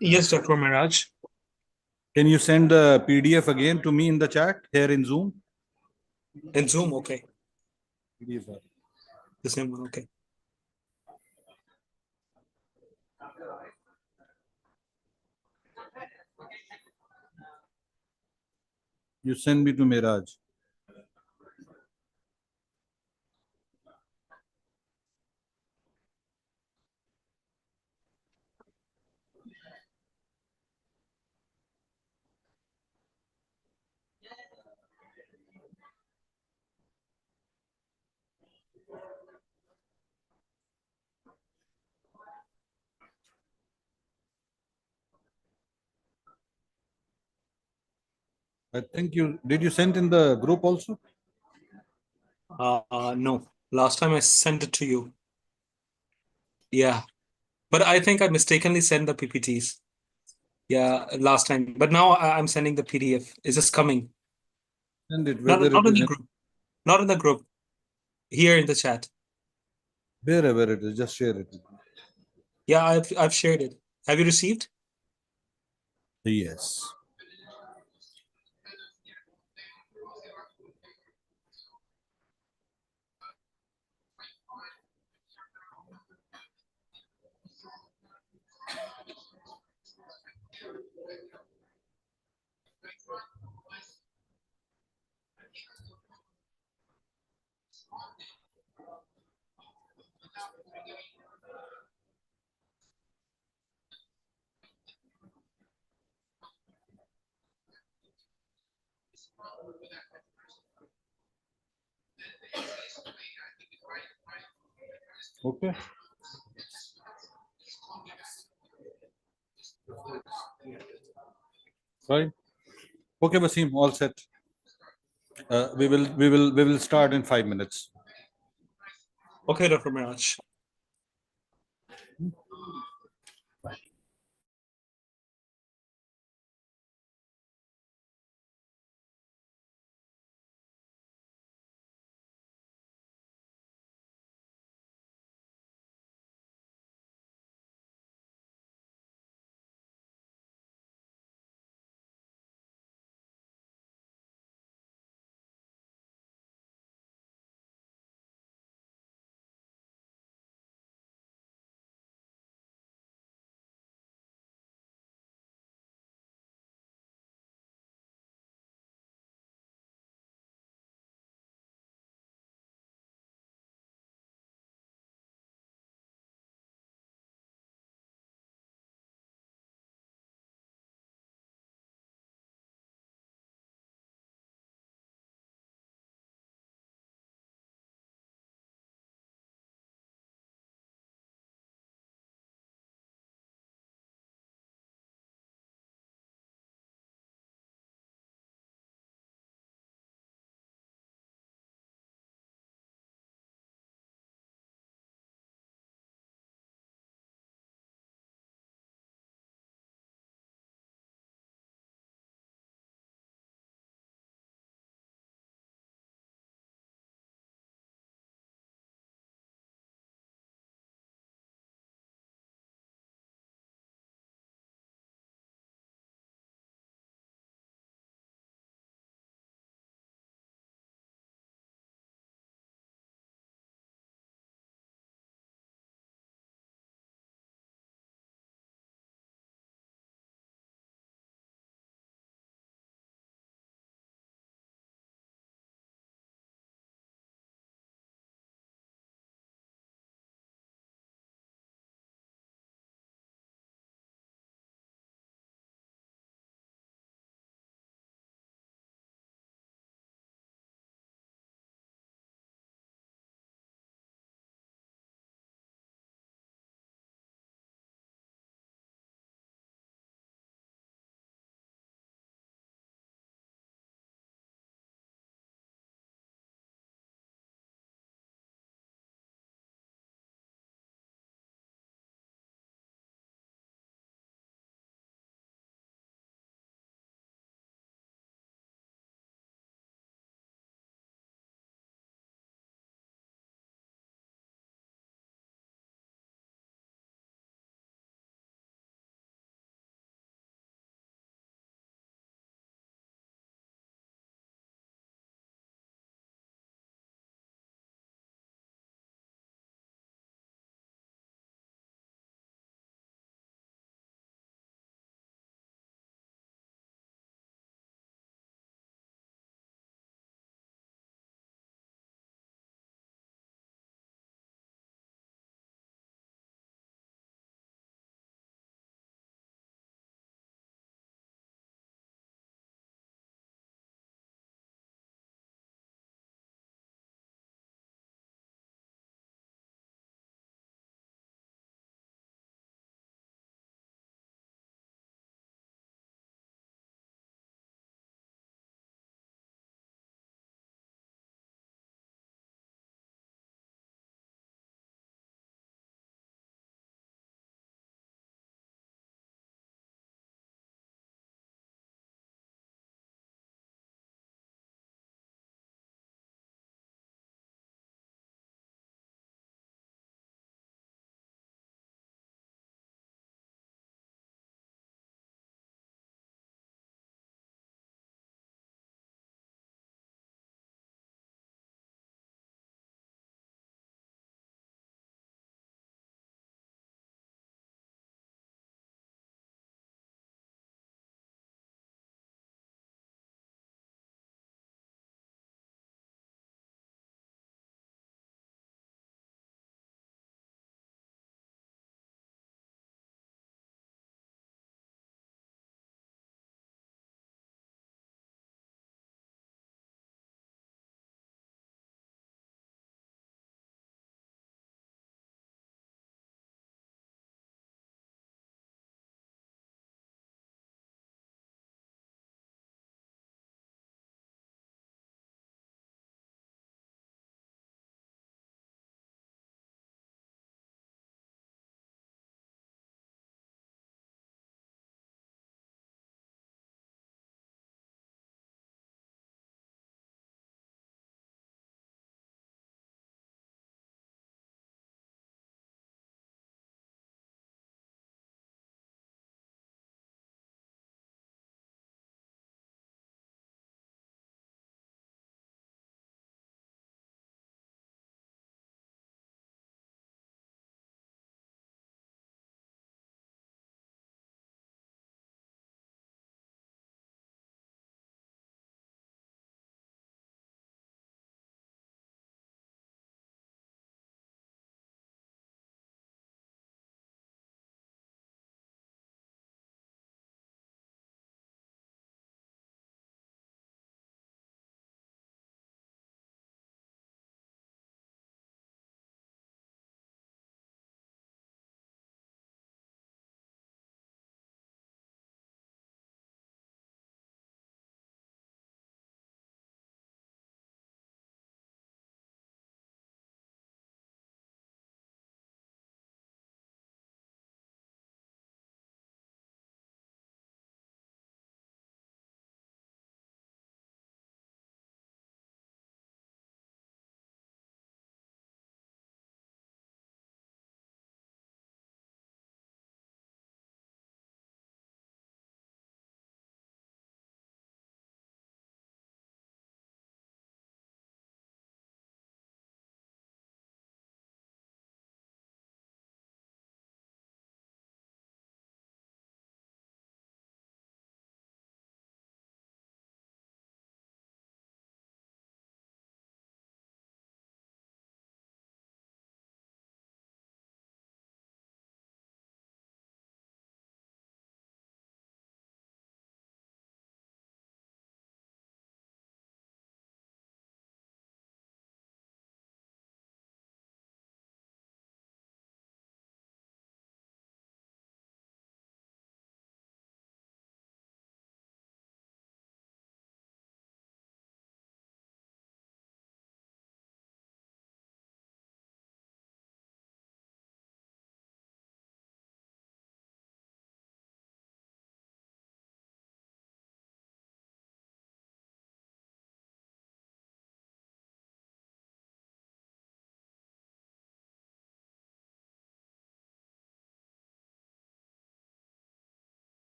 Yes, Dr. Miraj. can you send the PDF again to me in the chat here in Zoom? In Zoom, okay. PDF. The same one, okay. You send me to Miraj. I think did you send in the group also? No, last time I sent it to you. Yeah, but I think I mistakenly sent the PPTs. Yeah, last time. But now I'm sending the PDF. It's just coming. Send it, Not, whether not it in is the group. Not in the group. Here in the chat. wherever it is, just share it. Yeah, I've shared it. Have you received? Yes. Okay. Right. Okay, Wasim, all set. We will start in 5 minutes. Okay, Dr. Miraj.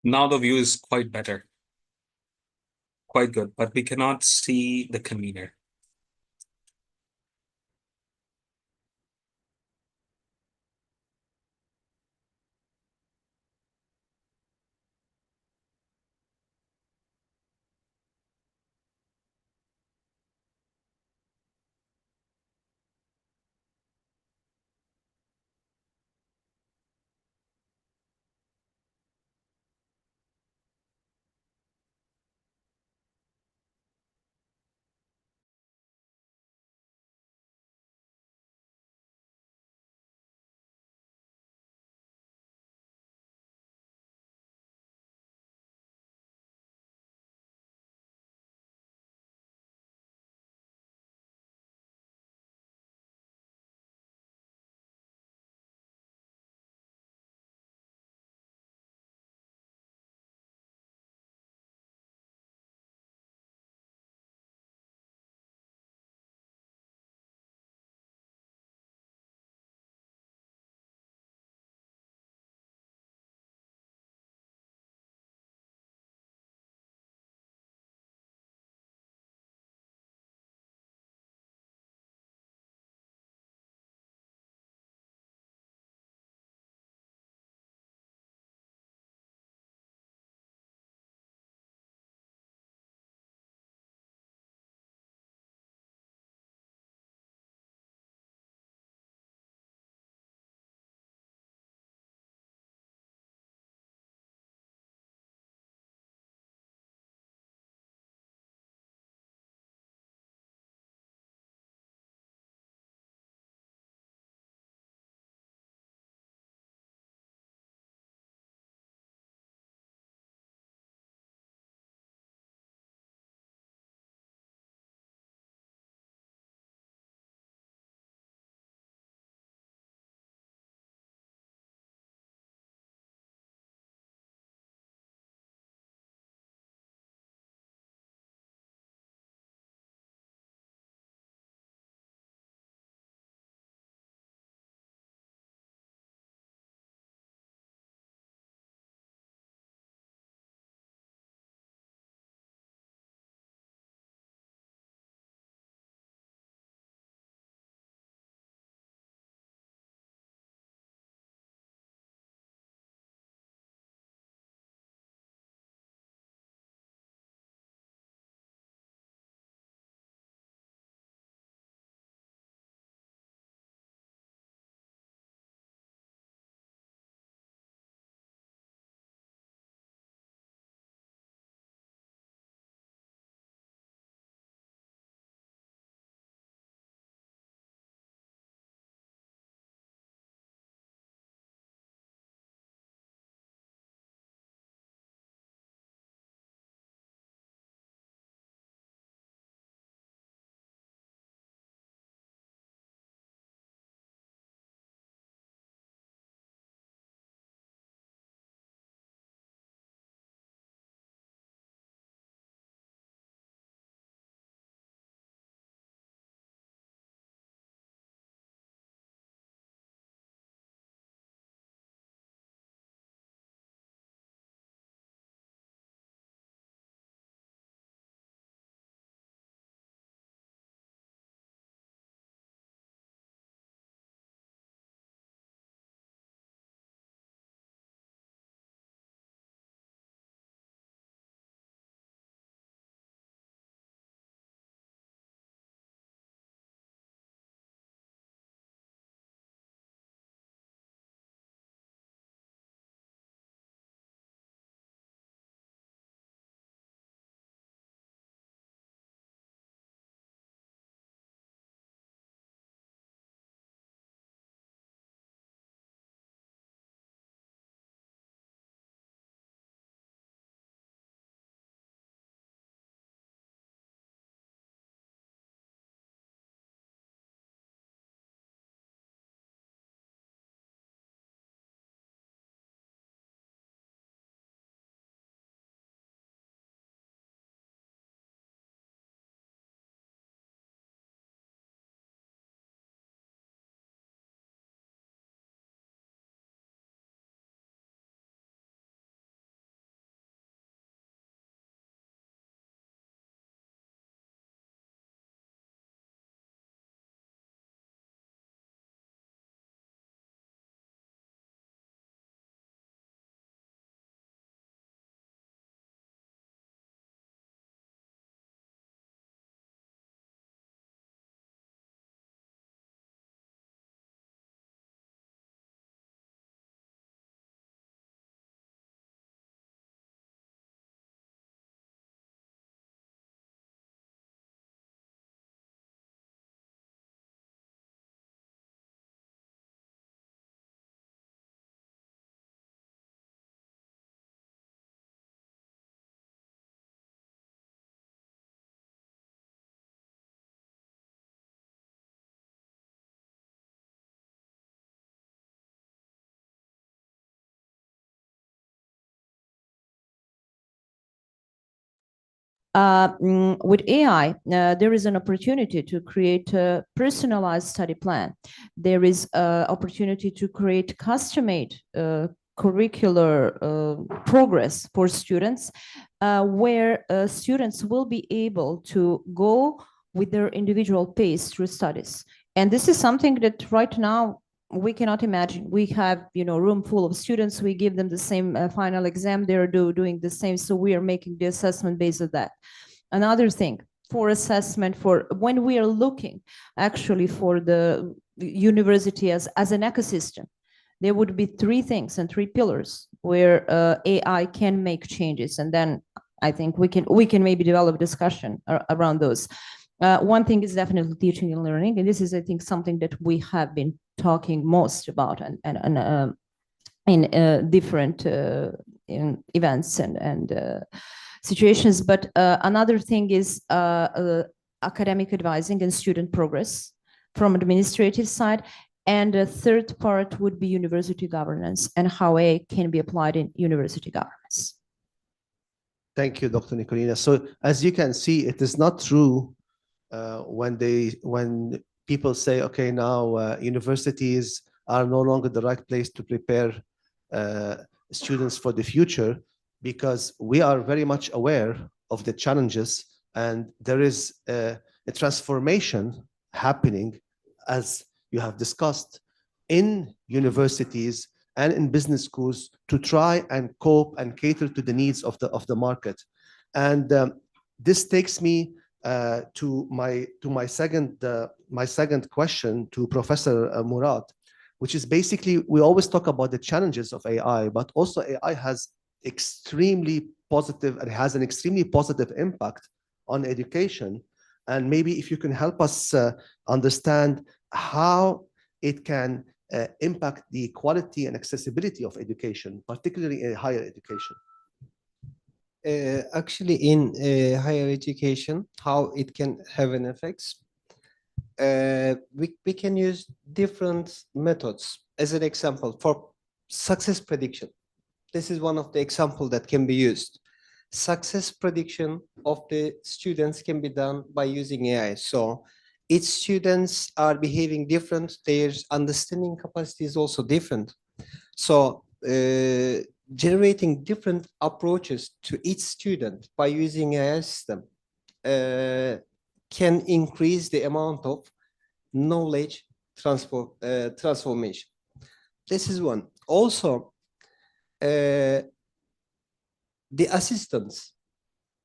Now the view is quite better, quite good, but we cannot see the convener. With AI, there is an opportunity to create a personalized study plan. There is an opportunity to create custom-made curricular progress for students, where students will be able to go with their individual pace through studies. And this is something that right now we cannot imagine. We have, room full of students. We give them the same final exam. They're doing the same. So we are making the assessment based on that. Another thing for assessment, for when we are looking actually for the university as an ecosystem, there would be three things and three pillars where AI can make changes. And then I think we can maybe develop discussion around those. One thing is definitely teaching and learning. And this is, I think, something that we have been talking most about and in different in events and situations. But another thing is academic advising and student progress from administrative side. And a third part would be university governance and how AI can be applied in university governance. Thank you, Dr. Nicolina. So as you can see, it is not true when people say, okay, now universities are no longer the right place to prepare students for the future, because we are very much aware of the challenges, and there is a transformation happening, as you have discussed, in universities and in business schools to try and cope and cater to the needs of the market. And this takes me to my second question to Professor Murad, which is basically, we always talk about the challenges of AI, but also AI has an extremely positive impact on education. And maybe if you can help us understand how it can impact the quality and accessibility of education, particularly in higher education. Actually, in higher education, how it can have an effect. We can use different methods. As an example, for success prediction, this is one of the examples that can be used. Success prediction of the students can be done by using AI. So each students are behaving different. Their understanding capacity is also different. So generating different approaches to each student by using AI system can increase the amount of knowledge transformation. This is one. Also, the assistants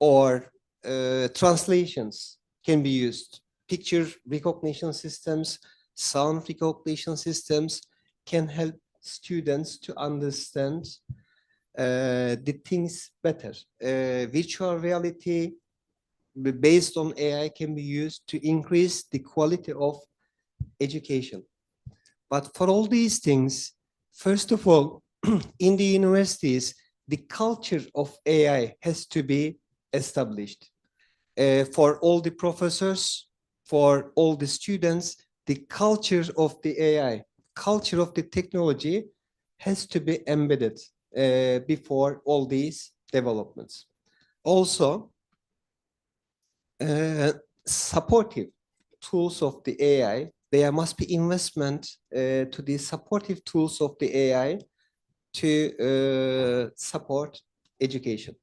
or translations can be used. Picture recognition systems, sound recognition systems can help students to understand the things better. Virtual reality based on AI can be used to increase the quality of education. But for all these things, first of all, in the universities, the culture of AI has to be established. For all the professors, for all the students, the culture of the AI, culture of the technology has to be embedded before all these developments. Also, supportive tools of the AI, there must be investment to the supportive tools of the AI to support education.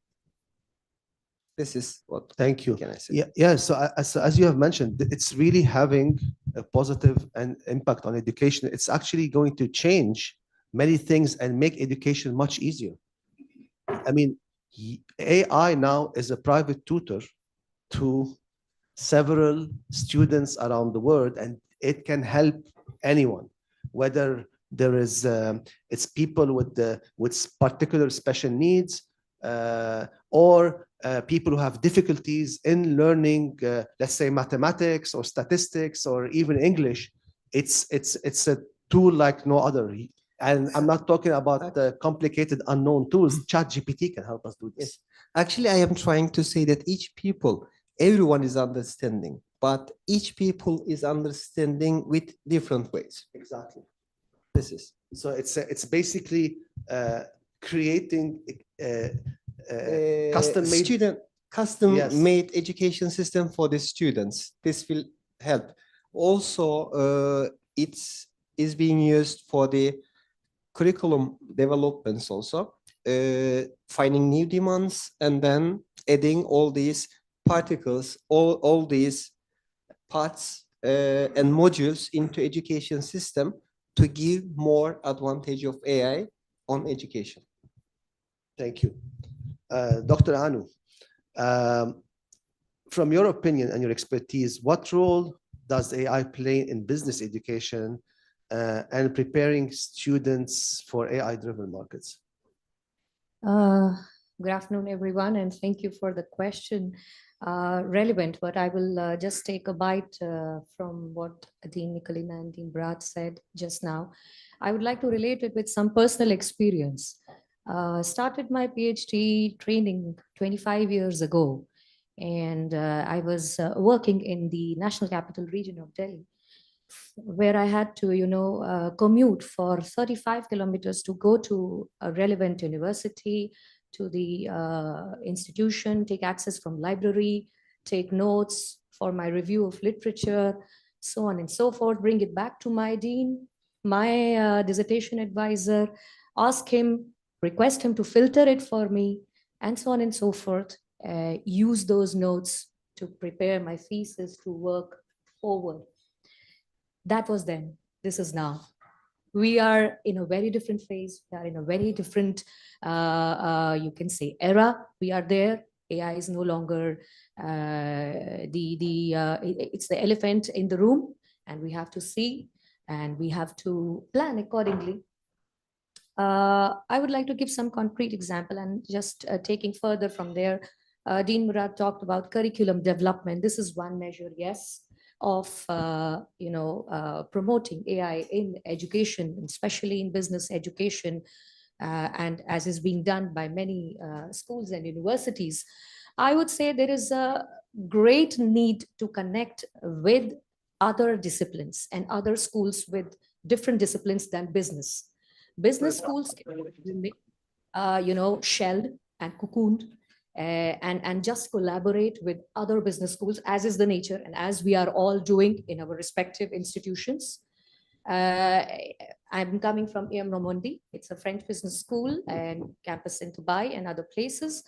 This is what Thank you. Can I say? Yeah, yeah. So as you have mentioned, it's really having a positive impact on education. It's actually going to change many things and make education much easier. I mean, AI now is a private tutor to several students around the world, and it can help anyone, whether there is it's people with particular special needs or people who have difficulties in learning, let's say mathematics or statistics or even English. It's a tool like no other. And I'm not talking about the complicated unknown tools. ChatGPT can help us do this. Yes. Actually, I am trying to say that each people, everyone is understanding, but each people is understanding with different ways. Exactly. This is. So it's basically creating custom-made custom-made education system for the students. This will help. Also, it is being used for the curriculum developments also, finding new demands and then adding all these particles, all these parts and modules into education system to give more advantage of AI on education. Thank you. Dr. Anu, from your opinion and your expertise, what role does AI play in business education and preparing students for AI-driven markets? Good afternoon, everyone, and thank you for the question. Relevant, but I will just take a bite from what Dean Nicolina and Dean Brad said just now. I would like to relate it with some personal experience. Started my PhD training 25 years ago, and I was working in the National Capital Region of Delhi, where I had to, commute for 35 kilometers to go to a relevant university, to the institution, take access from library, take notes for my review of literature, so on and so forth, bring it back to my dean, my dissertation advisor, ask him, request him to filter it for me, and so on and so forth, use those notes to prepare my thesis to work forward. That was then, this is now. We are in a very different phase. We are in a very different, you can say, era. We are there. AI is no longer it's the elephant in the room, and we have to see and we have to plan accordingly. I would like to give some concrete example, and just taking further from there, Dean Murad talked about curriculum development. This is one measure, yes, of promoting AI in education, especially in business education, and as is being done by many schools and universities. I would say there is a great need to connect with other disciplines and other schools with different disciplines than business. Business schools can be, shelled and cocooned, and just collaborate with other business schools, as is the nature and as we are all doing in our respective institutions. I'm coming from EM Romondi. It's a French business school and campus in Dubai and other places.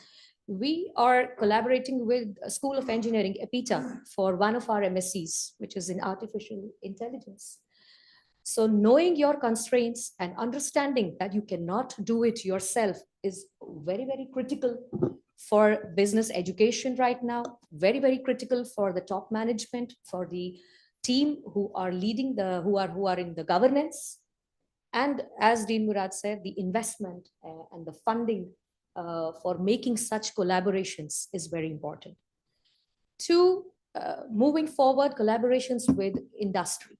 We are collaborating with a School of Engineering, EPITA, for one of our MSCs, which is in artificial intelligence. So knowing your constraints and understanding that you cannot do it yourself is very, very critical for business education right now, very, very critical for the top management, for the team who are leading who are in the governance. And as Dean Murad said, the investment and the funding for making such collaborations is very important. Two, moving forward, collaborations with industry.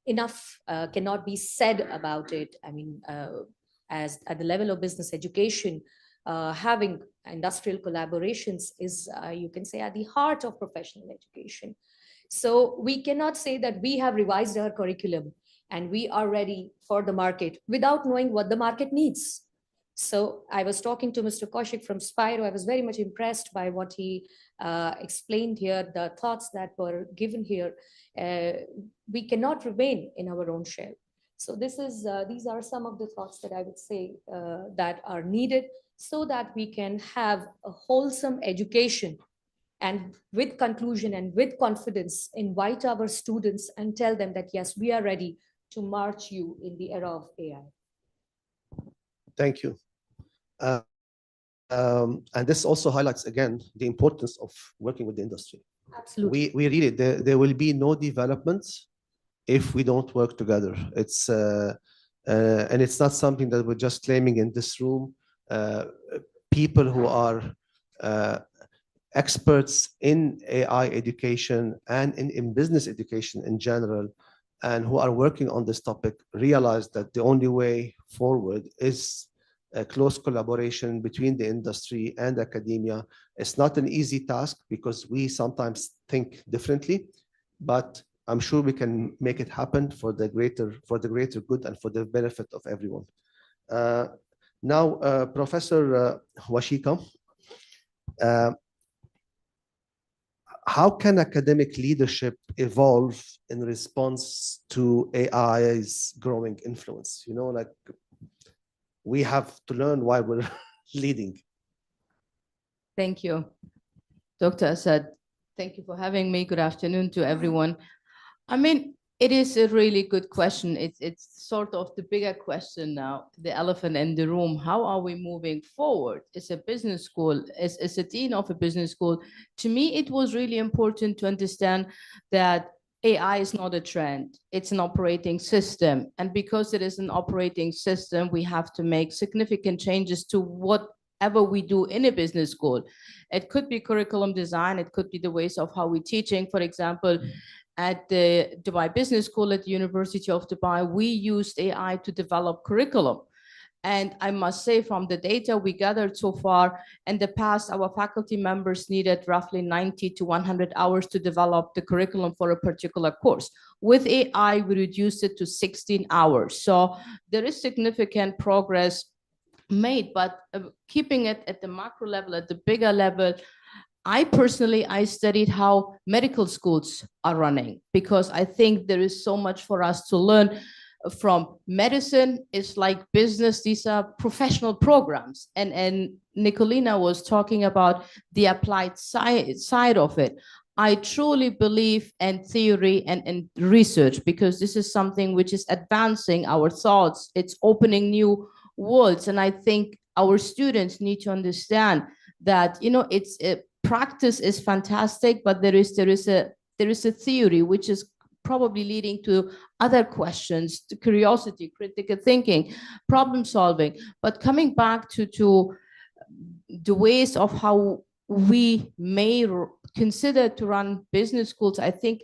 Enough cannot be said about it. I mean, as at the level of business education, having industrial collaborations is, you can say, at the heart of professional education. So we cannot say that we have revised our curriculum and we are ready for the market without knowing what the market needs. So I was talking to Mr. Kaushik from Spiro. I was very much impressed by what he explained here, the thoughts that were given here. We cannot remain in our own shell. So this is, these are some of the thoughts that I would say that are needed so that we can have a wholesome education, and with conclusion and with confidence, invite our students and tell them that, yes, we are ready to march you in the era of AI. Thank you. And this also highlights, again, the importance of working with the industry. Absolutely. We really, there will be no developments if we don't work together. It's and it's not something that we're just claiming in this room. People who are experts in AI education and in business education in general, and who are working on this topic, realize that the only way forward is a close collaboration between the industry and academia. It's not an easy task because we sometimes think differently, but I'm sure we can make it happen for the greater good and for the benefit of everyone. Now, Professor Washika, how can academic leadership evolve in response to AI's growing influence? You know, like we have to learn while we're leading. Thank you, Dr. Assad. Thank you for having me. Good afternoon to everyone. I mean, it is a really good question. It's sort of the bigger question now, the elephant in the room. How are we moving forward? As a business school, as a dean of a business school, to me, it was really important to understand that AI is not a trend, it's an operating system. And because it is an operating system, we have to make significant changes to whatever we do in a business school. It could be curriculum design, it could be the ways of how we're teaching. For example, at the Dubai Business School at the University of Dubai, we used AI to develop curriculum. And I must say, from the data we gathered so far, in the past, our faculty members needed roughly 90 to 100 hours to develop the curriculum for a particular course. With AI, we reduced it to 16 hours. So there is significant progress made, but keeping it at the macro level, at the bigger level, I studied how medical schools are running, because I think there is so much for us to learn from medicine. It's like business. These are professional programs. And Nicolina was talking about the applied side of it. I truly believe in theory and research, because this is something which is advancing our thoughts. It's opening new worlds. And I think our students need to understand that, you know, practice is fantastic, but there is a theory which is probably leading to other questions, to curiosity, critical thinking, problem solving. But coming back to the ways of how we may consider to run business schools, I think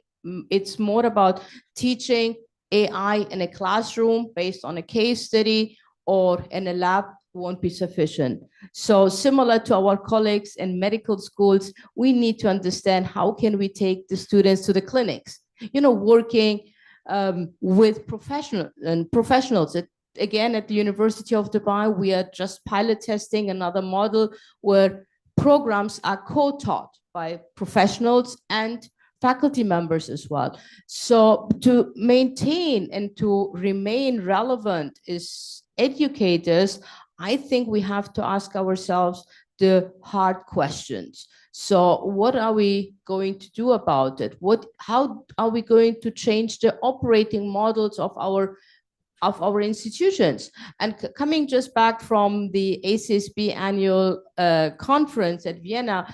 it's more about teaching AI in a classroom based on a case study or in a lab won't be sufficient. So similar to our colleagues in medical schools, we need to understand how can we take the students to the clinics, you know, working with professionals. Again, at the University of Dubai, we are just pilot testing another model where programs are co-taught by professionals and faculty members as well. So to maintain and to remain relevant as educators, I think we have to ask ourselves the hard questions. So what are we going to do about it? How are we going to change the operating models of our institutions? And coming just back from the ACSB annual conference at Vienna,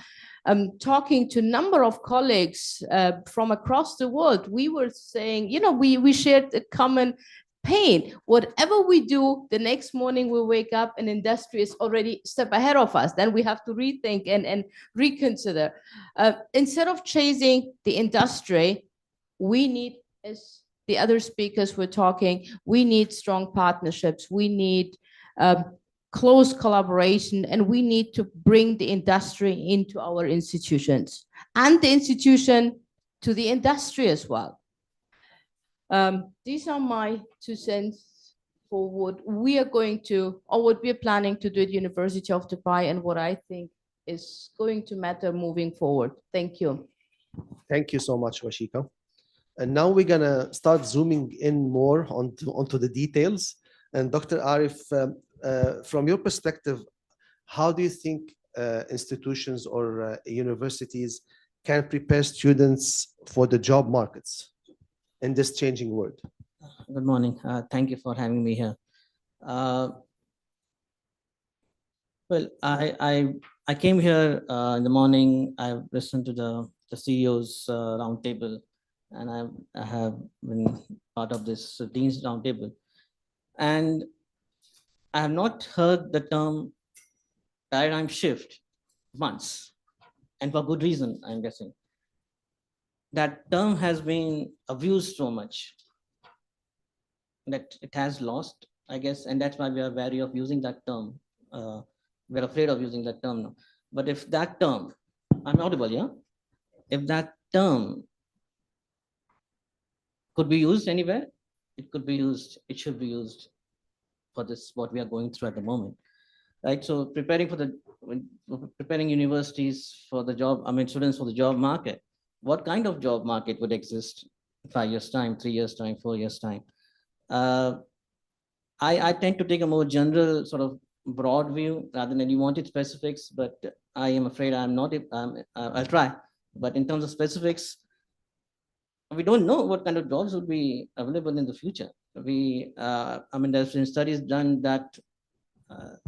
talking to a number of colleagues from across the world, we were saying, you know, we shared a common pain. Whatever we do, the next morning we wake up and industry is already a step ahead of us. Then we have to rethink and reconsider. Instead of chasing the industry, we need, as the other speakers were talking, we need strong partnerships. We need close collaboration, and we need to bring the industry into our institutions and the institution to the industry as well. These are my 2 cents for what we are going to, or what we are planning to do at University of Dubai, and what I think is going to matter moving forward. Thank you. Thank you so much, Washika. And now we're gonna start zooming in more onto the details. And Dr. Arif, from your perspective, how do you think institutions or universities can prepare students for the job markets in this changing world? Good morning. Thank you for having me here. Well, I came here in the morning. I listened to the CEO's roundtable, and I have been part of this Dean's roundtable. And I have not heard the term paradigm shift once, and for good reason, I'm guessing. That term has been abused so much that it has lost, I guess, and that's why we are wary of using that term. We're afraid of using that term now. But if that term, I'm audible, yeah? If that term could be used anywhere, it could be used, it should be used for this, what we are going through at the moment. right? So preparing universities for the job, I mean, students for the job market. What kind of job market would exist 5 years time, 3 years time, 4 years time? I tend to take a more general sort of broad view rather than you wanted specifics, but I am afraid I'm not, I'll try. But in terms of specifics, we don't know what kind of jobs would be available in the future. I mean, there's been studies done that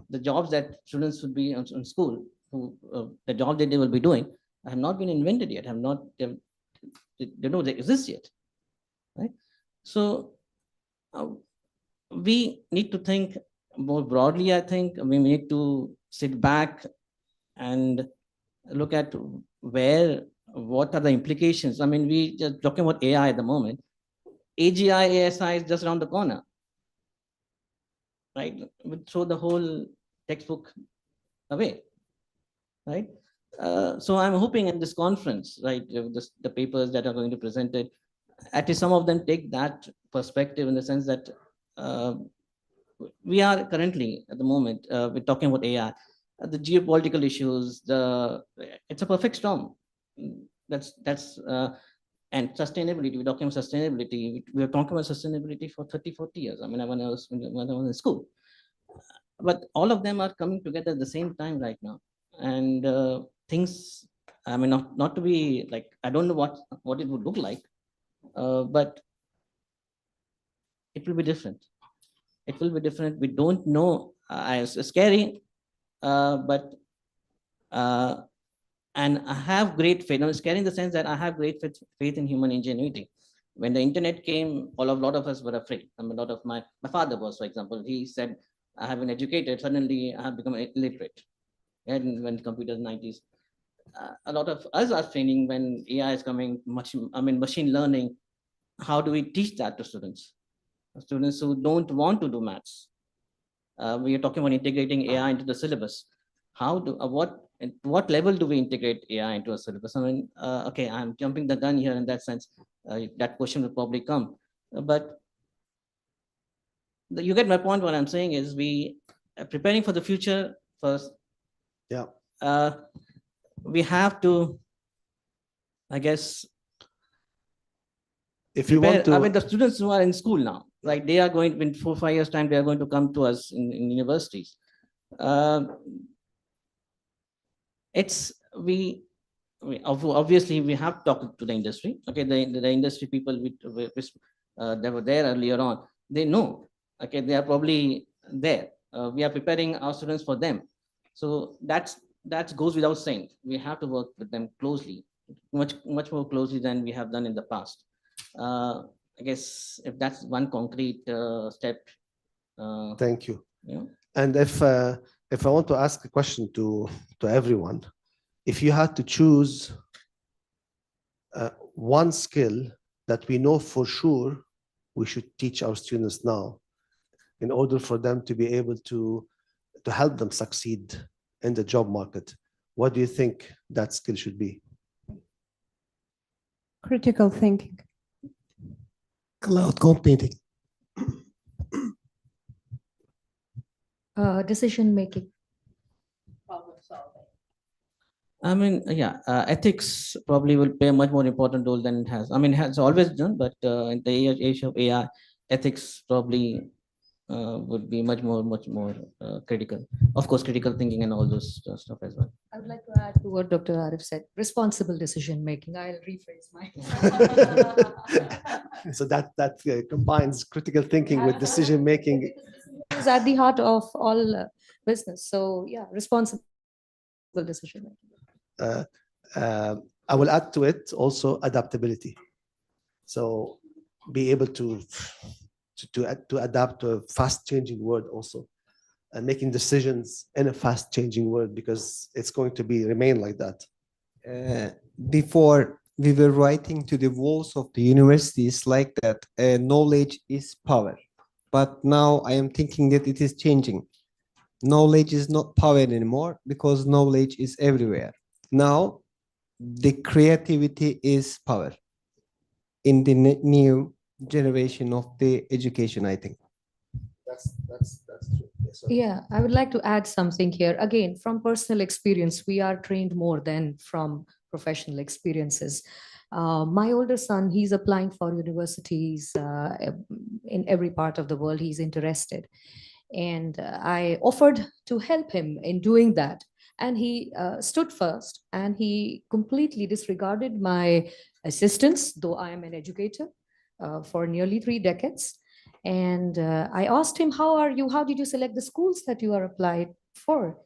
the jobs that students would be in school, the job that they will be doing, have not been invented yet, they don't exist yet, right? So we need to think more broadly. I think we need to sit back and look at what are the implications. I mean, we just talking about AI at the moment. AGI, ASI is just around the corner, right? We throw the whole textbook away, right? So I'm hoping in this conference, right, the papers that are going to be presented, at least some of them take that perspective in the sense that we are currently at the moment, we're talking about AI, the geopolitical issues, it's a perfect storm. And sustainability, we're talking about sustainability. We were talking about sustainability for 30, 40 years. I mean, when I was in school. But all of them are coming together at the same time right now. And things, I mean, not to be like, I don't know what it would look like, but it will be different. It will be different. We don't know. It's scary, but and I have great faith. Now, it's scary in the sense that I have great faith in human ingenuity. When the internet came, a lot of us were afraid. I mean, a lot of my father was, for example, he said, I have been educated, suddenly I have become illiterate. And when computers 90s, a lot of us are training when AI is coming, machine learning. How do we teach that to students? Students who don't want to do maths. We are talking about integrating AI into the syllabus. At what level do we integrate AI into a syllabus? I mean, okay, I'm jumping the gun here in that sense. That question will probably come. But you get my point. What I'm saying is we are preparing for the future first. Yeah. We have to, I guess, if you want to, I mean, the students who are in school now, like they are going in 4 or 5 years time, they are going to come to us in universities. Obviously we have talked to the industry. Okay, the industry people that were there earlier on, they know. Okay, they are probably there. We are preparing our students for them. So that goes without saying. We have to work with them closely, much more closely than we have done in the past. I guess if that's one concrete step. Thank you. Yeah. And if I want to ask a question to everyone, if you had to choose one skill that we know for sure we should teach our students now in order for them to be able to help them succeed in the job market, what do you think that skill should be? Critical thinking. Cloud computing. Decision making. I mean, yeah, ethics probably will play a much more important role than it has. I mean, it has always done, but in the age of AI, ethics probably would be much more critical. Of course, critical thinking and all those stuff as well. I would like to add to what Dr. Arif said. Responsible decision making. I'll rephrase mine. So that combines critical thinking with decision making. It's at the heart of all business. So yeah, responsible decision making. I will add to it also adaptability. So be able to adapt to a fast changing world also, and making decisions in a fast changing world, because it's going to remain like that. Before we were writing to the walls of the universities like that, knowledge is power. But now I am thinking that it is changing. Knowledge is not power anymore because knowledge is everywhere. Now, the creativity is power in the new generation of the education, I think. That's true. Yes. Yeah, I would like to add something here. Again, from personal experience, we are trained more than from professional experiences. My older son, he's applying for universities in every part of the world. He's interested. And I offered to help him in doing that. And he stood first and he completely disregarded my assistance, though I am an educator for nearly 3 decades. And I asked him, how did you select the schools that you are applied for?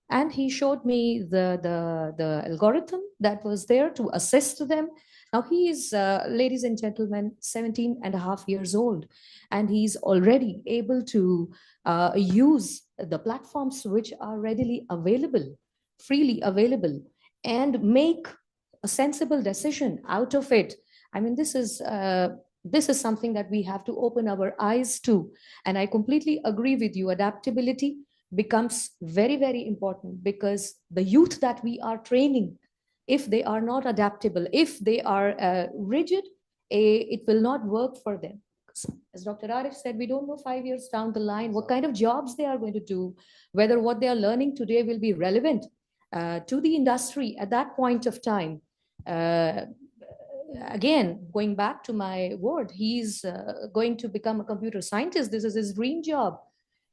And he showed me the algorithm that was there to assist them. Now he is, ladies and gentlemen, 17 and a half years old, and he's already able to use the platforms which are readily available, freely available, and make a sensible decision out of it. I mean, this is something that we have to open our eyes to. And I completely agree with you. Adaptability becomes very, very important, because the youth that we are training, if they are not adaptable, if they are rigid, it will not work for them. As Dr. Arif said, we don't know 5 years down the line what kind of jobs they are going to do, whether what they are learning today will be relevant to the industry at that point of time. Again, going back to my word, he's going to become a computer scientist. This is his dream job.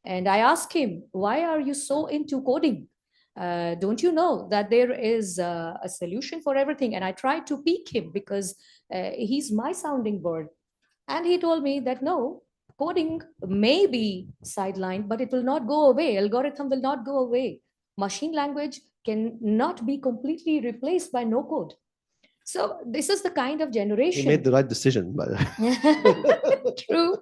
And I asked him, why are you so into coding? Don't you know that there is a solution for everything? And I tried to pique him, because he's my sounding board. And he told me that no, coding may be sidelined, but it will not go away. Algorithm will not go away. Machine language cannot be completely replaced by no code. So this is the kind of generation. He made the right decision, by the way. True.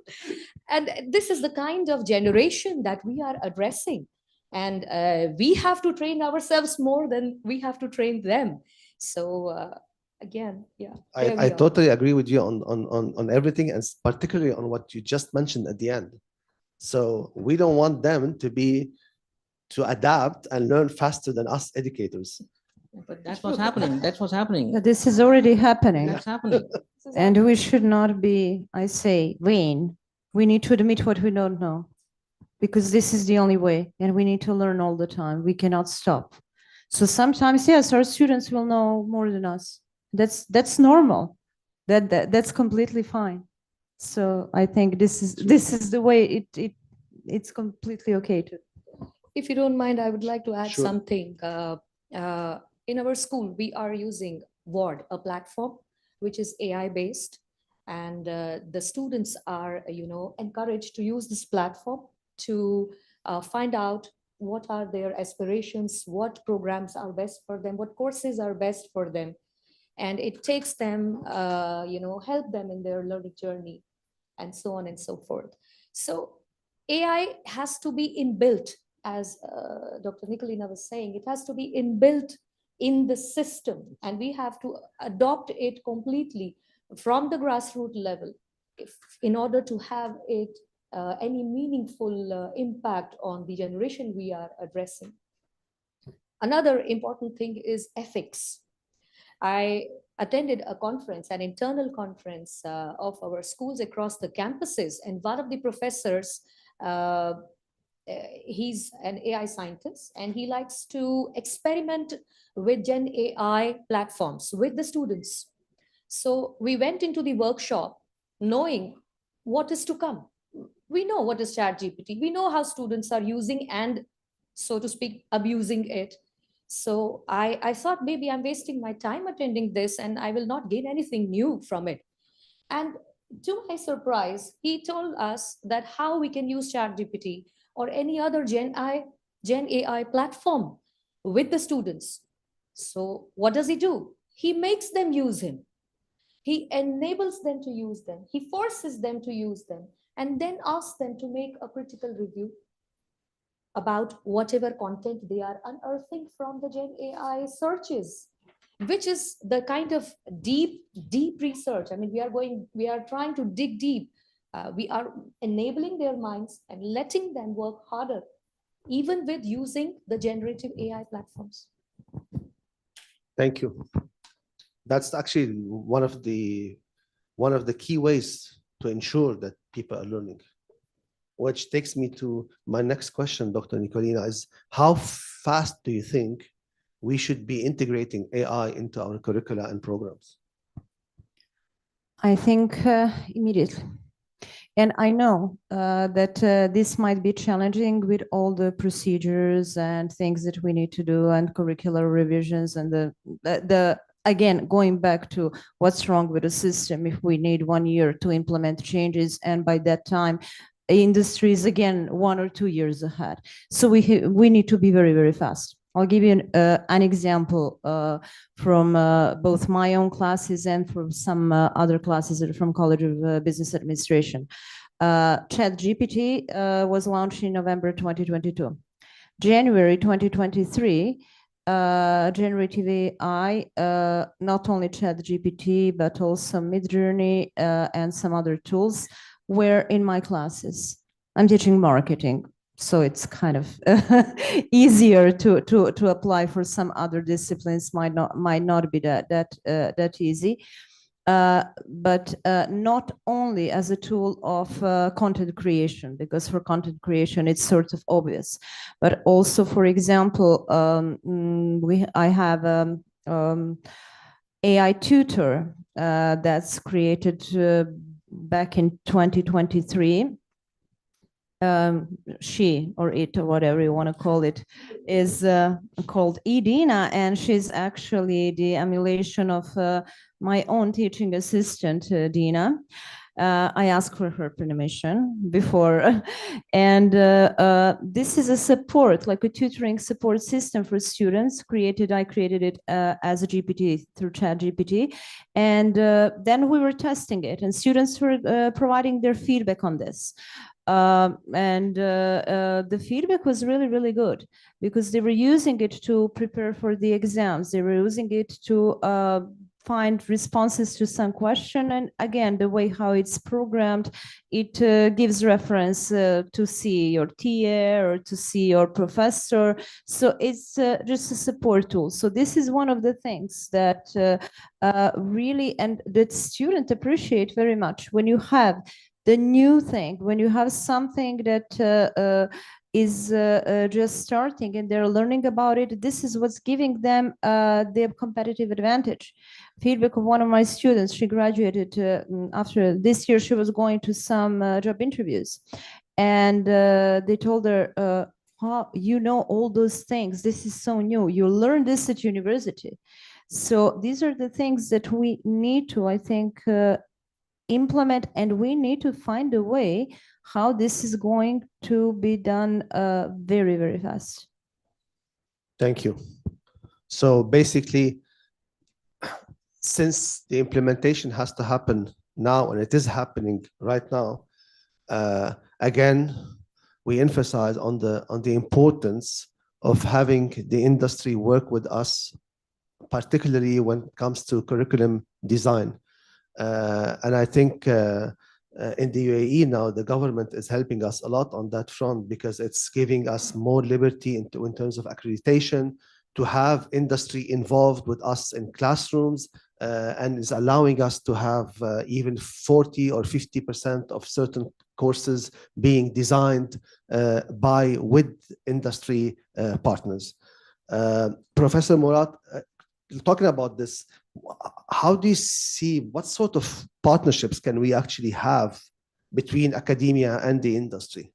And this is the kind of generation that we are addressing. And we have to train ourselves more than we have to train them. So again, yeah. I totally agree with you on everything, and particularly on what you just mentioned at the end. So we don't want them to adapt and learn faster than us educators. But that's what's happening. That's what's happening. This is already happening. That's happening. And we should not be, I say, vain. We need to admit what we don't know, because this is the only way, and we need to learn all the time. We cannot stop. So sometimes, yes, our students will know more than us. That's normal. That's completely fine. So I think this is the way it's completely okay to. If you don't mind, I would like to add Sure. something. In our school, we are using Word, a platform which is AI based, and the students are, encouraged to use this platform to find out what are their aspirations, what programs are best for them, what courses are best for them, and it takes them, help them in their learning journey, and so on and so forth. So AI has to be inbuilt, as Dr. Nicolina was saying, it has to be inbuilt in the system, and we have to adopt it completely from the grassroots level in order to have it any meaningful impact on the generation we are addressing. Another important thing is ethics. I attended a conference, an internal conference of our schools across the campuses, and one of the professors, he's an AI scientist, and he likes to experiment with Gen AI platforms with the students. So we went into the workshop knowing what is to come. We know what is ChatGPT. We know how students are using and, so to speak, abusing it. So I thought maybe I'm wasting my time attending this and I will not gain anything new from it. And to my surprise, he told us that how we can use ChatGPT or any other Gen AI platform with the students. So what does he do? He makes them use him. He enables them to use them. He forces them to use them, and then asks them to make a critical review about whatever content they are unearthing from the Gen AI searches, which is the kind of deep research. I mean, we are trying to dig deep. We are enabling their minds and letting them work harder, even with using the generative AI platforms. Thank you. That's actually one of the key ways to ensure that people are learning. which takes me to my next question, Dr. Nicolina, is how fast do you think we should be integrating AI into our curricula and programs? I think immediately. And I know that this might be challenging with all the procedures and things that we need to do and curricular revisions and the again, going back to what's wrong with the system if we need 1 year to implement changes, and by that time, industry is again 1 or 2 years ahead. So we need to be very, very fast. I'll give you an example from both my own classes and from some other classes from College of Business Administration. ChatGPT was launched in November 2022. January 2023, generative AI, not only ChatGPT, but also Midjourney and some other tools were in my classes. I'm teaching marketing, so it's kind of easier to apply. For some other disciplines might not be that easy. But not only as a tool of content creation, because for content creation it's sort of obvious, but also, for example, I have AI tutor that's created back in 2023. She or it or whatever you want to call it is called Edina, and she's actually the emulation of my own teaching assistant, Dina. I asked for her permission before, and this is a support, like a tutoring support system for students. I created it as a GPT through ChatGPT, and then we were testing it, and students were providing their feedback on this. The feedback was really, really good because they were using it to prepare for the exams. They were using it to find responses to some question. And again, the way how it's programmed, it gives reference to see your TA or to see your professor. So it's just a support tool. So this is one of the things that really, and that students appreciate very much when you have the new thing, when you have something that is just starting and they're learning about it. This is what's giving them their competitive advantage. Feedback of one of my students, she graduated after this year, she was going to some job interviews, and they told her, oh, you know all those things, this is so new, you learned this at university. So these are the things that we need to, I think, implement, and we need to find a way how this is going to be done very, very fast. Thank you. So basically, since the implementation has to happen now, and it is happening right now, again, we emphasize on the importance of having the industry work with us, particularly when it comes to curriculum design. And I think in the UAE now, the government is helping us a lot on that front because it's giving us more liberty in terms of accreditation, to have industry involved with us in classrooms, and is allowing us to have even 40 or 50% of certain courses being designed with industry partners. Professor Murad, talking about this, how do you see, what sort of partnerships can we actually have between academia and the industry?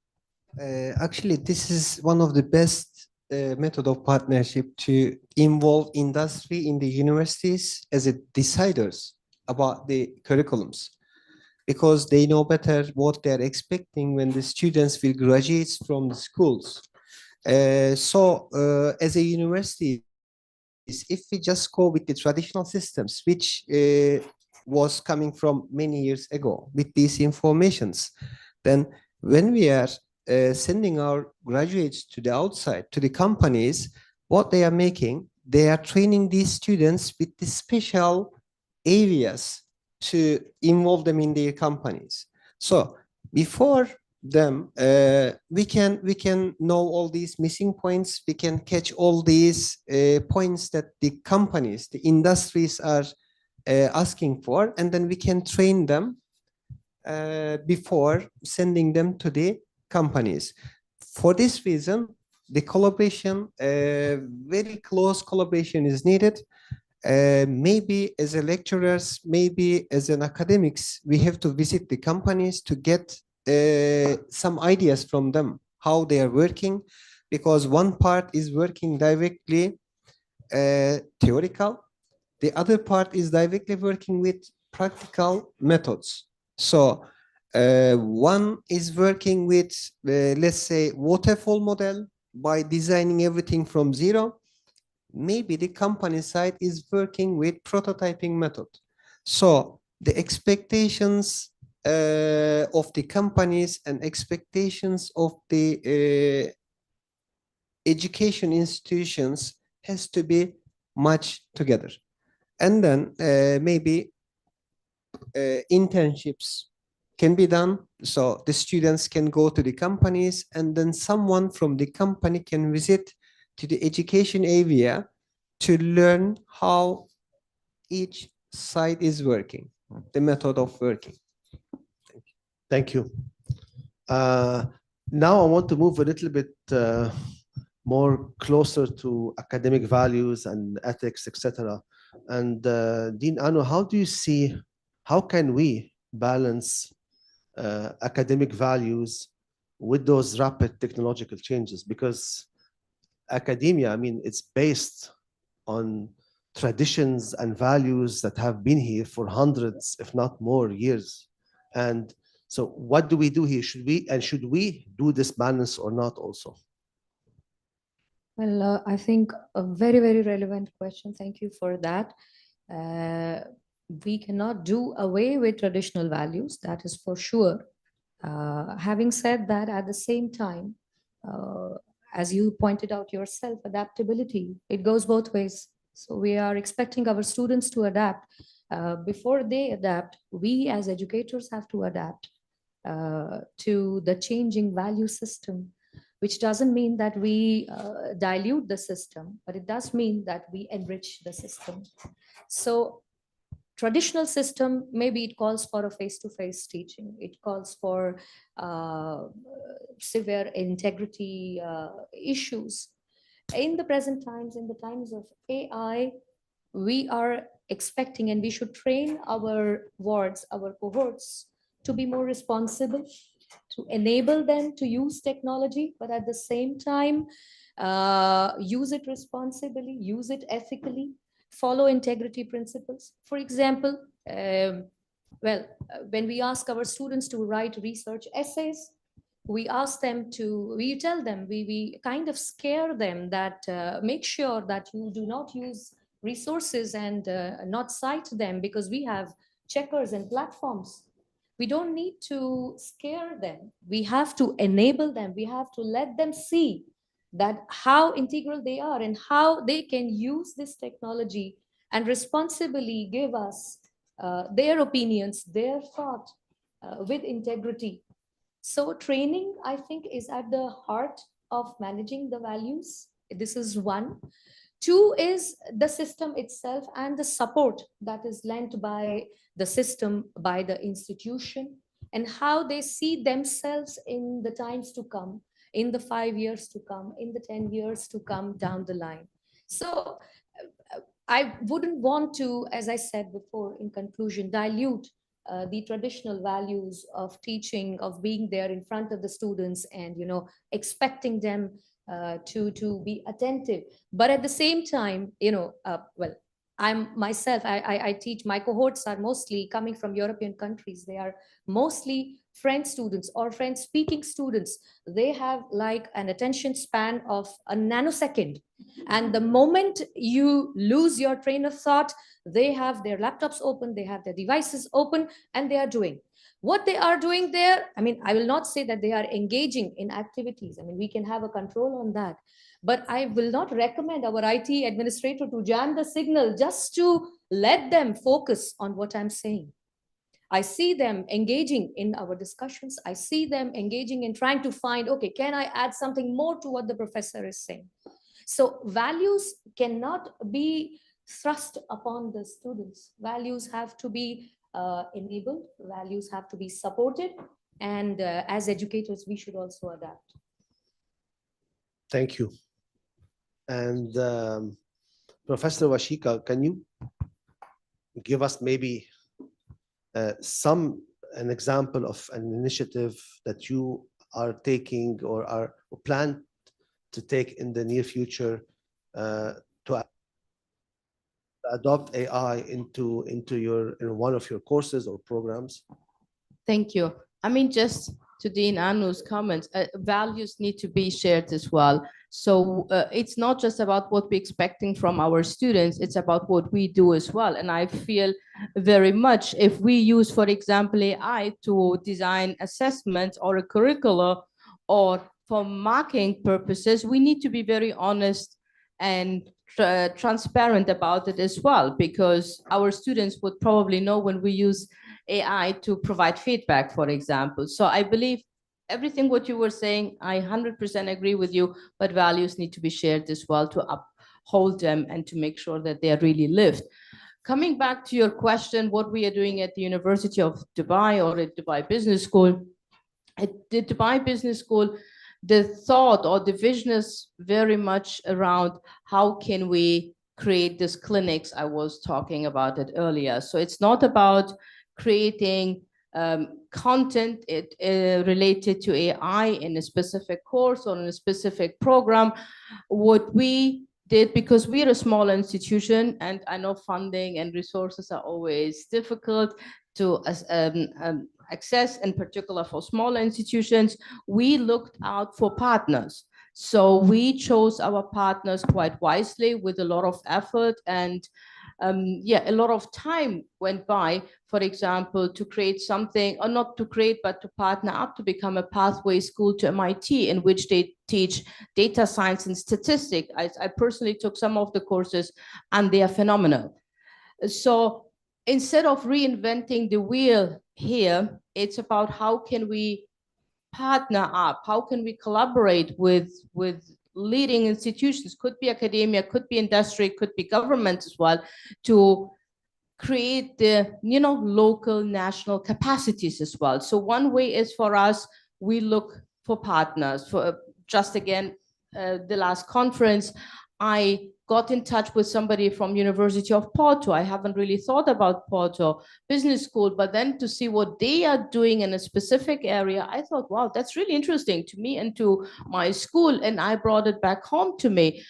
Actually, this is one of the best method of partnership to involve industry in the universities as deciders about the curriculums, because they know better what they're expecting when the students will graduate from the schools. As a university, if we just go with the traditional systems, which was coming from many years ago with these informations, then when we are sending our graduates to the outside, to the companies, what they are making, they are training these students with the special areas to involve them in their companies. So before them, we can know all these missing points. We can catch all these points that the companies, the industries are asking for, and then we can train them before sending them to the companies. For this reason, the collaboration, very close collaboration is needed. Maybe as a lecturers, maybe as an academics, we have to visit the companies to get some ideas from them, how they are working, because one part is working directly theoretical, the other part is directly working with practical methods. So one is working with, let's say, waterfall model by designing everything from zero. Maybe the company side is working with prototyping method. So the expectations of the companies and expectations of the education institutions has to be matched together. And then maybe internships can be done. So the students can go to the companies, and then someone from the company can visit to the education area to learn how each side is working, the method of working. Thank you. Now I want to move a little bit more closer to academic values and ethics, etc. And Dean Anu, how do you see, how can we balance academic values with those rapid technological changes? Because academia, I mean, it's based on traditions and values that have been here for hundreds, if not more, years. And so what do we do here? Should we do this balance or not also? Well, I think a very, very relevant question. Thank you for that. We cannot do away with traditional values, that is for sure. Having said that, at the same time, as you pointed out yourself, adaptability, it goes both ways. So we are expecting our students to adapt. Before they adapt, we as educators have to adapt to the changing value system, which doesn't mean that we dilute the system, but it does mean that we enrich the system. So traditional system, maybe it calls for a face-to-face teaching. It calls for severe integrity issues. In the present times, in the times of AI, we are expecting, and we should train our wards, our cohorts, to be more responsible, to enable them to use technology, but at the same time, use it responsibly, use it ethically, follow integrity principles. For example, when we ask our students to write research essays, we ask them to, we tell them, we kind of scare them that make sure that you do not use resources and not cite them, because we have checkers and platforms. We don't need to scare them. We have to enable them. We have to let them see that how integral they are and how they can use this technology and responsibly give us their opinions, their thought with integrity. So training, I think, is at the heart of managing the values. This is one. Two is the system itself and the support that is lent by the system, by the institution, and how they see themselves in the times to come, in the 5 years to come, in the 10 years to come down the line. So I wouldn't want to, as I said before, in conclusion, dilute the traditional values of teaching, of being there in front of the students and, expecting them to be attentive. But at the same time, I'm myself, I teach, my cohorts are mostly coming from European countries. They are mostly French students or French speaking students. They have like an attention span of a nanosecond. And the moment you lose your train of thought, they have their laptops open, they have their devices open, and they are doing what they are doing there. I mean, I will not say that they are engaging in activities. I mean, we can have a control on that. But I will not recommend our IT administrator to jam the signal just to let them focus on what I'm saying. I see them engaging in our discussions. I see them engaging in trying to find, okay, can I add something more to what the professor is saying? So values cannot be thrust upon the students. Values have to be enabled. Values have to be supported. And as educators, we should also adapt. Thank you. And Professor Washika, can you give us maybe an example of an initiative that you are taking or plan to take in the near future to adopt AI into in one of your courses or programs? Thank you. I mean, just to Dean Anu's comments, values need to be shared as well. So it's not just about what we're expecting from our students, it's about what we do as well. And I feel very much if we use, for example, AI to design assessments or a curricula or for marking purposes, we need to be very honest and transparent about it as well, because our students would probably know when we use AI to provide feedback, for example. So I believe everything what you were saying, I 100% agree with you, but values need to be shared as well to uphold them and to make sure that they are really lived. Coming back to your question, what we are doing at the University of Dubai or at Dubai Business School, at the Dubai Business School, the thought or the vision is very much around how can we create these clinics. I was talking about it earlier. So it's not about creating content related to AI in a specific course or in a specific program. What we did, because we're a small institution and I know funding and resources are always difficult to access, in particular for smaller institutions, we looked out for partners. So we chose our partners quite wisely with a lot of effort, and a lot of time went by, for example, to create something, or not to create, but to partner up to become a pathway school to MIT in which they teach data science and statistics. I personally took some of the courses and they are phenomenal. So instead of reinventing the wheel here, it's about how can we partner up, how can we collaborate with leading institutions, could be academia, could be industry, could be government as well, to create the local national capacities as well. So one way is for us, we look for partners. For just again, the last conference, I got in touch with somebody from University of Porto. I haven't really thought about Porto Business School, but then to see what they are doing in a specific area, I thought, wow, that's really interesting to me and to my school, and I brought it back home to me.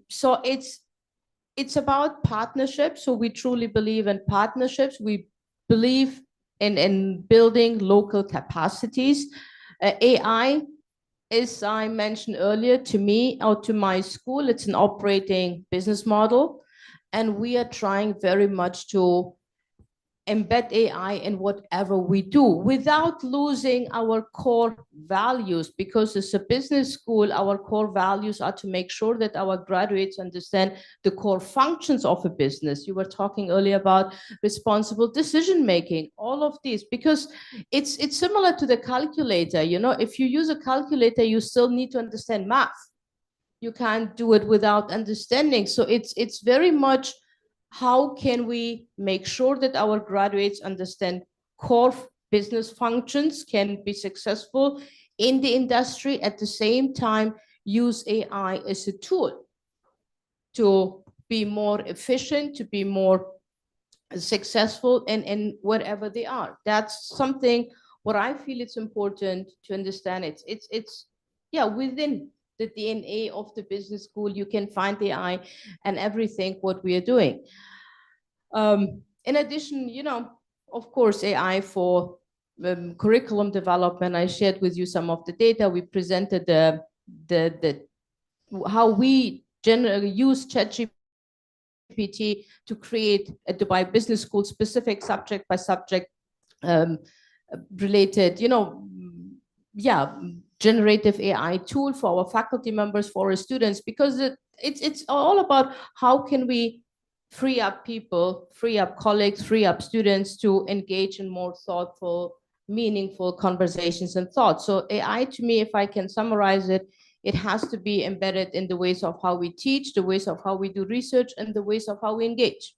So it's about partnerships. So we truly believe in partnerships. We believe in building local capacities. AI, as I mentioned earlier, to me or to my school, it's an operating business model. And we are trying very much to embed AI in whatever we do without losing our core values, because as a business school, our core values are to make sure that our graduates understand the core functions of a business. You were talking earlier about responsible decision-making, all of these, because it's similar to the calculator. If you use a calculator, you still need to understand math. You can't do it without understanding. So it's very much, how can we make sure that our graduates understand core business functions, can be successful in the industry, at the same time use AI as a tool to be more efficient, to be more successful in wherever they are. That's something what I feel it's important to understand. It's within the DNA of the business school, you can find AI and everything what we are doing. In addition, of course, AI for curriculum development. I shared with you some of the data. We presented how we generally use ChatGPT to create a Dubai Business School specific subject by subject related, generative AI tool for our faculty members, for our students, because it's all about how can we free up people, free up colleagues, free up students to engage in more thoughtful, meaningful conversations and thoughts. So AI, to me, if I can summarize it, it has to be embedded in the ways of how we teach, the ways of how we do research, and the ways of how we engage.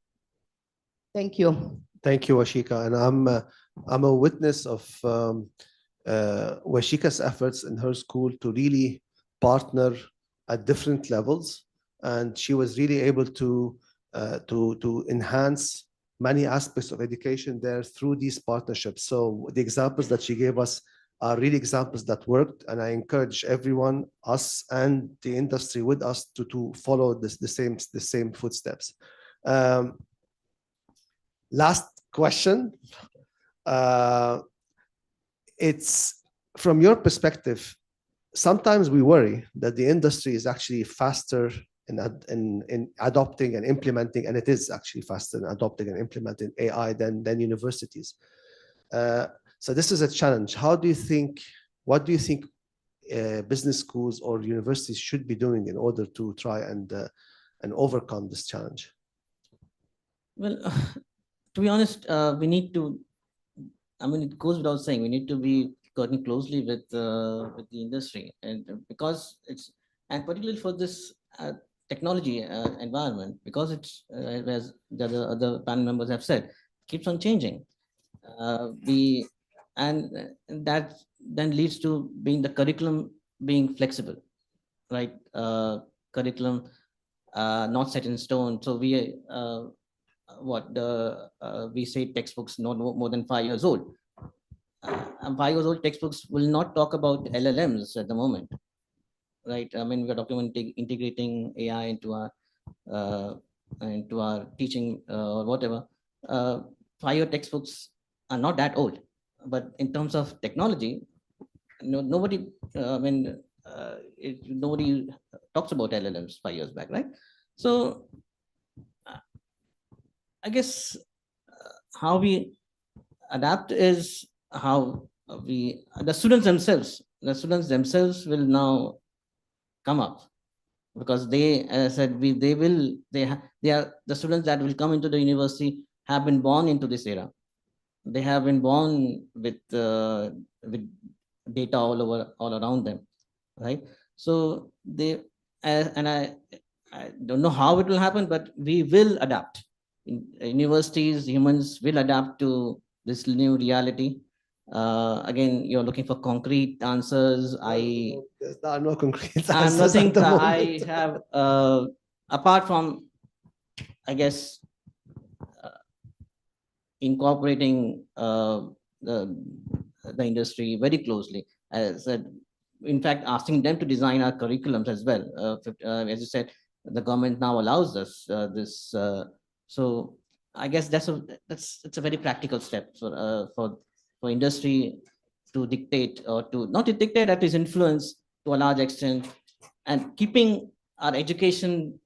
Thank you. Thank you, Ashika. And I'm a witness of Washika's efforts in her school to really partner at different levels, and she was really able to enhance many aspects of education there through these partnerships. So the examples that she gave us are really examples that worked, and I encourage everyone, us and the industry with us, to follow the same footsteps. Last question. It's from your perspective, sometimes we worry that the industry is actually faster in adopting and implementing, and it is actually faster in adopting and implementing AI than universities. So this is a challenge. What do you think business schools or universities should be doing in order to try and overcome this challenge? Well, to be honest, we need to, I mean, it goes without saying, we need to be working closely with the industry, and because it's, and particularly for this technology environment, because it's, as the other panel members have said, keeps on changing. And that then leads to being the curriculum being flexible, right? Curriculum not set in stone. So we we say textbooks not more than 5 years old. 5 years old textbooks will not talk about LLMs at the moment, right? I mean, we're talking about integrating AI into our teaching or whatever. 5-year textbooks are not that old, but in terms of technology, nobody talks about LLMs 5 years back, right? So I guess how we adapt is how the students themselves will now come up, because they, as I said, they are the students that will come into the university have been born into this era. They have been born with data all around them, right? So they, and I don't know how it will happen, but we will adapt. Universities, humans will adapt to this new reality. Again, you're looking for concrete answers. There are no concrete I'm answers at nothing the moment. I have, apart from, I guess, incorporating the industry very closely. As I said, in fact, asking them to design our curriculums as well. As you said, the government now allows us this. So I guess it's a very practical step for industry to dictate, or to not to dictate, that is influence to a large extent, and keeping our education.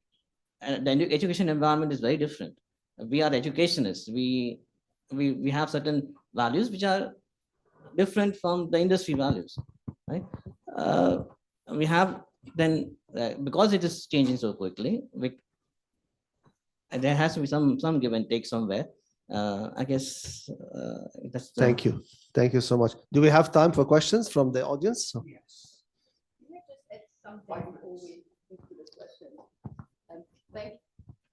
The education environment is very different. We are educationists. We have certain values which are different from the industry values, right? We have then, because it is changing so quickly, there has to be some give and take somewhere. I guess that's Thank you so much. Do we have time for questions from the audience? Yes.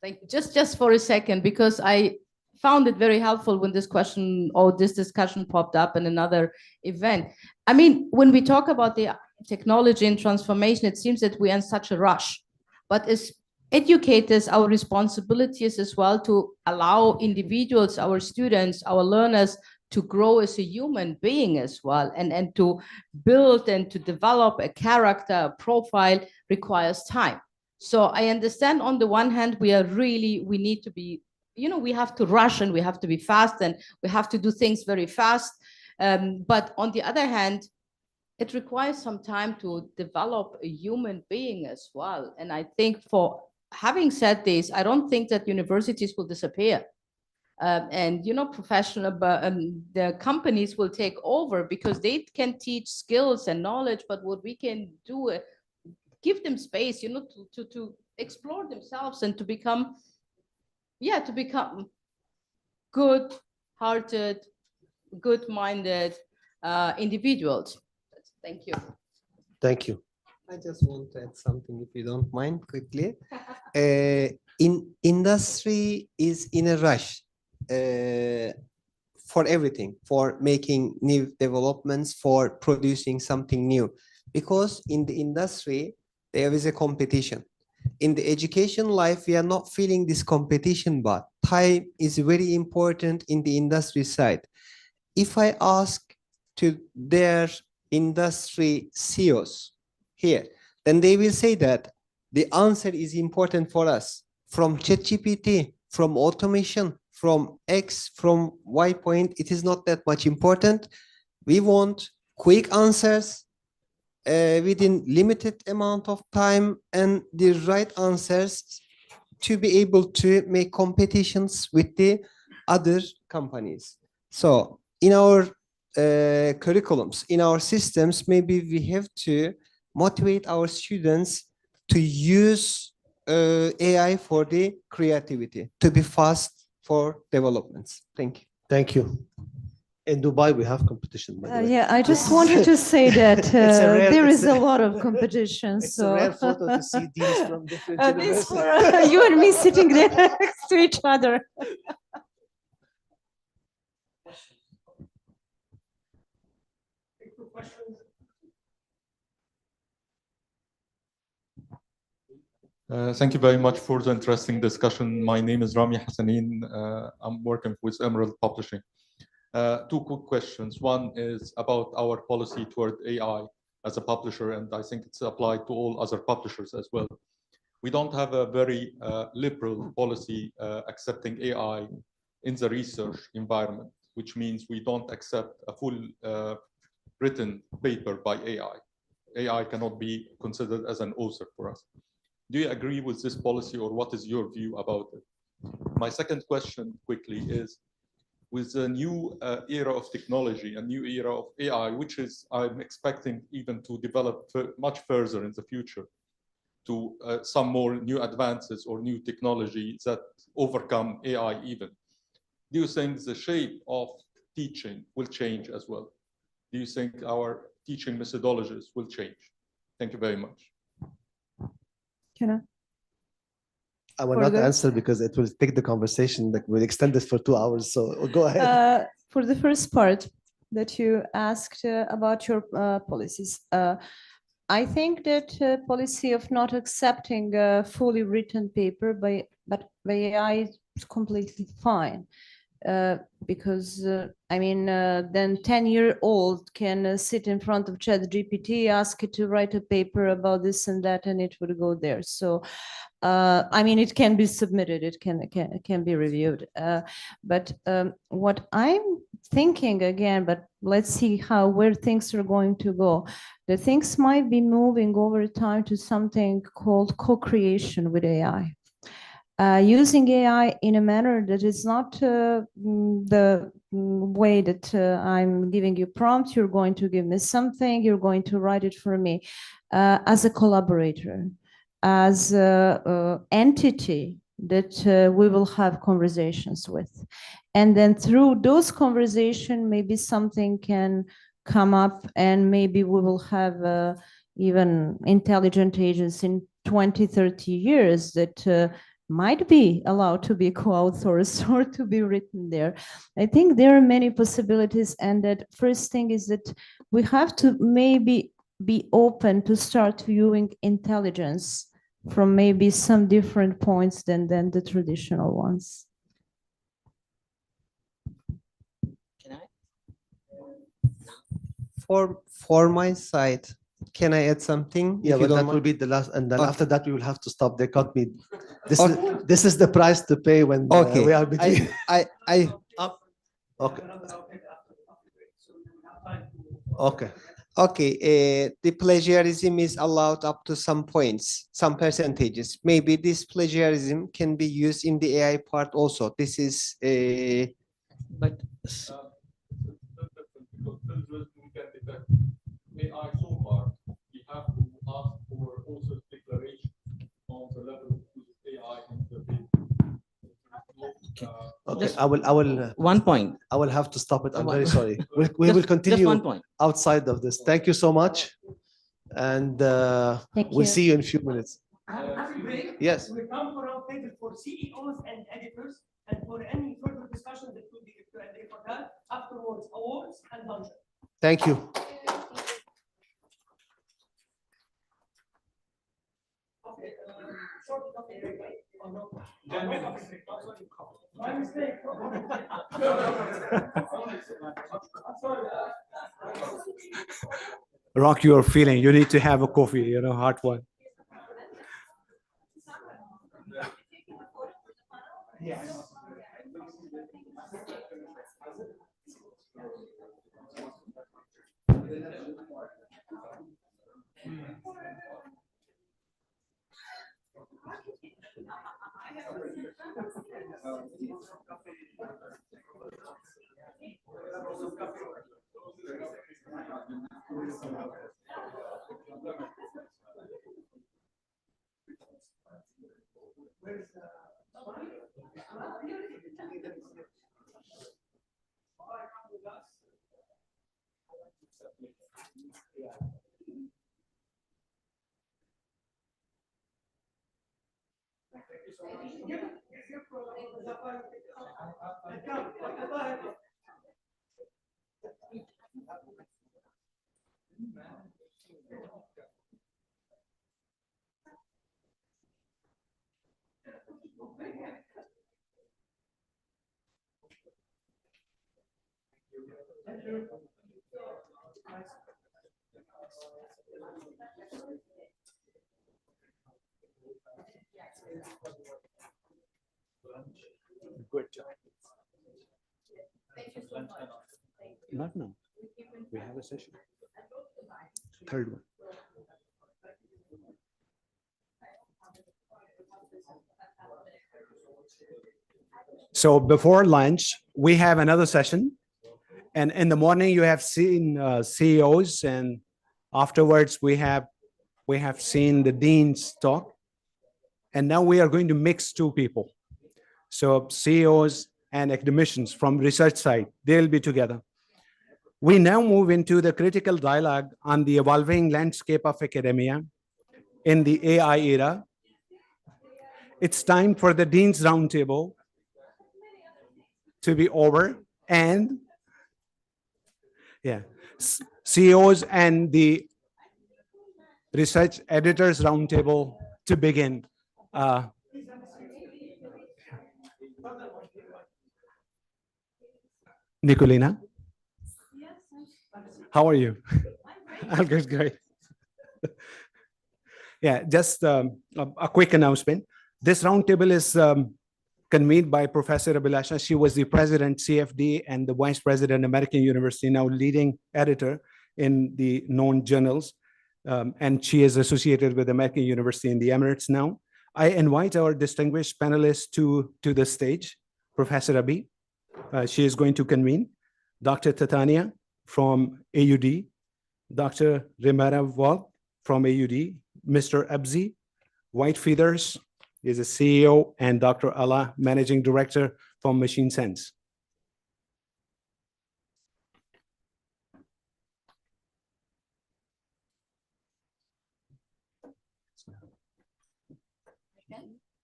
Thank you. Just for a second, because I found it very helpful when this question or this discussion popped up in another event. I mean, when we talk about the technology and transformation, it seems that we're in such a rush. But as educators, our responsibility is as well to allow individuals, our students, our learners, to grow as a human being as well, and to build and to develop a character, a profile requires time. So I understand on the one hand, we need to be, we have to rush and we have to be fast and we have to do things very fast. But on the other hand, it requires some time to develop a human being as well. And I think, for having said this, I don't think that universities will disappear. And professional, the companies will take over, because they can teach skills and knowledge, but what we can do, give them space, to explore themselves and to become good-hearted, good-minded individuals. Thank you. Thank you. I just want to add something, if you don't mind, quickly. Industry is in a rush for everything, for making new developments, for producing something new. Because in the industry, there is a competition. In the education life, we are not feeling this competition, but time is very important in the industry side. If I ask to their industry CEOs here, then they will say that the answer is important for us. From ChatGPT, from automation, from X, from Y point, it is not that much important. We want quick answers within limited amount of time and the right answers to be able to make competitions with the other companies. So in our curriculums, in our systems, maybe we have to motivate our students to use AI for the creativity, to be fast for developments. Thank you. Thank you. In Dubai, we have competition. By the way. Yeah, I just wanted to say that It's a rare- there it's is a lot of competition. It's So a rare photo to see deans from different this universities. for you and me sitting there next to each other. Thank you very much for the interesting discussion. My name is Rami Hassanin. I'm working with Emerald Publishing. Two quick questions. One is about our policy toward AI as a publisher, and I think it's applied to all other publishers as well. We don't have a very liberal policy accepting AI in the research environment, which means we don't accept a full written paper by AI. AI cannot be considered as an author for us. Do you agree with this policy, or what is your view about it? My second question quickly is, with the new era of technology, a new era of AI, which is I'm expecting even to develop much further in the future to some more new advances or new technologies that overcome AI even. Do you think the shape of teaching will change as well? Do you think our teaching methodologies will change? Thank you very much. I will not answer because it will take the conversation that will extend this for 2 hours. So go ahead. For the first part that you asked about your policies, I think that policy of not accepting a fully written paper by AI is completely fine. Because I mean, then 10-year-old can sit in front of ChatGPT, ask it to write a paper about this and that, and it would go there. So, I mean, it can be submitted, it can be reviewed. But what I'm thinking again, but let's see where things are going to go. The things might be moving over time to something called co-creation with AI. Using AI in a manner that is not the way that I'm giving you prompts, you're going to give me something, you're going to write it for me, as a collaborator, as an entity that we will have conversations with. And then through those conversations, maybe something can come up and maybe we will have even intelligent agents in 20, 30 years that might be allowed to be co-authors or to be written there. I think there are many possibilities, and that first thing is that we have to maybe be open to start viewing intelligence from maybe some different points than the traditional ones. For my side, can I add something? Yeah, but that will be the last, and then after that we will have to stop. They cut me. This is the price to pay when we are between. Okay. The plagiarism is allowed up to some points, some percentages. Maybe this plagiarism can be used in the AI part also. This is a. But AI so far, we have to ask for also declaration on the level of AI and the Okay, I will. One point. I will have to stop it. I'm very sorry. We will continue just 1 point. outside of this. Thank you so much, and we'll see you in a few minutes. Yes. We come for our table for CEOs and editors, and for any further discussion that will be Q&A for that. awards and luncheon. Thank you. My mistake. Rock your feeling. You need to have a coffee, hot one. Yes. Good job. Thank you so much. Not now. We have a session. Third one. So before lunch, we have another session. And in the morning, you have seen CEOs, and afterwards we have seen the deans talk. And now we are going to mix two people. So CEOs and academicians from research side, they'll be together. We now move into the critical dialogue on the evolving landscape of academia in the AI era. It's time for the Dean's Roundtable to be over, and CEOs and the Research Editors Roundtable to begin. Nicolina, how are you? I'm good, great. Yeah, just a quick announcement. This roundtable is convened by Professor Abhilasha. She was the president, CFD, and the vice president, American University, now leading editor in the known journals. And she is associated with American University in the Emirates now. I invite our distinguished panelists to the stage. Professor Abhi, she is going to convene. Dr. Tatania from AUD, Dr. Rimara Walt from AUD, Mr. Abzi, White Feathers is a CEO, and Dr. Allah, Managing Director from Machine Sense.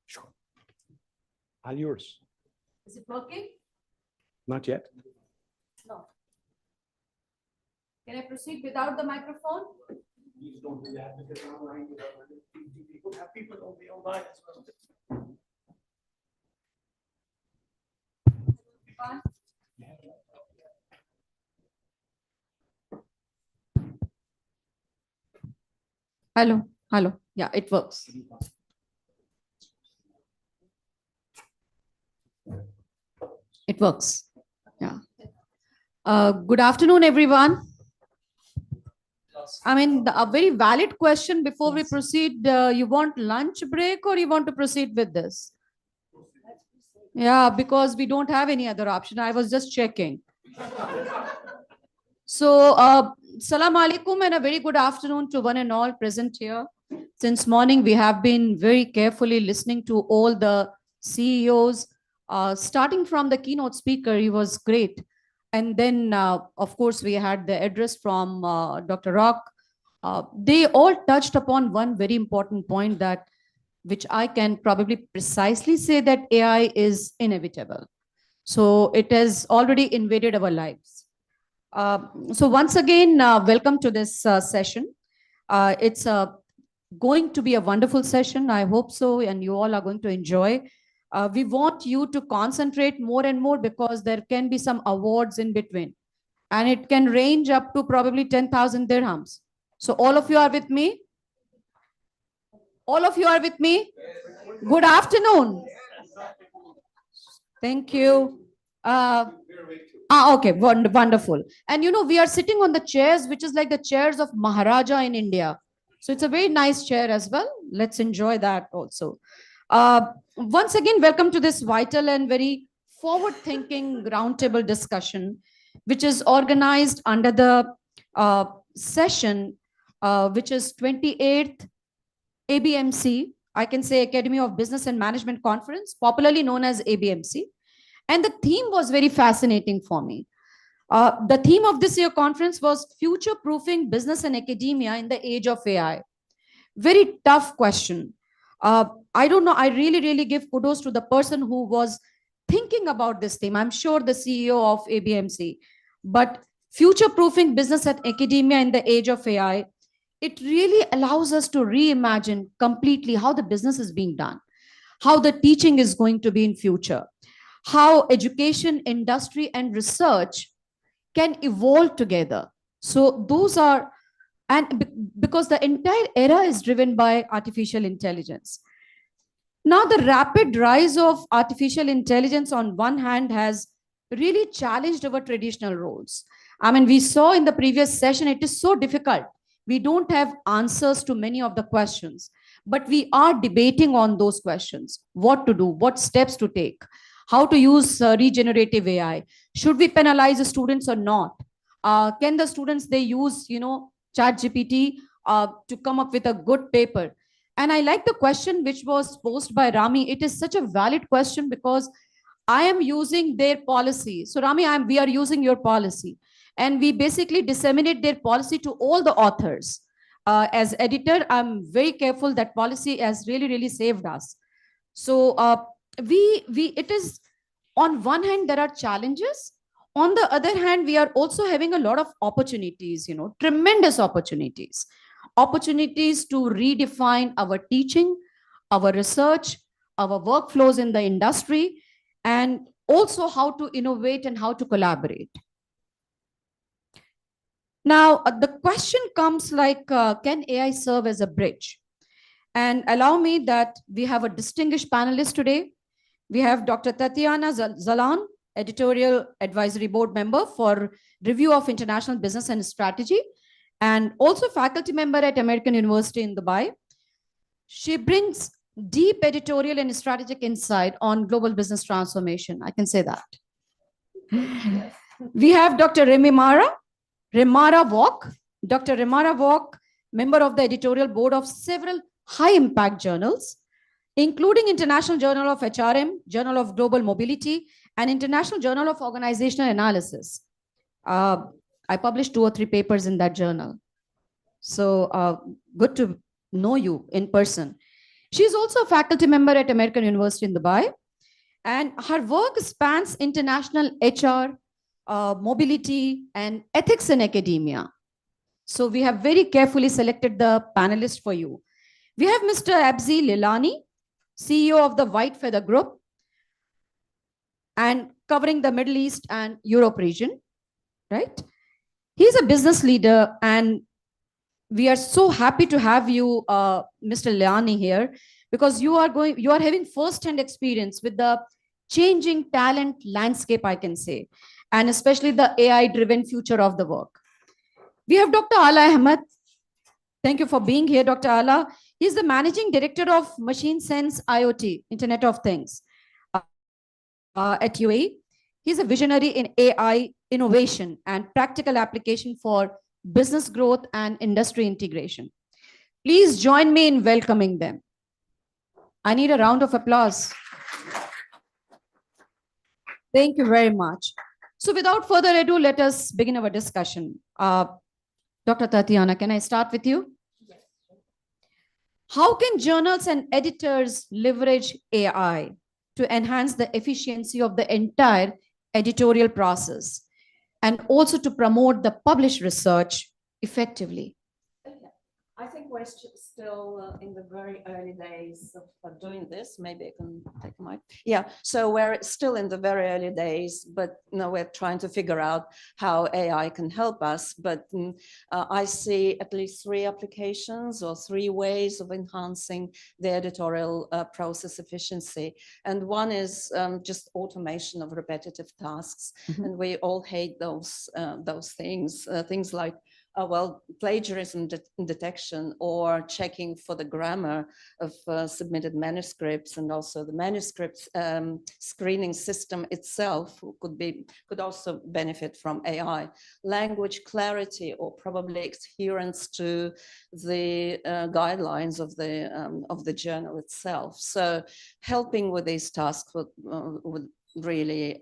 Sure. All yours. Is it working? Not yet. No. Can I proceed without the microphone? Please don't do that, because online people have people only online as well. Hello, hello. Yeah, it works. It works. Yeah. Good afternoon, everyone. I mean, a very valid question before we proceed. You want lunch break or you want to proceed with this? Yeah, because we don't have any other option. I was just checking. So, Salam alaikum and a very good afternoon to one and all present here. Since morning, we have been very carefully listening to all the CEOs, starting from the keynote speaker. He was great. And then, of course, we had the address from Dr. Rock. They all touched upon one very important point, that which I can probably precisely say, that AI is inevitable. So it has already invaded our lives. So once again, welcome to this session. It's going to be a wonderful session. I hope so, and you all are going to enjoy. We want you to concentrate more and more because there can be some awards in between, and it can range up to probably 10,000 dirhams. So all of you are with me? All of you are with me? Good afternoon. Thank you. Okay, wonderful. And you know, we are sitting on the chairs, which is like the chairs of Maharaja in India. So it's a very nice chair as well. Let's enjoy that also. Once again, welcome to this vital and very forward-thinking roundtable discussion, which is organized under the session, which is 28th ABMC, I can say Academy of Business and Management Conference, popularly known as ABMC. And the theme was very fascinating for me. The theme of this year conference was future-proofing business and academia in the age of AI. Very tough question. I don't know, I really give kudos to the person who was thinking about this theme. I'm sure the CEO of ABMC, but future-proofing business and academia in the age of AI, it really allows us to reimagine completely how the business is being done, how the teaching is going to be in future, how education, industry, and research can evolve together. So those are, and because the entire era is driven by artificial intelligence. Now, the rapid rise of artificial intelligence on one hand has really challenged our traditional roles. I mean, we saw in the previous session, it is so difficult. We don't have answers to many of the questions, but we are debating on those questions. What to do, what steps to take, how to use regenerative AI. Should we penalize the students or not? Can the students, they use, ChatGPT to come up with a good paper? And I like the question which was posed by Rami. It is such a valid question because I am using their policy. So Rami, we are using your policy. And we basically disseminate their policy to all the authors. As editor, I'm very careful that policy has really saved us. So it is, on one hand, there are challenges. On the other hand, we are also having a lot of opportunities, tremendous opportunities. Opportunities to redefine our teaching, our research, our workflows in the industry, and also how to innovate and how to collaborate. Now, the question comes like, can AI serve as a bridge? And allow me that we have a distinguished panelist today. We have Dr. Tatiana Zalan, Editorial Advisory Board member for Review of International Business and Strategy, and also faculty member at American University in Dubai. She brings deep editorial and strategic insight on global business transformation. I can say that. We have Dr. Remara Wok. Dr. Remara Wok, member of the editorial board of several high-impact journals, including International Journal of HRM, Journal of Global Mobility, and International Journal of Organizational Analysis. I published 2 or 3 papers in that journal. So good to know you in person. She's also a faculty member at American University in Dubai. And her work spans international HR, mobility, and ethics in academia. So we have very carefully selected the panelists for you. We have Mr. Abzi Lilani, CEO of the White Feather Group, and covering the Middle East and Europe region, right? He's a business leader, and we are so happy to have you, Mr. Lilani, here, because you are having first-hand experience with the changing talent landscape, I can say, and especially the AI-driven future of the work. We have Dr. Ala Ahmed. Thank you for being here, Dr. Ala. He's the Managing Director of Machine Sense IoT, Internet of Things, at UAE. He's a visionary in AI innovation and practical application for business growth and industry integration. Please join me in welcoming them. I need a round of applause. Thank you very much. So without further ado, let us begin our discussion. Dr. Tatiana, can I start with you? Yes. How can journals and editors leverage AI to enhance the efficiency of the entire editorial process? and also to promote the published research effectively? I think we're still in the very early days of doing this. Maybe I can take a mic. Yeah, so we're still in the very early days, but we're trying to figure out how AI can help us. But I see at least 3 applications or 3 ways of enhancing the editorial process efficiency. And one is just automation of repetitive tasks. And we all hate those things, things like plagiarism detection or checking for the grammar of submitted manuscripts, and also the manuscript screening system itself could also benefit from AI. Language clarity, or probably adherence to the guidelines of the journal itself. So helping with these tasks would really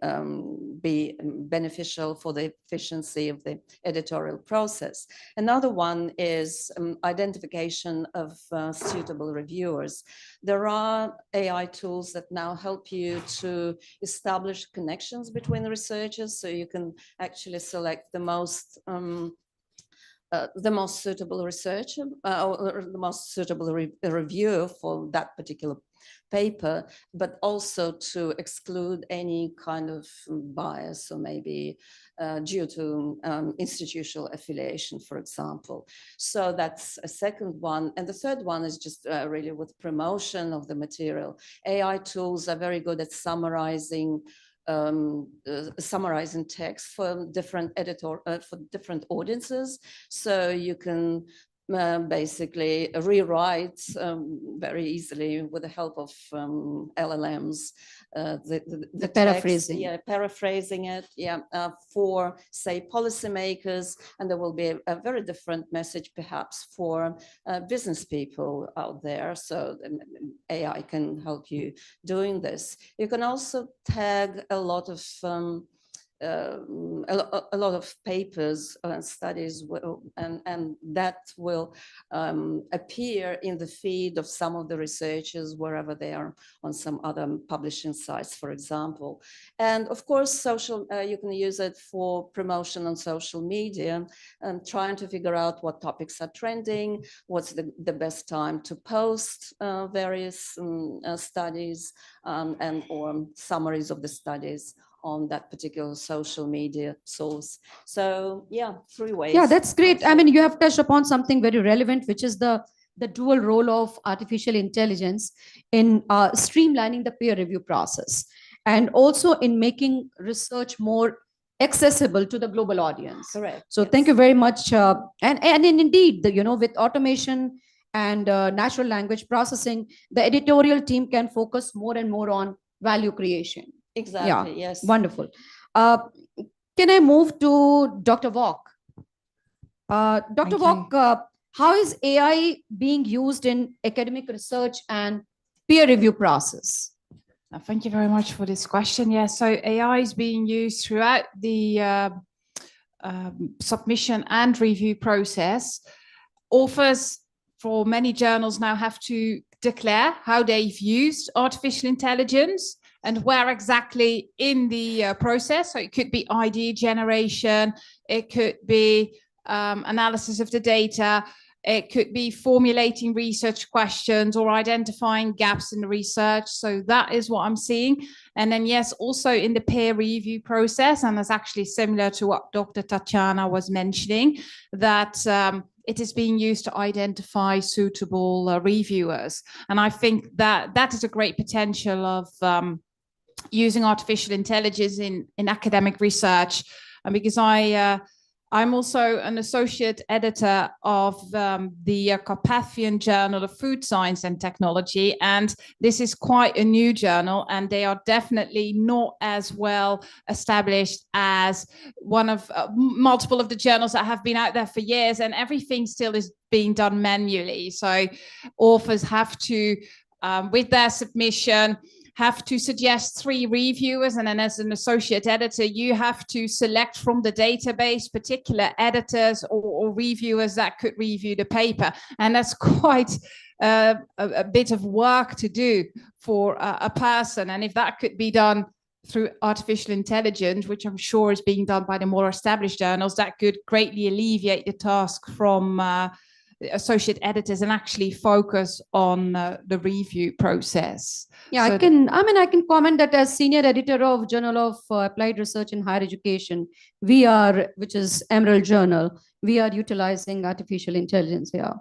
be beneficial for the efficiency of the editorial process. Another one is identification of suitable reviewers. There are AI tools that now help you to establish connections between the researchers, so you can actually select the most suitable researcher or the most suitable reviewer for that particular paper, but also to exclude any kind of bias, or maybe due to institutional affiliation, for example. So that's a second one. And the third one is just really with promotion of the material. AI tools are very good at summarizing text for different for different audiences, so you can basically rewrite very easily with the help of LLMs the paraphrasing. text, paraphrasing it, for say policymakers, and there will be a very different message perhaps for business people out there. So AI can help you doing this. You can also tag a lot of papers and studies, and that will appear in the feed of some of the researchers wherever they are on some other publishing sites, for example. And of course, you can use it for promotion on social media and trying to figure out what topics are trending, what's the best time to post various studies and or summaries of the studies on that particular social media source. So 3 ways. Yeah, that's great. I mean, you have touched upon something very relevant, which is the dual role of artificial intelligence in streamlining the peer review process, and also in making research more accessible to the global audience. Correct. So thank you very much. And indeed, with automation and natural language processing, the editorial team can focus more and more on value creation. Exactly, yes. Wonderful. Can I move to Dr. Walk? Dr. Walk, how is AI being used in academic research and peer review process? Thank you very much for this question. Yeah, so AI is being used throughout the submission and review process. Authors for many journals now have to declare how they've used artificial intelligence and where exactly in the process. So it could be idea generation, it could be analysis of the data, it could be formulating research questions or identifying gaps in the research. So that is what I'm seeing. And then yes, also in the peer review process, and that's actually similar to what Dr. Tatiana was mentioning, that it is being used to identify suitable reviewers. And I think that that is a great potential of using artificial intelligence in academic research. And because I'm also an associate editor of the Carpathian Journal of Food Science and Technology, and this is quite a new journal, and they are definitely not as well established as one of multiple of the journals that have been out there for years, and everything still is being done manually. So authors have to, with their submission, have to suggest 3 reviewers, and then as an associate editor, you have to select from the database particular editors or reviewers that could review the paper. And that's quite a bit of work to do for a person. And if that could be done through artificial intelligence, which I'm sure is being done by the more established journals, that could greatly alleviate the task from associate editors and actually focus on the review process. Yeah, So I can comment that as senior editor of Journal of Applied Research in Higher Education, which is Emerald Journal, we are utilizing artificial intelligence here.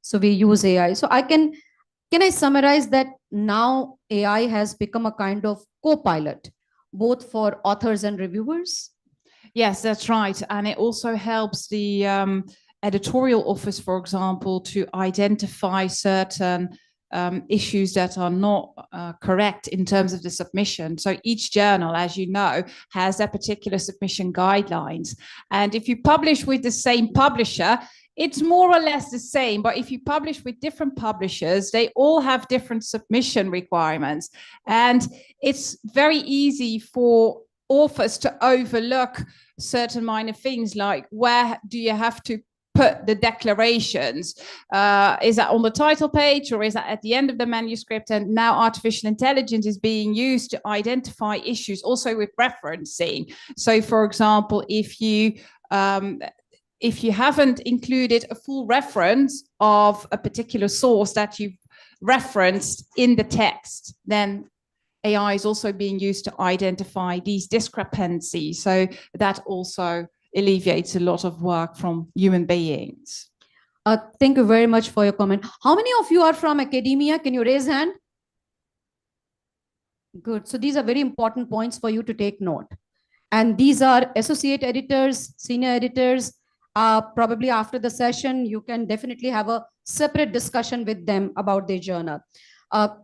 So we use AI. So can I summarize that now AI has become a kind of co-pilot, both for authors and reviewers? Yes, that's right. And it also helps the editorial office, for example, to identify certain issues that are not correct in terms of the submission. So each journal, as you know, has their particular submission guidelines. And if you publish with the same publisher, it's more or less the same. But if you publish with different publishers, they all have different submission requirements. And it's very easy for authors to overlook certain minor things, like where do you have to put the declarations? Is that on the title page or is that at the end of the manuscript? And now artificial intelligence is being used to identify issues also with referencing. So for example, if you haven't included a full reference of a particular source that you've referenced in the text, then AI is also being used to identify these discrepancies. So that also alleviates a lot of work from human beings. Thank you very much for your comment. How many of you are from academia? Can you raise hand? Good. So these are very important points for you to take note. And these are associate editors, senior editors. Probably after the session, you can definitely have a separate discussion with them about their journal.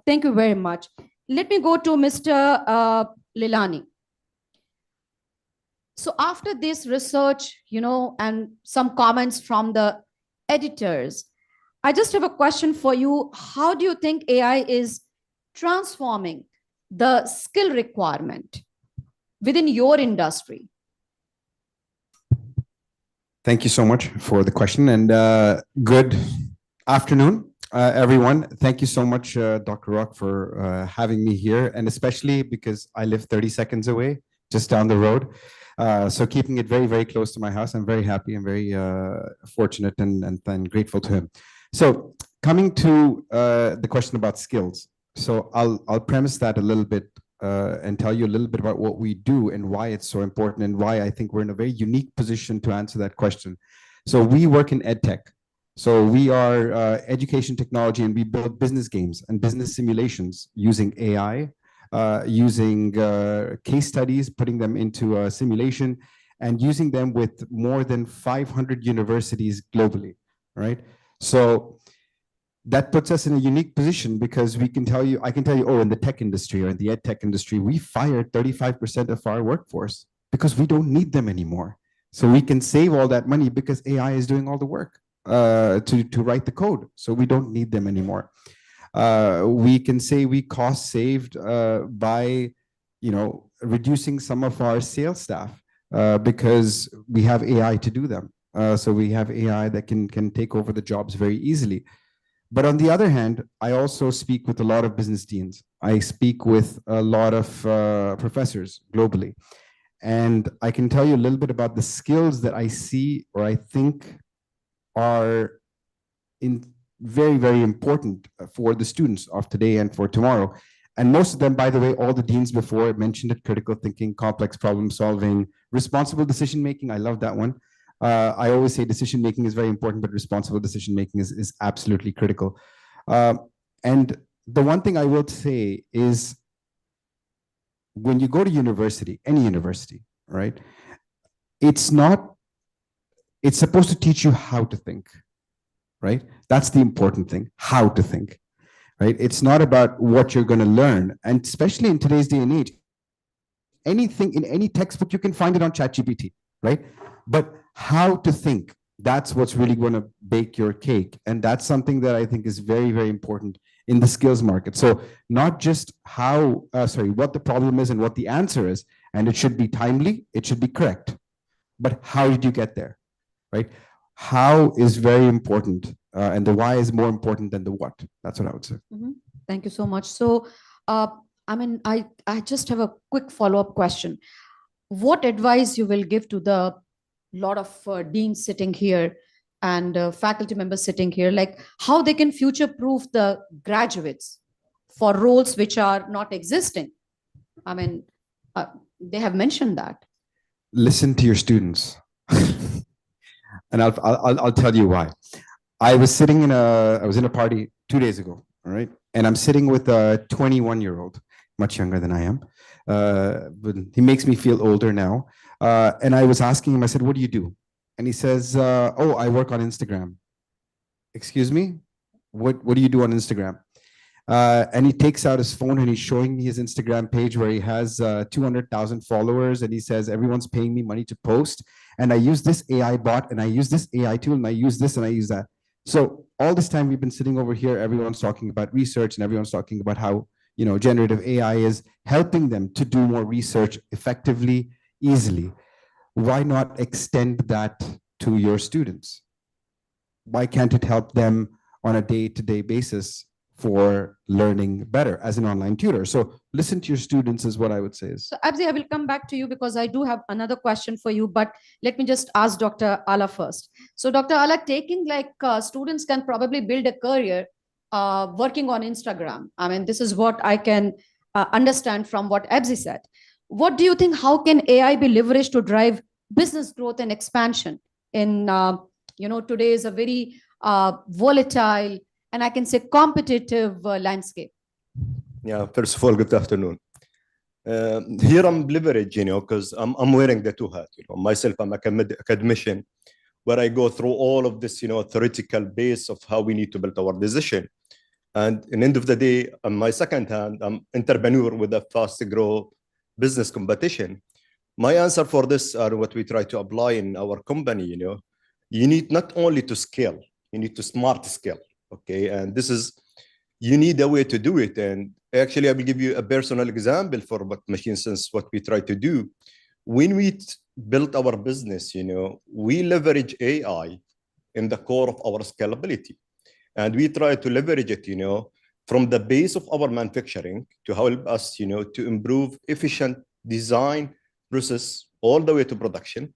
Thank you very much. Let me go to Mr. Lilani. So after this research, and some comments from the editors, I just have a question for you. How do you think AI is transforming the skill requirement within your industry? Thank you so much for the question, and good afternoon, everyone. Thank you so much, Dr. Rock, for having me here, and especially because I live 30 seconds away, just down the road. So keeping it very, very close to my house. I'm very happy and very fortunate and grateful to him. So coming to the question about skills. So I'll premise that a little bit and tell you a little bit about what we do and why it's so important and why I think we're in a very unique position to answer that question. So we work in EdTech. So we are education technology, and we build business games and business simulations using AI, using case studies, putting them into a simulation, and using them with more than 500 universities globally, right? So that puts us in a unique position because I can tell you, oh, in the tech industry or in the ed tech industry, we fired 35% of our workforce because we don't need them anymore. So we can save all that money because AI is doing all the work to write the code. So we don't need them anymore. We can say we cost saved by, reducing some of our sales staff because we have AI to do them. So we have AI that can take over the jobs very easily. But on the other hand, I also speak with a lot of business deans. I speak with a lot of professors globally. And I can tell you a little bit about the skills that I see or I think are very, very important for the students of today and for tomorrow. And most of them, by the way, all the deans before mentioned it: critical thinking, complex problem solving, responsible decision making. I love that one. I always say decision making is very important, but responsible decision making is absolutely critical. And the one thing I will say is, when you go to university, any university, right? It's supposed to teach you how to think, right? That's the important thing, how to think, right? It's not about what you're going to learn. And especially in today's day and age, anything in any textbook, you can find it on ChatGPT, right? But how to think, that's what's really going to bake your cake. And that's something that I think is very, very important in the skills market. So not just what the problem is and what the answer is, and it should be timely, it should be correct. But how did you get there, right? How is very important, and the why is more important than the what. That's what I would say. Thank you so much. So I mean, I just have a quick follow-up question. What advice you will give to the lot of deans sitting here and faculty members sitting here, like how they can future-proof the graduates for roles which are not existing? I mean, they have mentioned that. Listen to your students. And I'll tell you why. I was in a party 2 days ago, all right? And I'm sitting with a 21-year-old, much younger than I am. But he makes me feel older now. And I was asking him, I said, what do you do? And he says, oh, I work on Instagram. Excuse me? What do you do on Instagram? And he takes out his phone and he's showing me his Instagram page where he has 200,000 followers. And he says, everyone's paying me money to post. And I use this AI bot and I use this AI tool and I use this and I use that. So all this time we've been sitting over here, everyone's talking about research and everyone's talking about how, generative AI is helping them to do more research effectively, easily. Why not extend that to your students? Why can't it help them on a day-to-day basis for learning better as an online tutor? So listen to your students is what I would say is. So Abzi, I will come back to you because I do have another question for you, but let me just ask Dr. Ala first. So Dr. Ala, taking like students can probably build a career working on Instagram. I mean, this is what I can understand from what Abzi said. What do you think, how can AI be leveraged to drive business growth and expansion in, today is a very volatile and I can say competitive landscape? Yeah, first of all, good afternoon. Here I'm leveraging, because I'm wearing the two hats. Myself, I'm an academician, where I go through all of this, theoretical base of how we need to build our decision. And in the end of the day, on my second hand, I'm entrepreneur with a fast grow business competition. My answer for this are what we try to apply in our company. You need not only to scale, you need to smart scale. Okay, and this is, you need a way to do it. And actually, I will give you a personal example for what machine sense, what we try to do. When we built our business, we leverage AI in the core of our scalability. And we try to leverage it, from the base of our manufacturing to help us, to improve efficient design process all the way to production.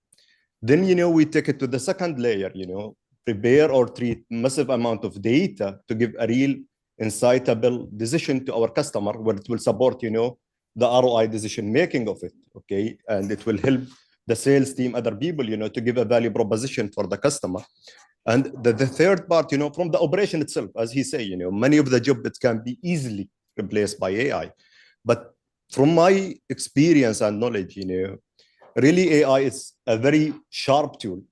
Then, we take it to the second layer, prepare or treat massive amount of data to give a real insightable decision to our customer, where it will support, the ROI decision making of it. Okay, and it will help the sales team, other people, to give a value proposition for the customer. And the third part, from the operation itself, as he say, many of the jobs that can be easily replaced by AI. But from my experience and knowledge, really AI is a very sharp tool,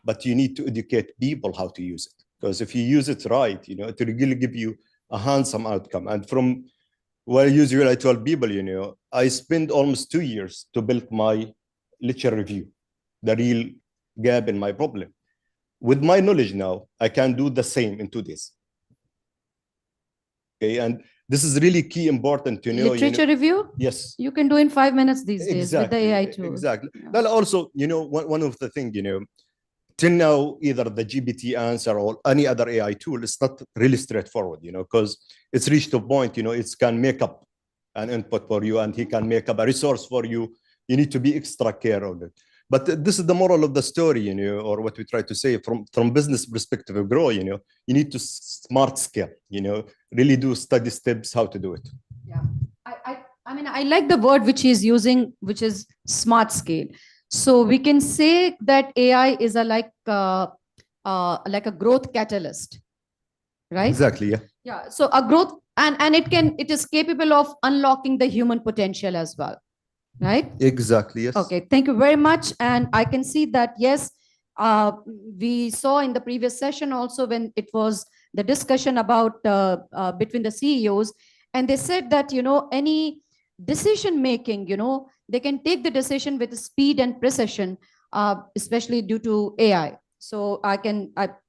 but you need to educate people how to use it. Because if you use it right, it will really give you a handsome outcome. And from what usually I tell people, I spent almost 2 years to build my lecture review, the real gap in my problem. With my knowledge now, I can do the same in 2 days. Okay, and this is really key important to know. Literature review? Yes. You can do in 5 minutes these days with the AI tool. Exactly. Well, also, one of the things, till now, either the GPT answer or any other AI tool is not really straightforward, because it's reached a point, it can make up an input for you and he can make up a resource for you. You need to be extra care on it. But this is the moral of the story, or what we try to say from business perspective of grow, you need to smart scale, really do study steps how to do it. Yeah, I mean, I like the word which he's using, which is smart scale. So we can say that AI is like a growth catalyst, right? Exactly. Yeah. Yeah. So a growth, and it is capable of unlocking the human potential as well. Right? Exactly, yes. Okay, thank you very much. And I can see that, yes, we saw in the previous session also when it was the discussion about between the CEOs, and they said that, any decision making, they can take the decision with speed and precision, especially due to AI. So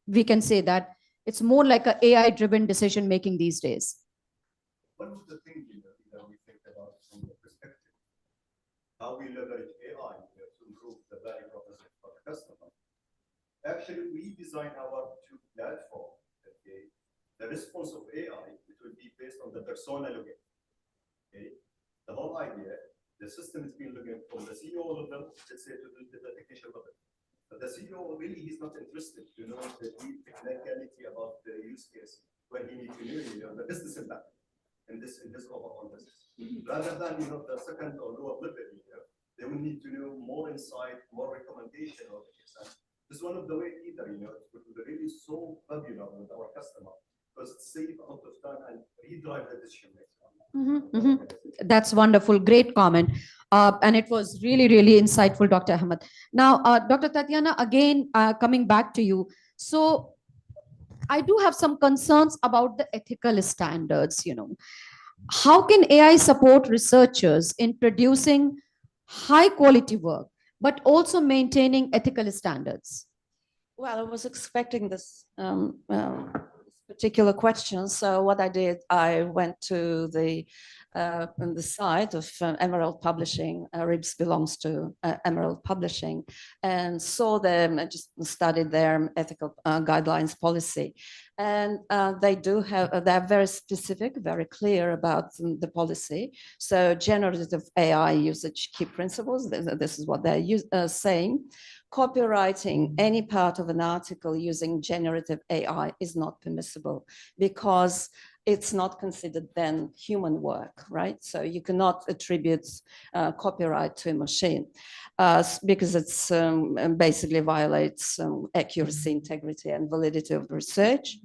we can say that it's more like a AI driven decision making these days. One of the things that we think about from the perspective how we leverage AI to improve the value proposition for the customer. Actually, we design our two platforms. Okay, the response of AI, it will be based on the persona login. Okay, no idea. The system is being looking from the CEO level, let's say, to the technician level. But the CEO really he's not interested to know the deep technicality about the use case when he needs to know the business impact in this overall business. Rather than the second or lower level, they will need to know more insight, more recommendation of the case. And this is one of the ways either, it will be really so popular with our customer because it's safe out of time and redrive the decision making. That's wonderful. Great comment. And it was really, really insightful, Dr. Ahmed. Now, Dr. Tatiana, again, coming back to you. So I do have some concerns about the ethical standards, How can AI support researchers in producing high quality work, but also maintaining ethical standards? Well, I was expecting this particular question. So what I did, I went to the site of Emerald Publishing. RIBS belongs to Emerald Publishing, and saw them, just studied their ethical guidelines policy. And they're very specific, very clear about the policy. So generative AI usage key principles, this is what they're saying. Copywriting any part of an article using generative AI is not permissible because it's not considered then human work, right? So you cannot attribute copyright to a machine because it's basically violates accuracy, integrity, and validity of research.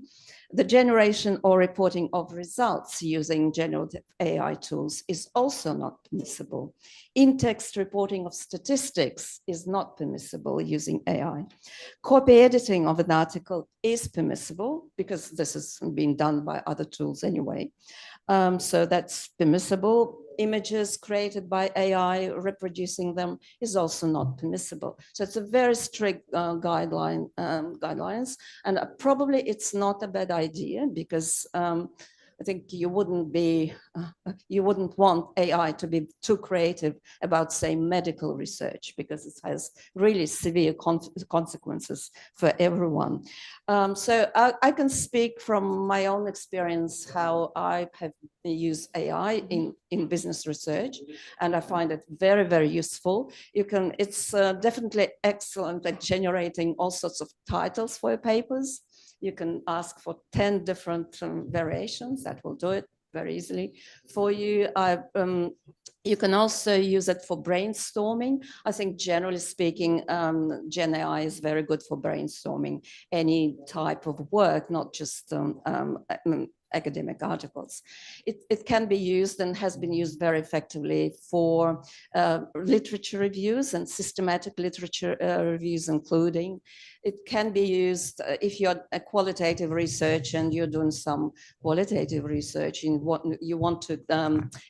The generation or reporting of results using generative AI tools is also not permissible. In-text reporting of statistics is not permissible using AI. Copy editing of an article is permissible because this is being done by other tools anyway. So that's permissible. Images created by AI, reproducing them is also not permissible. So it's a very strict guidelines, and probably it's not a bad idea because I think you wouldn't want AI to be too creative about, say, medical research because it has really severe consequences for everyone. So I can speak from my own experience how I have used AI in business research, and I find it very, very useful. It's definitely excellent at generating all sorts of titles for your papers. You can ask for 10 different variations that will do it very easily for you. You can also use it for brainstorming. I think generally speaking, Gen AI is very good for brainstorming any type of work, not just academic articles. It can be used and has been used very effectively for literature reviews and systematic literature reviews, including. It can be used if you're a qualitative research and you're doing some qualitative research in what you want to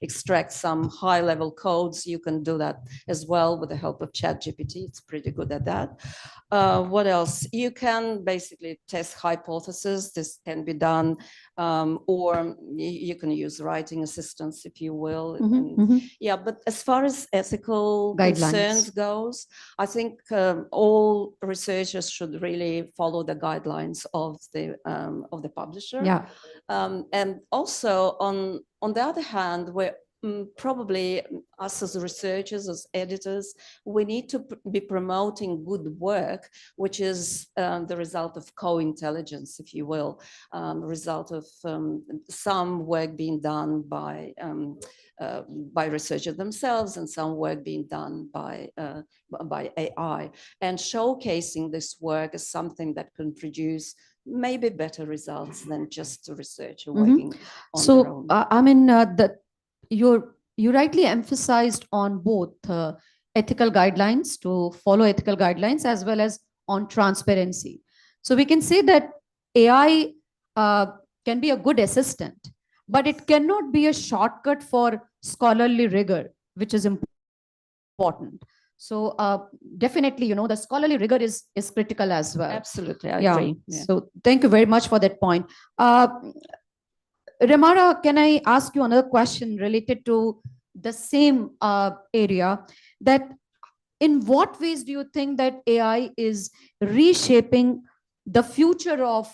extract some high-level codes. You can do that as well with the help of ChatGPT. It's pretty good at that. What else? You can basically test hypotheses. This can be done, or you can use writing assistants, if you will. Yeah, but as far as ethical concerns goes, I think all researchers should really follow the guidelines of the publisher. Yeah. And also on the other hand, we're probably us as researchers, as editors, we need to be promoting good work, which is the result of co-intelligence, if you will, result of some work being done by researchers themselves and some work being done by AI, and showcasing this work as something that can produce maybe better results than just a researcher working on their own. I mean, you rightly emphasized on both ethical guidelines, to follow ethical guidelines, as well as on transparency. So we can say that AI can be a good assistant, but it cannot be a shortcut for scholarly rigor, which is important. So definitely, the scholarly rigor is critical as well. Absolutely, I agree. Yeah. So thank you very much for that point. Ramara, can I ask you another question related to the same area? That in what ways do you think that AI is reshaping the future of,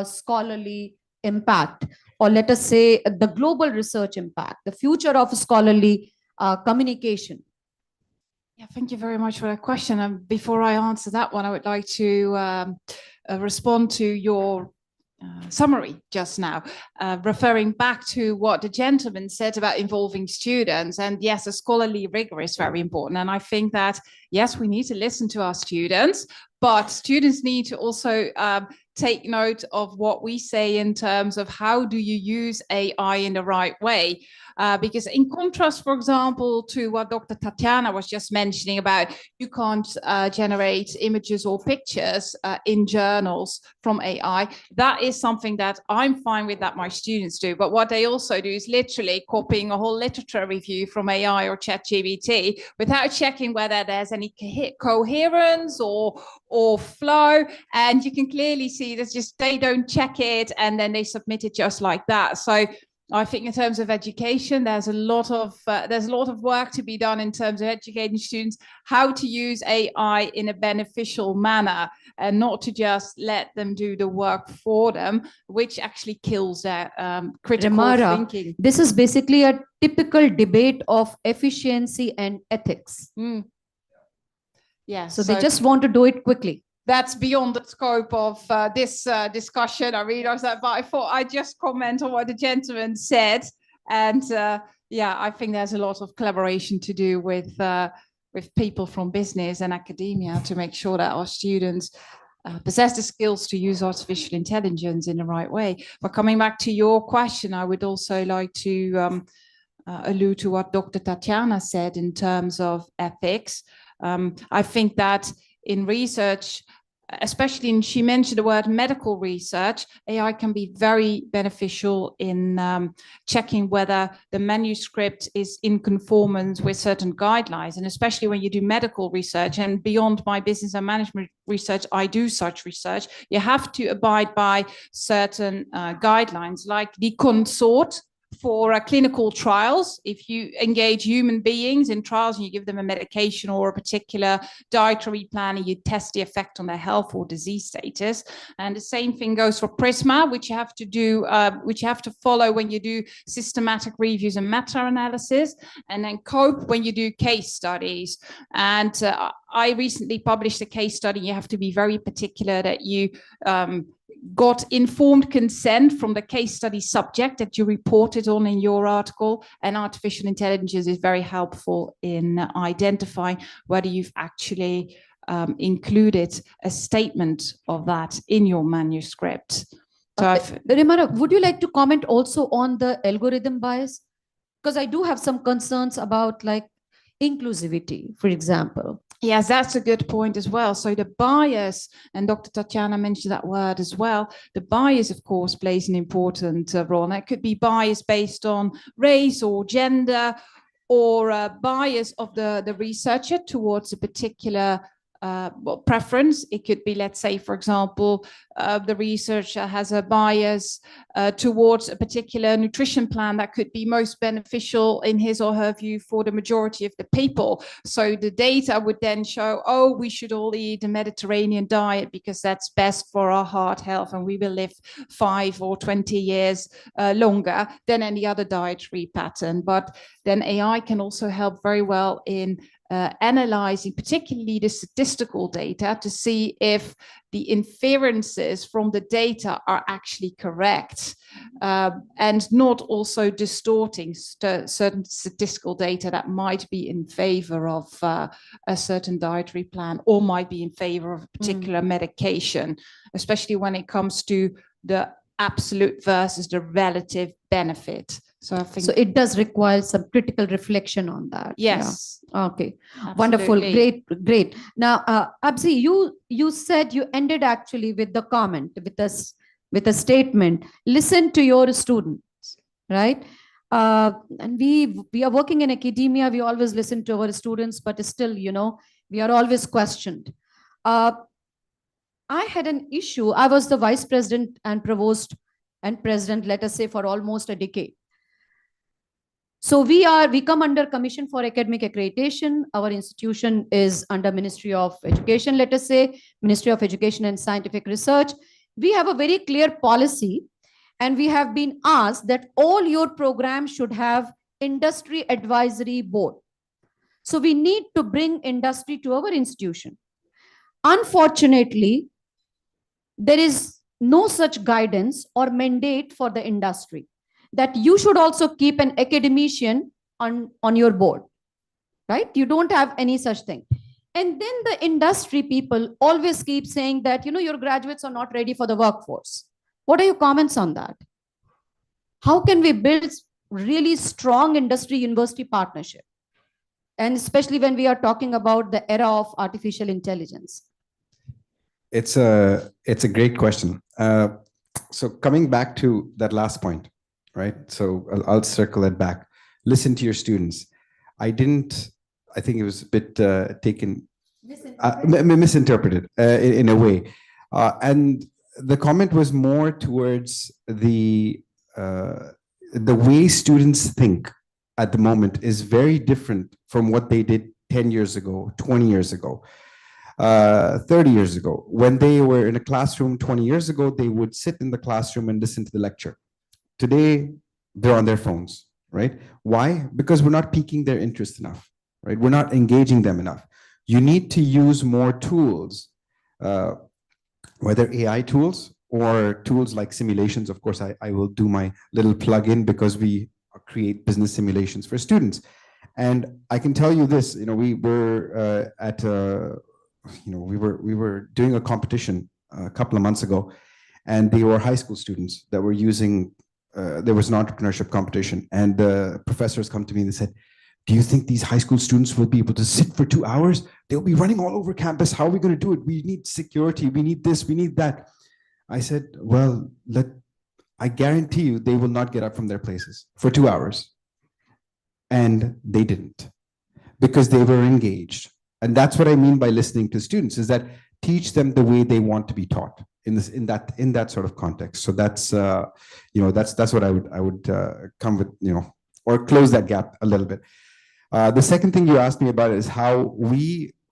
scholarly impact, or let us say the global research impact, the future of scholarly communication? Yeah, thank you very much for that question. And before I answer that one, I would like to respond to your summary just now, referring back to what the gentleman said about involving students. And yes, a scholarly rigor is very important. And I think that, yes, we need to listen to our students, but students need to also take note of what we say in terms of how do you use AI in the right way. Because in contrast, for example, to what Dr. Tatiana was just mentioning about, you can't generate images or pictures in journals from AI. That is something that I'm fine with that my students do. But what they also do is literally copying a whole literature review from AI or ChatGPT without checking whether there's any coherence or flow. And you can clearly see that's just, they don't check it and then they submit it just like that. So I think in terms of education, there's a lot of work to be done in terms of educating students how to use AI in a beneficial manner and not to just let them do the work for them, which actually kills their critical thinking. This is basically a typical debate of efficiency and ethics. Yeah. So they just want to do it quickly. That's beyond the scope of this discussion. I realized that, but I thought I'd just comment on what the gentleman said. And yeah, I think there's a lot of collaboration to do with people from business and academia to make sure that our students possess the skills to use artificial intelligence in the right way. But coming back to your question, I would also like to allude to what Dr. Tatiana said in terms of ethics. I think that in research, especially in, she mentioned the word medical research, AI can be very beneficial in checking whether the manuscript is in conformance with certain guidelines. And especially when you do medical research, and beyond my business and management research, I do such research, you have to abide by certain guidelines, like the consort for clinical trials. If you engage human beings in trials and you give them a medication or a particular dietary plan, and you test the effect on their health or disease status. And the same thing goes for PRISMA, which you have to do, which you have to follow when you do systematic reviews and meta-analysis, and then COPE when you do case studies. And I recently published a case study. You have to be very particular that you got informed consent from the case study subject that you reported on in your article, and artificial intelligence is very helpful in identifying whether you've actually included a statement of that in your manuscript. So Rimara, would you like to comment also on the algorithm bias? Because I do have some concerns about like inclusivity, for example. Yes, that's a good point as well. So the bias, and Dr. Tatiana mentioned that word as well, the bias, of course, plays an important role. And that could be bias based on race or gender, or a bias of the researcher towards a particular preference. It could be, let's say, for example, the researcher has a bias towards a particular nutrition plan that could be most beneficial in his or her view for the majority of the people. So the data would then show, oh, we should all eat a Mediterranean diet because that's best for our heart health and we will live 5 or 20 years longer than any other dietary pattern. But then AI can also help very well in analyzing particularly the statistical data to see if the inferences from the data are actually correct, and not also distorting certain statistical data that might be in favor of a certain dietary plan or might be in favor of a particular medication, especially when it comes to the absolute versus the relative benefit. So I think it does require some critical reflection on that. Yes. Yeah. Okay. Absolutely. Wonderful. Great. Now, Abzi, you said you ended actually with the comment, with a statement. Listen to your students, right? And we are working in academia. We always listen to our students, but still, we are always questioned. I had an issue. I was the vice president and provost and president, let us say, for almost a decade. So we come under Commission for Academic Accreditation. Our institution is under Ministry of Education, let us say, Ministry of Education and Scientific Research. We have a very clear policy. And we have been asked that all your programs should have industry advisory board. So we need to bring industry to our institution. Unfortunately, there is no such guidance or mandate for the industry that you should also keep an academician on your board, right? You don't have any such thing. And then the industry people always keep saying that, your graduates are not ready for the workforce. What are your comments on that? How can we build really strong industry university partnership? And especially when we are talking about the era of artificial intelligence. It's a great question. So coming back to that last point, right? So I'll circle it back. Listen to your students. I think it was a bit misinterpreted in a way. And the comment was more towards the way students think at the moment is very different from what they did 10 years ago, 20 years ago, 30 years ago. When they were in a classroom 20 years ago, they would sit in the classroom and listen to the lecture. Today, they're on their phones, right? Why? Because we're not piquing their interest enough, right? We're not engaging them enough. You need to use more tools, whether AI tools or tools like simulations. Of course, I will do my little plug-in because we create business simulations for students. And I can tell you this, we were we were doing a competition a couple of months ago, and they were high school students that were using, there was an entrepreneurship competition, and the professors come to me and they said, do you think these high school students will be able to sit for 2 hours? They'll be running all over campus. How are we going to do it? We need security. We need this. We need that. I said, well, I guarantee you they will not get up from their places for 2 hours. And they didn't, because they were engaged. And that's what I mean by listening to students, is that teach them the way they want to be taught in that sort of context. So that's that's what I would come with, or close that gap a little bit. The second thing you asked me about is how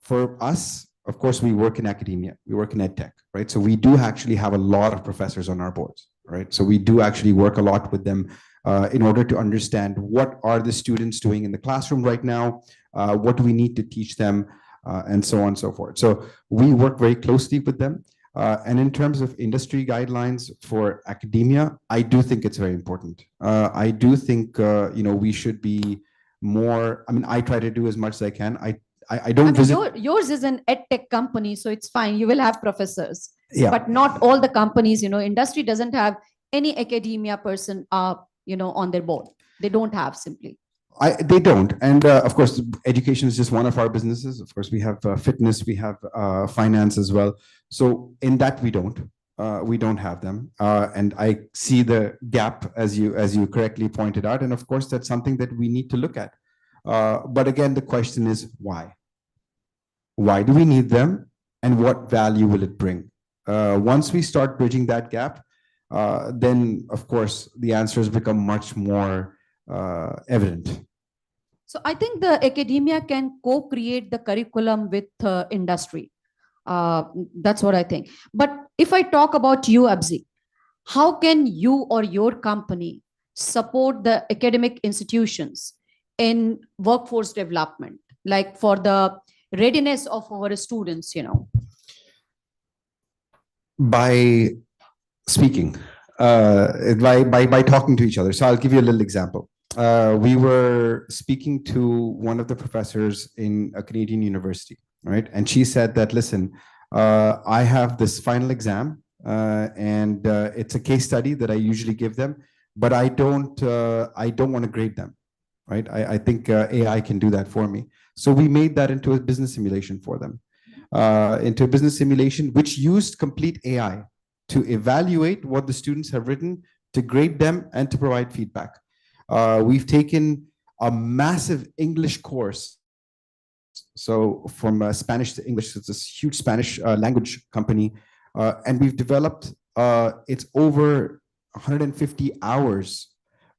for us, of course, we work in academia, we work in ed tech, right? So we do actually have a lot of professors on our boards, right? So we do actually work a lot with them in order to understand what are the students doing in the classroom right now, what do we need to teach them, and so on and so forth. So we work very closely with them. And in terms of industry guidelines for academia, I do think it's very important. I do think, we should be more, I try to do as much as I can. I don't visit. Yours is an ed tech company, so it's fine. You will have professors, yeah. But not all the companies, industry doesn't have any academia person, on their board. They don't have simply. They don't. And of course, education is just one of our businesses. Of course, we have fitness, we have finance as well. So in that, we don't have them. And I see the gap as you correctly pointed out. And of course, that's something that we need to look at. But again, the question is why? Why do we need them? And what value will it bring? Once we start bridging that gap, then of course, the answers become much more evident. So I think the academia can co-create the curriculum with industry. That's what I think. But if I talk about you, Abzi, how can you or your company support the academic institutions in workforce development, like for the readiness of our students, By speaking, by talking to each other. So I'll give you a little example. We were speaking to one of the professors in a Canadian university, right? And she said that, listen, I have this final exam and it's a case study that I usually give them, but I don't want to grade them, right? I think AI can do that for me. So we made that into a business simulation for them, into a business simulation, which used complete AI to evaluate what the students have written, to grade them, and to provide feedback. We've taken a massive English course. So from Spanish to English, it's this huge Spanish language company. And we've developed, it's over 150 hours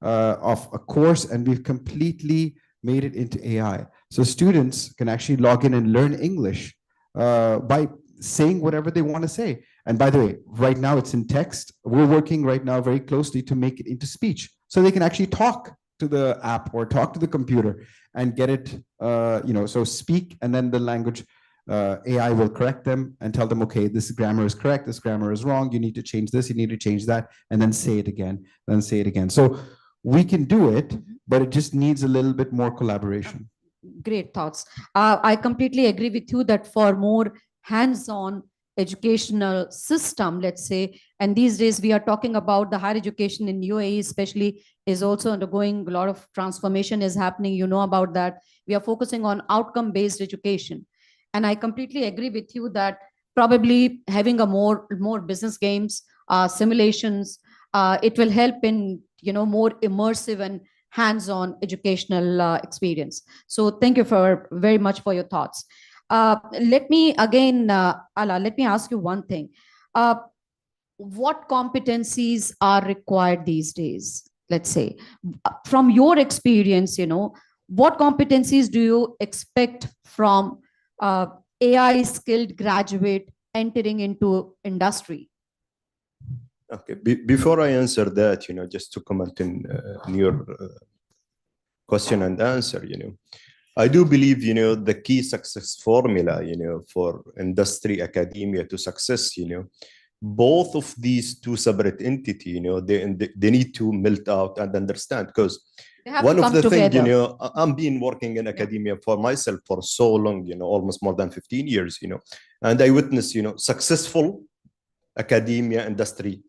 of a course, and we've completely made it into AI. So students can actually log in and learn English by saying whatever they want to say. And by the way, right now it's in text. We're working right now very closely to make it into speech so they can actually talk to the app or talk to the computer and get it, so speak, and then the language AI will correct them and tell them, okay, this grammar is correct, this grammar is wrong, you need to change this, you need to change that, and then say it again, then say it again. So we can do it, but it just needs a little bit more collaboration. Great thoughts. I completely agree with you that for more hands-on educational system, let's say, and these days we are talking about the higher education in UAE especially is also undergoing a lot of transformation is happening. You know about that. We are focusing on outcome-based education. And I completely agree with you that probably having a more business games, simulations, it will help in, more immersive and hands-on educational experience. So thank you very much for your thoughts. Let me again, Ala, let me ask you one thing. What competencies are required these days? Let's say, from your experience, what competencies do you expect from AI skilled graduate entering into industry? Okay, before I answer that, just to comment in your question and answer, I do believe, the key success formula, for industry, academia to success, both of these two separate entities, they need to melt out and understand, because one of the things, I'm been working in academia for myself for so long, almost more than 15 years, and I witnessed, successful academia industry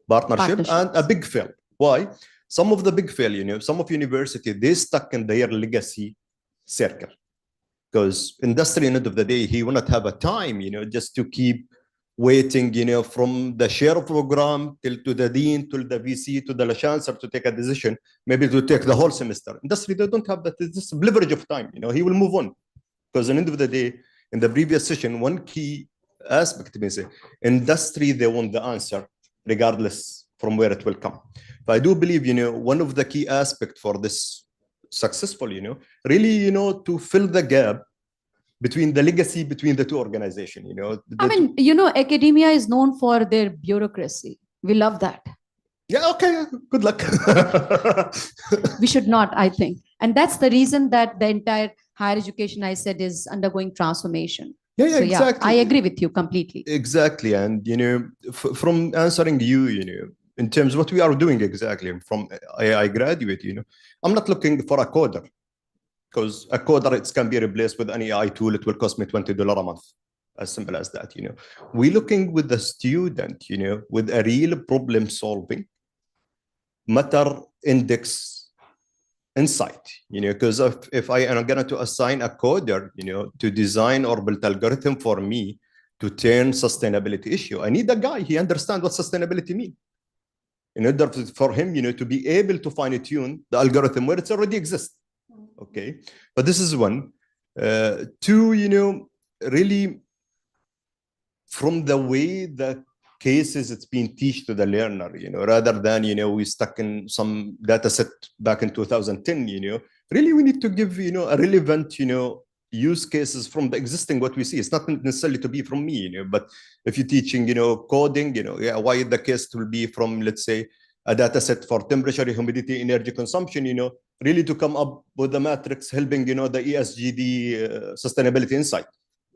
partnership and a big fail. Why? Some of the big fail, some of university, they stuck in their legacy circle, because industry, end of the day, he will not have a time, just to keep waiting, from the share program till to the dean, to the VC, to the chancellor to take a decision, maybe to take the whole semester. Industry, they don't have that, this leverage of time, he will move on. Because at the end of the day, in the previous session, one key aspect, industry, they want the answer, regardless from where it will come. But I do believe, one of the key aspects for this successful, really, to fill the gap between the legacy between the two organizations, academia is known for their bureaucracy. We love that. Yeah, okay, good luck. We should not, I think. And that's the reason that the entire higher education, I said, is undergoing transformation. Yeah, So, exactly. I agree with you completely. Exactly. And, from answering you, in terms of what we are doing exactly from AI graduate, I'm not looking for a coder, because a coder, it can be replaced with an AI tool. It will cost me $20 a month. As simple as that, We're looking with the student, with a real problem solving, matter index insight, because if I am going to assign a coder, to design or build algorithm for me to turn sustainability issue, I need a guy, he understands what sustainability means. In order for him, to be able to fine tune the algorithm where it already exists. Okay, but this is one. Two, really, from the way the cases it's been teach to the learner, rather than, we stuck in some data set back in 2010, really we need to give, a relevant, use cases from the existing what we see. It's not necessarily to be from me, but if you're teaching, coding, why the case will be from, let's say, a data set for temperature, humidity, energy consumption, really to come up with the matrix helping, the ESGD sustainability insight.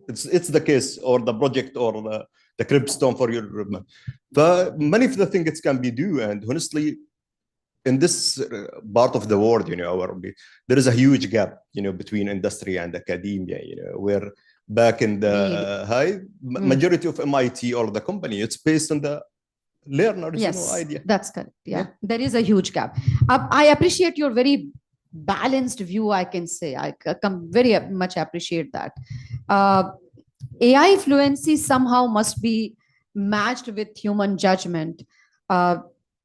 It's the case or the project or the cribstone for your roadmap. But many of the things it can be do, and honestly, in this part of the world, there is a huge gap, between industry and academia, where back in the majority of MIT or the company, it's based on the learner's idea. That's correct. Yeah, there is a huge gap. I appreciate your very balanced view, I can say. I very much appreciate that. AI fluency somehow must be matched with human judgment,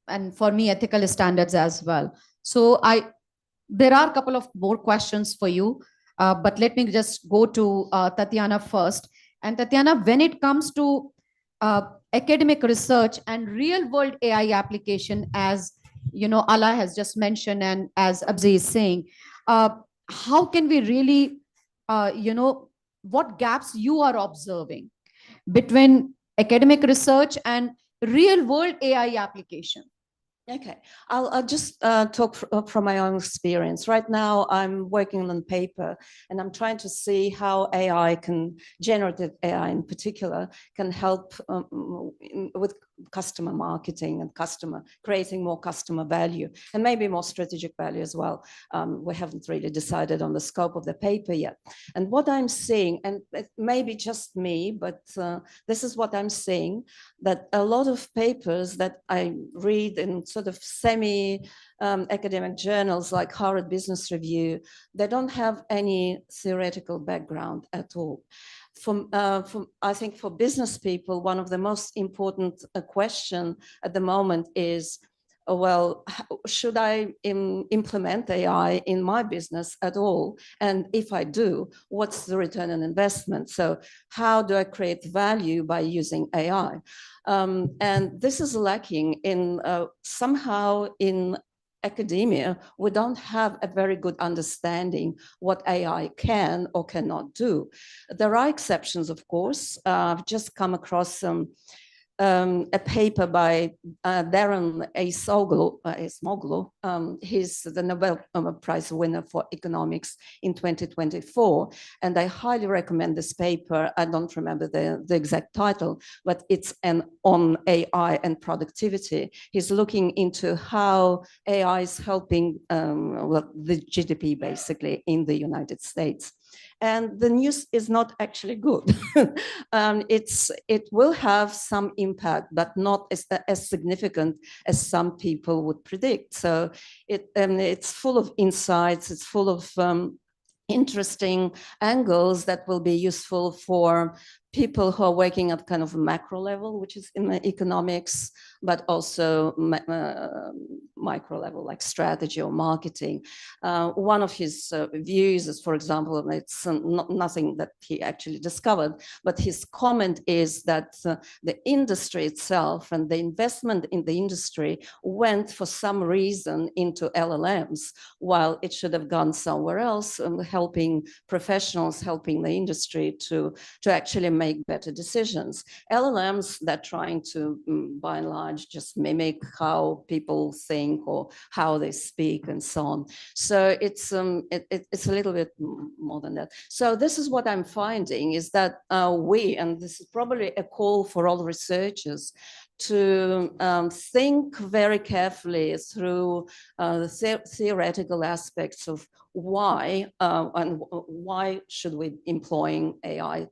and for me, ethical standards as well. So there are a couple of more questions for you, but let me just go to Tatiana first. And Tatiana, when it comes to academic research and real world AI application, as Allah has just mentioned, and as Abzi is saying, how can we really, what gaps you are observing? between academic research and real world AI application? Okay, I'll just talk from my own experience. Right now, I'm working on paper and I'm trying to see how generative AI in particular, can help with customer marketing and creating more customer value and maybe more strategic value as well. We haven't really decided on the scope of the paper yet. And what I'm seeing, and it may be just me, but this is what I'm seeing, that a lot of papers that I read in sort of semi-academic journals like Harvard Business Review, they don't have any theoretical background at all. I think for business people, one of the most important question at the moment is, well, should I implement AI in my business at all? And if I do, what's the return on investment? So how do I create value by using AI? And this is lacking in somehow in academia. We don't have a very good understanding what AI can or cannot do. There are exceptions, of course. I've just come across a paper by Darren Acemoglu. He's the Nobel Prize winner for economics in 2024. And I highly recommend this paper. I don't remember the exact title, but it's on AI and productivity. He's looking into how AI is helping the GDP basically in the United States. And the news is not actually good. It will have some impact, but not as significant as some people would predict. So it's full of insights, it's full of interesting angles that will be useful for people who are working at kind of a macro level, which is in economics, but also micro level, like strategy or marketing. One of his views is, for example, and it's nothing that he actually discovered, but his comment is that the industry itself and the investment in the industry went for some reason into LLMs, while it should have gone somewhere else, helping professionals, helping the industry to actually make better decisions. LLMs, they're trying to, by and large, just mimic how people think or how they speak and so on. So it's a little bit more than that. So this is what I'm finding is that and this is probably a call for all researchers, to think very carefully through the theoretical aspects of why and why should we employing AI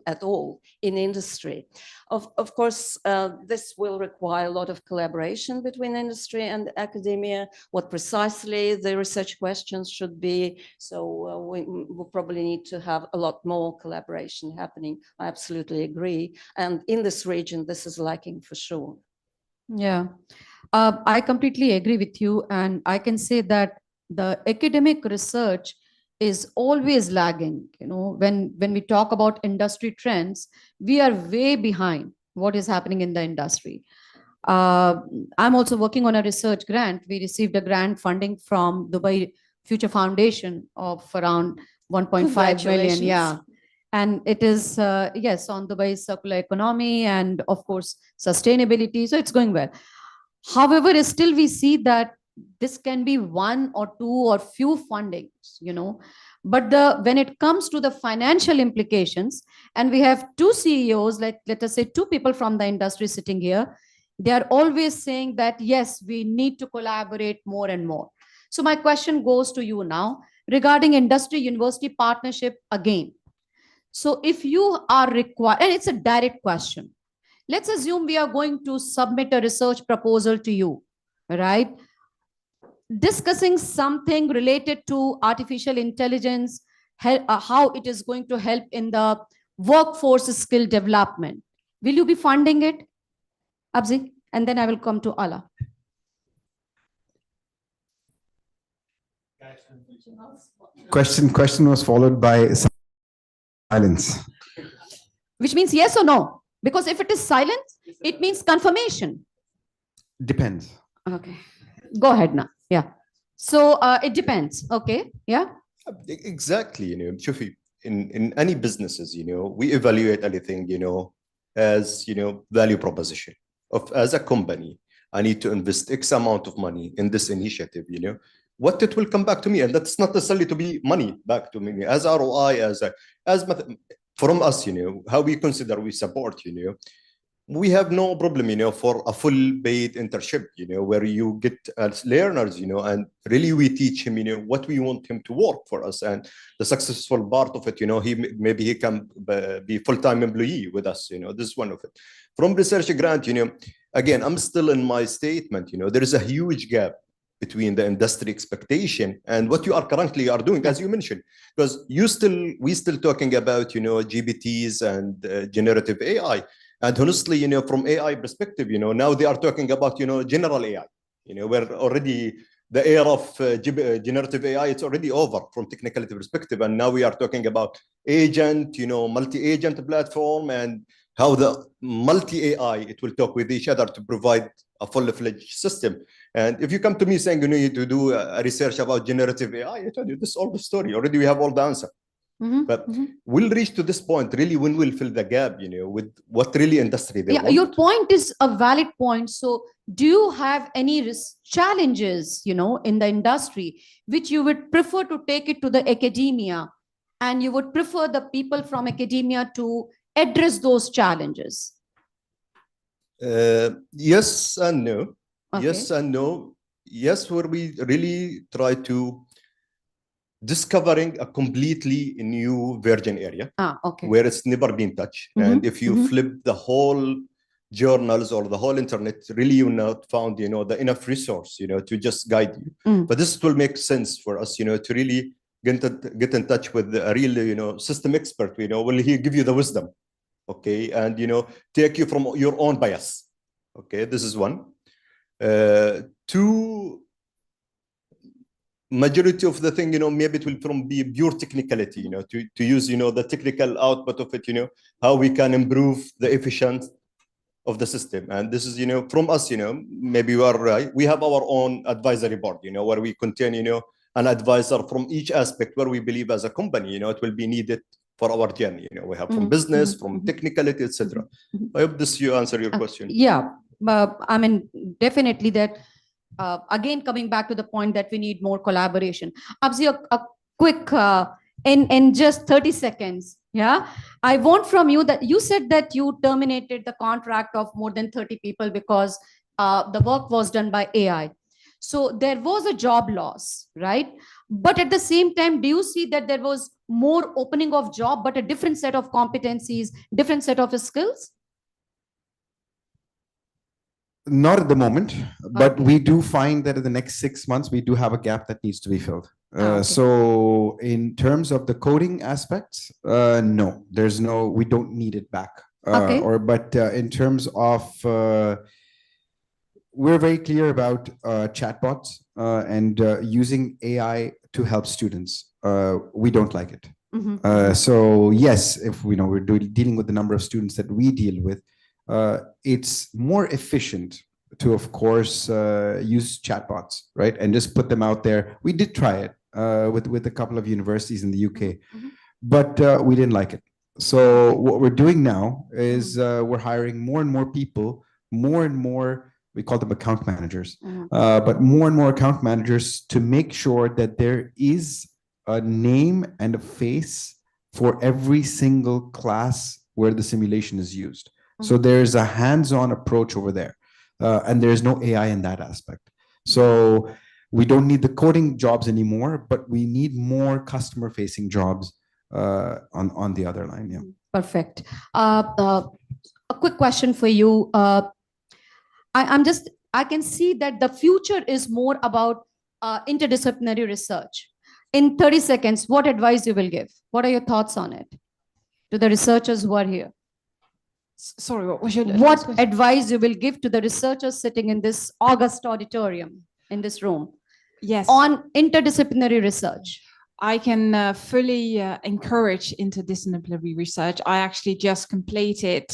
at all in industry. Of course, this will require a lot of collaboration between industry and academia, what precisely the research questions should be. So we will probably need to have a lot more collaboration happening. I absolutely agree. And in this region, this is lacking for sure. Yeah, I completely agree with you. And I can say that the academic research is always lagging. You know, when we talk about industry trends, we are way behind what is happening in the industry. I'm also working on a research grant. We received a grant funding from Dubai Future Foundation of around 1.5 million. Yeah. And it is, yes, on Dubai's circular economy and, of course, sustainability. So it's going well. However, still we see that this can be one or two or few fundings, you know. But when it comes to the financial implications, and we have two CEOs, like let us say two people from the industry sitting here, they are always saying that, yes, we need to collaborate more and more. So my question goes to you now regarding industry-university partnership again. So if you are required, and it's a direct question, let's assume we are going to submit a research proposal to you, right? Discussing something related to artificial intelligence, how it is going to help in the workforce skill development. Will you be funding it, Abzi? And then I will come to Ala. Question was followed by silence. Which means yes or no? Because if it is silence, it means confirmation. Depends. Okay. Go ahead now. Yeah. So it depends. Okay. Yeah. Exactly. You know, Shufi, in any businesses, you know, we evaluate anything, you know, as, value proposition of, as a company, I need to invest X amount of money in this initiative, what it will come back to me. And that's not necessarily to be money back to me as ROI, from us, how we consider we support, we have no problem, for a full paid internship, where you get as learners, and really we teach him, what we want him to work for us. And the successful part of it, maybe he can be full-time employee with us, this is one of it. From research grant, again, I'm still in my statement, there is a huge gap between the industry expectation and what you are currently doing, as you mentioned, because we still talking about, GPTs and generative AI. And honestly, from AI perspective, now they are talking about, general AI, where already the era of generative AI, it's already over from technicality perspective. And now we are talking about agent, multi-agent platform, and how the multi-AI, it will talk with each other to provide a full-fledged system. And if you come to me saying you need to do a research about generative AI, I tell you, this is all the story. Already we have all the answer. But we'll reach to this point really when we'll fill the gap, with what really industry they want. Your point is a valid point. So do you have any challenges, in the industry, which you would prefer to take it to the academia, and you would prefer the people from academia to address those challenges? Yes and no. Okay. Yes and no. Yes, where we really try to discovering a completely new virgin area, okay, where it's never been touched. And if you flip the whole journals or the whole internet, really you not found, the enough resource, to just guide you. But this will make sense for us, to really get in touch with a real, system expert, will he give you the wisdom, okay, and take you from your own bias. Okay, this is one. Two, majority of the thing, maybe it will be pure technicality, to use, the technical output of it, how we can improve the efficiency of the system. And this is, from us, maybe you are right. We have our own advisory board, where we contain, an advisor from each aspect where we believe as a company, it will be needed for our journey. We have from business, from technicality, etc. I hope this you answer your question. Yeah, I mean, definitely that. Again, coming back to the point that we need more collaboration. Abzi, a quick, in just 30 seconds, yeah? I want from you that you said that you terminated the contract of more than 30 people because the work was done by AI. So there was a job loss, right? But at the same time, do you see that there was more opening of job, but a different set of competencies, different set of skills? Not at the moment, but we do find that in the next 6 months, we do have a gap that needs to be filled. So in terms of the coding aspects, no, we don't need it back. But in terms of, we're very clear about chatbots and using AI to help students. We don't like it. So yes, if we're dealing with the number of students that we deal with, it's more efficient to, of course, use chatbots, right? And just put them out there. We did try it with a couple of universities in the UK, but we didn't like it. So what we're doing now is we're hiring more and more people, more and more, we call them account managers, but more and more account managers to make sure that there is a name and a face for every single class where the simulation is used. So there's a hands-on approach over there, and there's no AI in that aspect. So we don't need the coding jobs anymore, but we need more customer-facing jobs on the other line. Yeah. Perfect. A quick question for you. I can see that the future is more about interdisciplinary research. In 30 seconds, what advice you will give? What are your thoughts on it to the researchers who are here? Sorry, what was your What advice you will give to the researchers sitting in this august auditorium, in this room? Yes. On interdisciplinary research. I can fully encourage interdisciplinary research. I actually just completed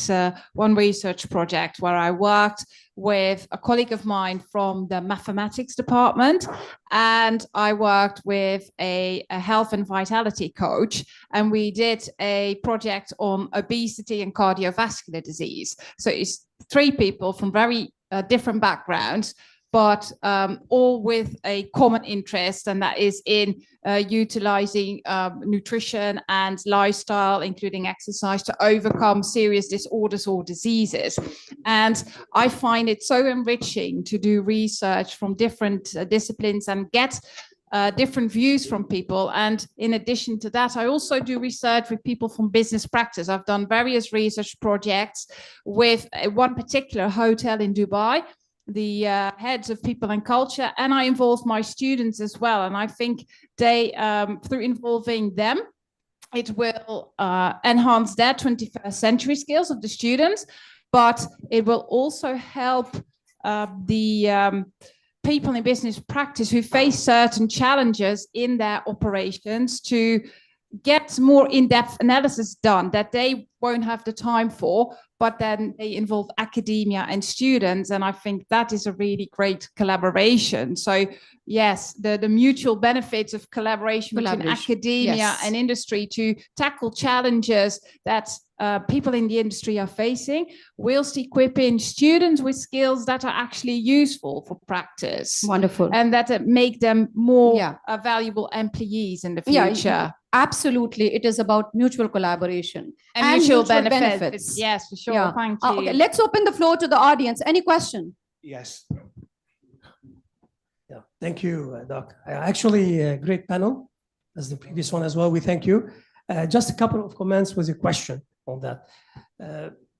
one research project where I worked with a colleague of mine from the mathematics department, and I worked with a health and vitality coach, and we did a project on obesity and cardiovascular disease. So it's 3 people from very different backgrounds, but all with a common interest, and that is in utilizing nutrition and lifestyle, including exercise, to overcome serious disorders or diseases. And I find it so enriching to do research from different disciplines and get different views from people. And in addition to that, I also do research with people from business practice. I've done various research projects with one particular hotel in Dubai, the heads of people and culture, and I involve my students as well. And I think they, through involving them, it will enhance their 21st century skills of the students, but it will also help the people in business practice who face certain challenges in their operations to get more in-depth analysis done that they won't have the time for, but then they involve academia and students. And I think that is a really great collaboration. So yes, the mutual benefits of collaboration between academia yes. and industry to tackle challenges that people in the industry are facing, whilst equipping students with skills that are actually useful for practice. Wonderful. And that make them more valuable employees in the future. Yeah, absolutely. It is about mutual collaboration and mutual benefits. Yes, for sure. Yeah. Thank you. Okay, let's open the floor to the audience. Any question? Yes. Yeah, thank you, Doc. Actually, a great panel, as the previous one as well. We thank you. Just a couple of comments with a question on that.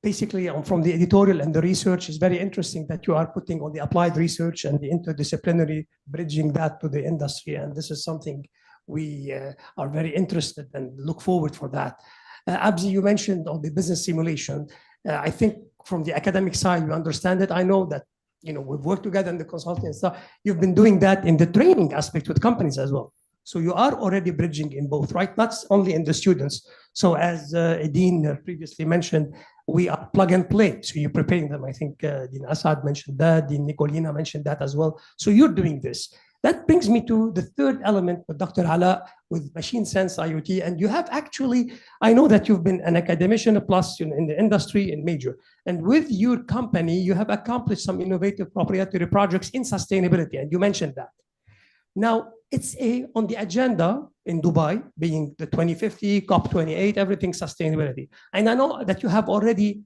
Basically, from the editorial and the research, it's very interesting that you are putting on the applied research and the interdisciplinary, bridging that to the industry. And this is something we are very interested and look forward for that. Abzi, you mentioned on the business simulation. I think from the academic side, you understand it. I know that, you know, we've worked together in the consulting and stuff. You've been doing that in the training aspect with companies as well. So you are already bridging in both, right? Not only in the students. So as Dean previously mentioned, we are plug and play. So you're preparing them. I think Dean Assad mentioned that, Dean Nicolina mentioned that as well. So you're doing this. That brings me to the third element with Dr. Ala with machine sense IoT. And you have actually, I know that you've been an academician plus in the industry in major. And with your company, you have accomplished some innovative proprietary projects in sustainability. And you mentioned that. Now, it's on the agenda in Dubai, being the 2050, COP28, everything sustainability. And I know that you have already,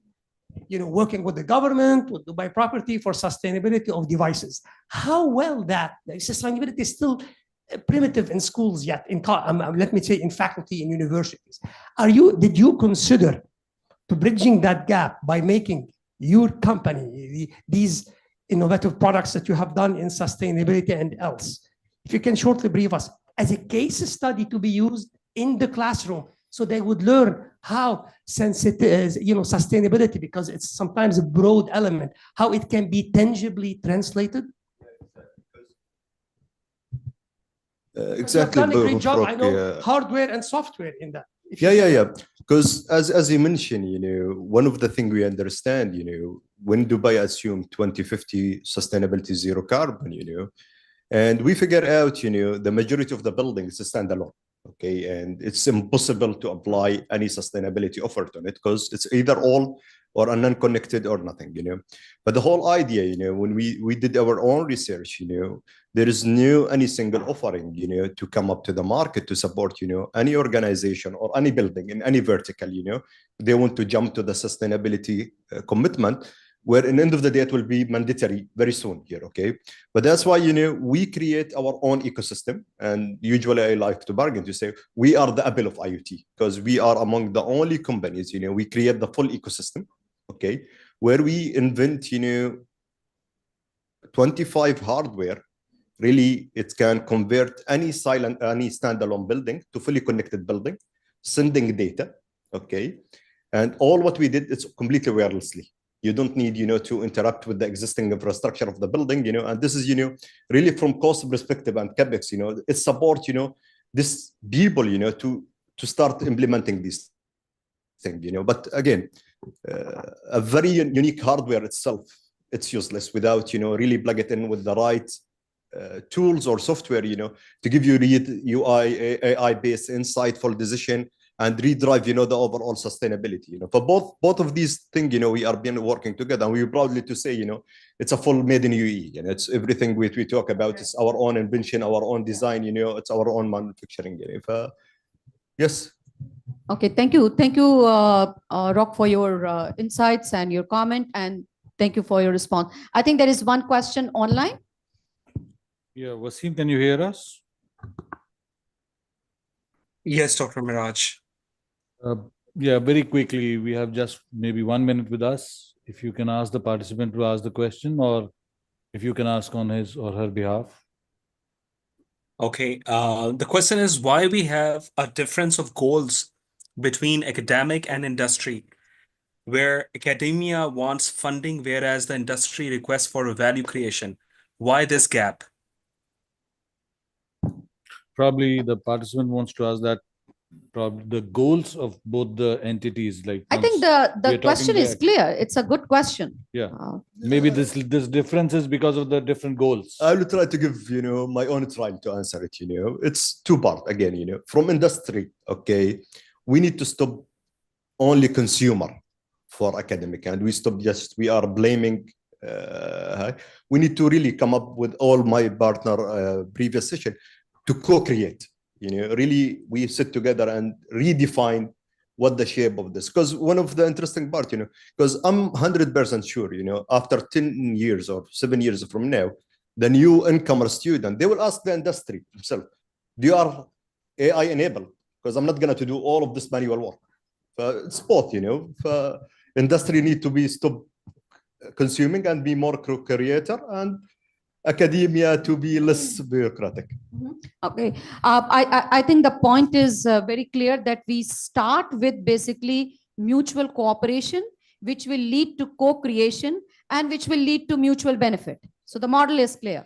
you know, working with the government, with Dubai Property for sustainability of devices. How well that sustainability is still primitive in schools yet, let me say in faculty and universities. Did you consider to bridging that gap by making your company, these innovative products that you have done in sustainability and else? If you can shortly brief us as a case study to be used in the classroom, so they would learn how sensitive, you know, sustainability, because it's sometimes a broad element, how it can be tangibly translated. Exactly. You've done a great job. I know hardware and software in that. Yeah. Because as you mentioned, you know, one of the things we understand, you know, when Dubai assumed 2050 sustainability zero carbon, you know, and we figure out, you know, the majority of the buildings is standalone, okay? And it's impossible to apply any sustainability effort on it because it's either all or unconnected or nothing, you know? But the whole idea, you know, when we did our own research, you know, there is no any single offering, you know, to come up to the market to support, you know, any organization or any building in any vertical, you know, they want to jump to the sustainability commitment, where in the end of the day, it will be mandatory very soon here, okay? But that's why, you know, we create our own ecosystem. And usually I like to bargain to say, we are the Apple of IoT, because we are among the only companies, you know, we create the full ecosystem, okay? Where we invent, you know, 25 hardware, really, it can convert any standalone building to fully connected building, sending data, okay? And all what we did, it's completely wirelessly. You don't need, you know, to interact with the existing infrastructure of the building, you know, and this is, you know, really from cost perspective and CapEx, you know, it supports, you know, this people, to start implementing these things, But again, a very unique hardware itself, it's useless without, really plug it in with the right tools or software, to give you UI, AI-based, insightful decision and redrive, the overall sustainability. For both of these things, we are been working together, and we proudly to say, it's a full made in UAE. It's everything we talk about. It's our own invention, our own design. It's our own manufacturing. Yes. Okay, thank you, Rock, for your insights and your comment, and thank you for your response. I think there is one question online. Yeah, Wasim, can you hear us? Yes, Dr. Miraj. Yeah, very quickly, we have just maybe 1 minute with us. If you can ask the participant to ask the question, or if you can ask on his or her behalf. Okay, the question is why we have a difference of goals between academic and industry, where academia wants funding, whereas the industry requests for a value creation. Why this gap? Probably the participant wants to ask that the goals of both the entities. Like I think the question is clear. It's a good question. Yeah, maybe this difference is because of the different goals. I will try to give my own try to answer it. It's two part again. From industry, okay, we need to stop only consumer for academic, and we are blaming. We need to really come up with all my partner previous session to co-create. Really we sit together and redefine what the shape of this, because one of the interesting part, because I'm 100% sure, after 10 years or 7 years from now, the new incomer student, they will ask the industry themselves, do you are AI enabled? Because I'm not going to do all of this manual work. It's both, industry need to be stop consuming and be more co-creator, and academia to be less bureaucratic. Okay, I think the point is very clear that we start with basically mutual cooperation, which will lead to co-creation and which will lead to mutual benefit. So the model is clear.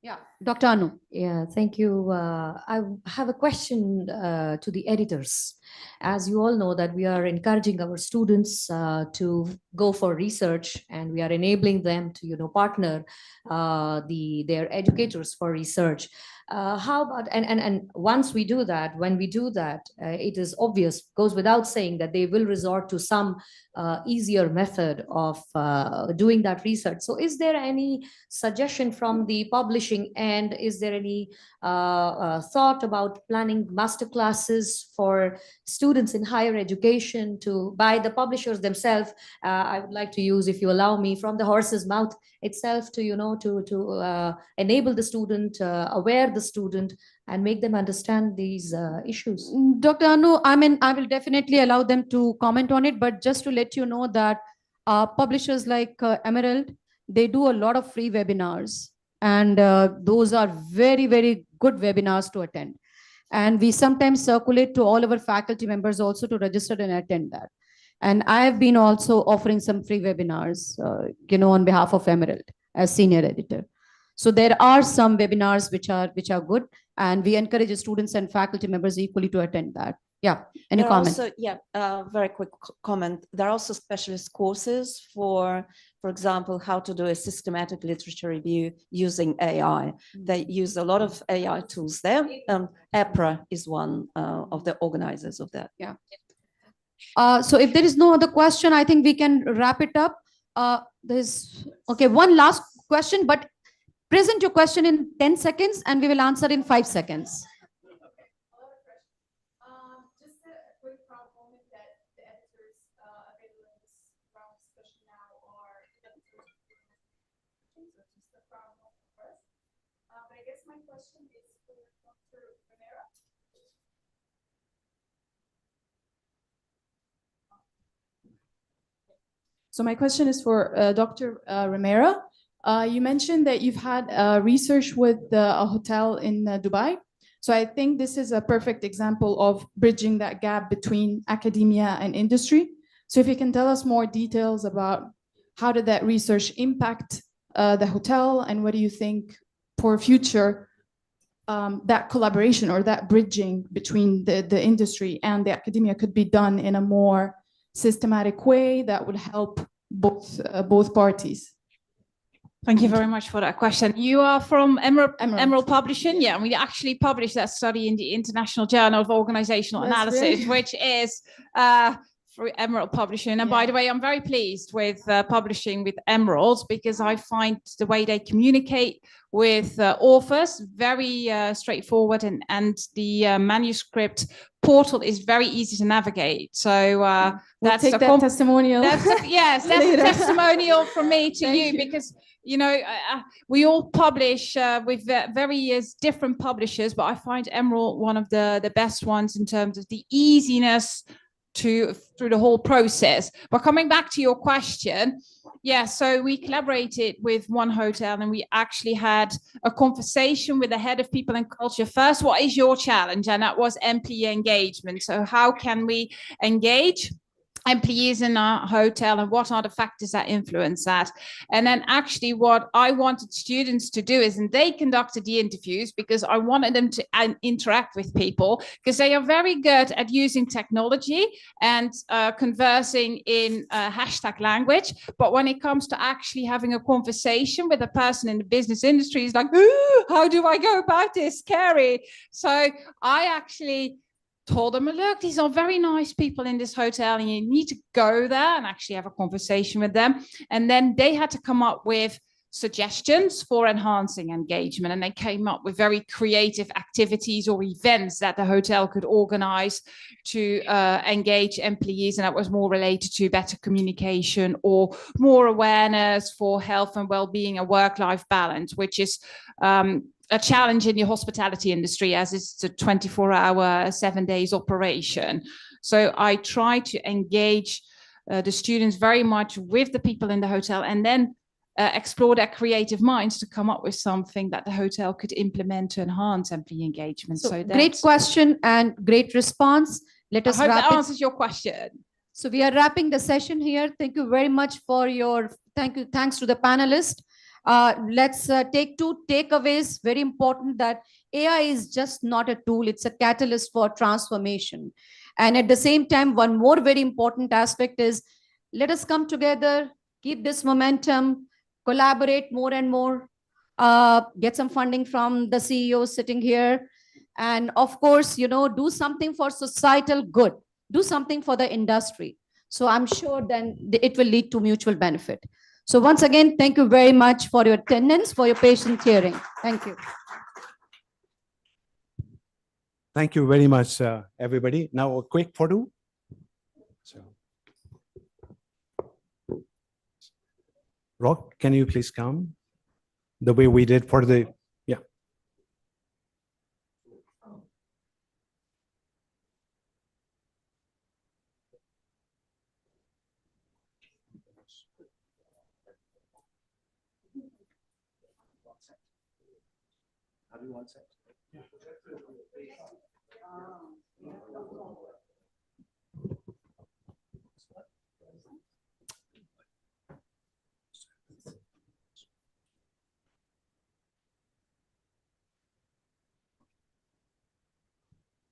Yeah, Dr. Anu. Yeah, thank you. I have a question to the editors. As you all know that we are encouraging our students to go for research, and we are enabling them to, partner their educators for research. How about, and once we do that, when we do that, it is obvious, goes without saying that they will resort to some easier method of doing that research. So is there any suggestion from the publishing end? Is there any thought about planning master classes for students in higher education by the publishers themselves? I would like to use, if you allow me, from the horse's mouth itself to, to enable the student, aware the student, and make them understand these issues. Dr. Anu, I mean, I will definitely allow them to comment on it, but just to let you know that publishers like Emerald, they do a lot of free webinars, and those are very, very good webinars to attend. And we sometimes circulate to all our faculty members also to register and attend that. And I have been also offering some free webinars, on behalf of Emerald as senior editor. So there are some webinars which are good, and we encourage students and faculty members equally to attend that. Yeah, any comment? Very quick comment. There are also specialist courses for example, how to do a systematic literature review using AI. They use a lot of AI tools there. APRA is one of the organizers of that. Yeah. So if there is no other question, I think we can wrap it up. There's one last question, but present your question in 10 seconds and we will answer in 5 seconds. Just a quick comment that the editors available in this round discussion now are editors. So just the round first. But I guess my question is for Dr. Romero. So my question is for Dr. Romero. You mentioned that you've had research with a hotel in Dubai. So I think this is a perfect example of bridging that gap between academia and industry. So if you can tell us more details about how did that research impact the hotel, and what do you think for future that collaboration or that bridging between the industry and the academia could be done in a more systematic way that would help both parties? Thank you very much for that question. You are from Emerald Publishing. Yeah, we actually published that study in the International Journal of Organizational That's Analysis, great. which is for Emerald Publishing. And by the way, I'm very pleased with publishing with Emerald because I find the way they communicate with authors very straightforward, and the manuscript portal is very easy to navigate. So that's take that testimonial. Yes, that's a later. testimonial from me to Thank you you. because we all publish with various different publishers, but I find Emerald one of the best ones in terms of the easiness through the whole process. But coming back to your question, yeah, so we collaborated with one hotel and we actually had a conversation with the head of people and culture. First, what is your challenge? And that was employee engagement. So how can we engage employees in our hotel and what are the factors that influence that? And then actually what I wanted students to do is, and they conducted the interviews because I wanted them to interact with people because they are very good at using technology and conversing in hashtag language. But when it comes to actually having a conversation with a person in the business industry, it's like, ooh, how do I go about this? Scary. So I actually told them, look, these are very nice people in this hotel and you need to go there and actually have a conversation with them. And then they had to come up with suggestions for enhancing engagement. And they came up with very creative activities or events that the hotel could organize to engage employees. And that was more related to better communication or more awareness for health and well-being and work-life balance, which is a challenge in the hospitality industry as it's a 24-hour, 7 days operation. So I try to engage the students very much with the people in the hotel and then explore their creative minds to come up with something that the hotel could implement to enhance employee engagement. So Great question and great response. Let us I hope wrap that it. answers your question. So we are wrapping the session here. Thank you very much for your, thanks to the panelists. Let's take two takeaways. Very important that AI is just not a tool, it's a catalyst for transformation. And at the same time, one more very important aspect is let us come together, keep this momentum, collaborate more and more, get some funding from the CEOs sitting here. And of course, do something for societal good, do something for the industry. So I'm sure then it will lead to mutual benefit. So once again, thank you very much for your attendance, for your patient hearing. Thank you. Thank you very much, everybody. Now a quick photo. So, Rock, can you please come the way we did for the, yeah.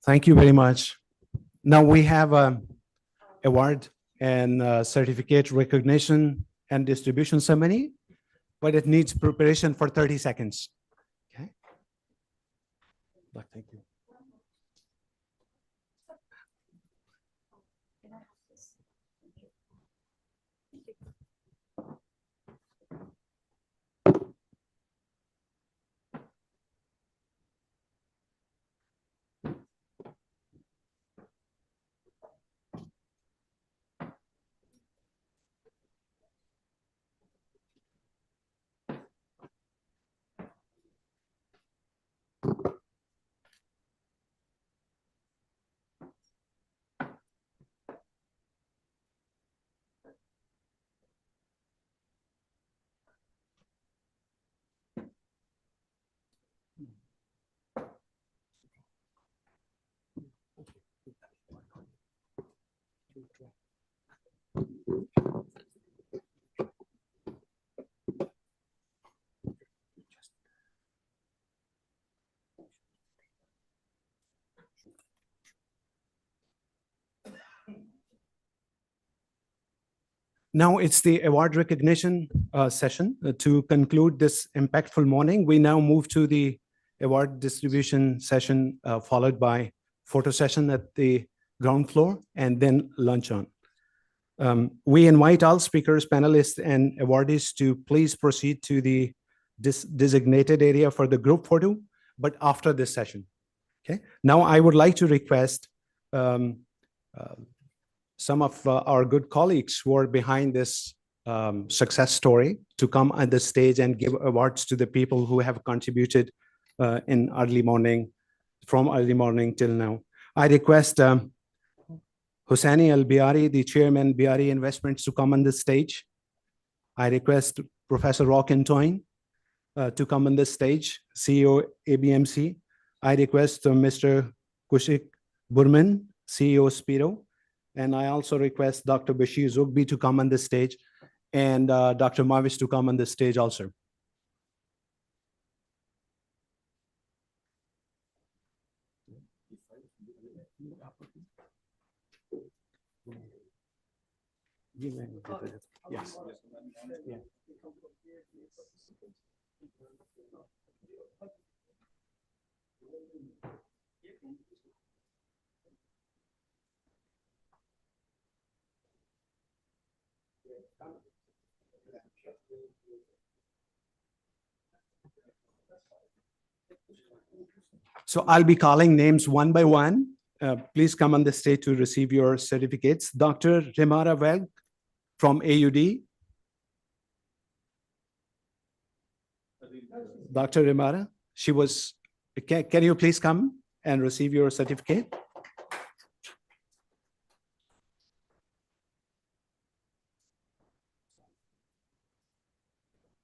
Thank you very much. Now we have a award and certificate recognition and distribution ceremony, but it needs preparation for 30 seconds. Okay. Thank you. Now it's the award recognition session. To conclude this impactful morning, we now move to the award distribution session, followed by photo session at the ground floor and then lunch on. We invite all speakers, panelists, and awardees to please proceed to the designated area for the group photo, but after this session. Okay. Now I would like to request some of our good colleagues who are behind this success story to come on the stage and give awards to the people who have contributed in early morning, from early morning till now. I request Hosseini Al-Biari, the chairman, Biari Investments, to come on the stage. I request Professor Rockentoin to come on the stage, CEO ABMC. I request Mr. Kushik Burman, CEO Spiro. And I also request Dr. Bashir Zugbi to come on the stage and Dr. Mavish to come on the stage also. Yes. Yeah. So I'll be calling names one by one. Please come on the stage to receive your certificates. Dr. Rimara Welk from AUD. Dr. Rimara, can you please come and receive your certificate?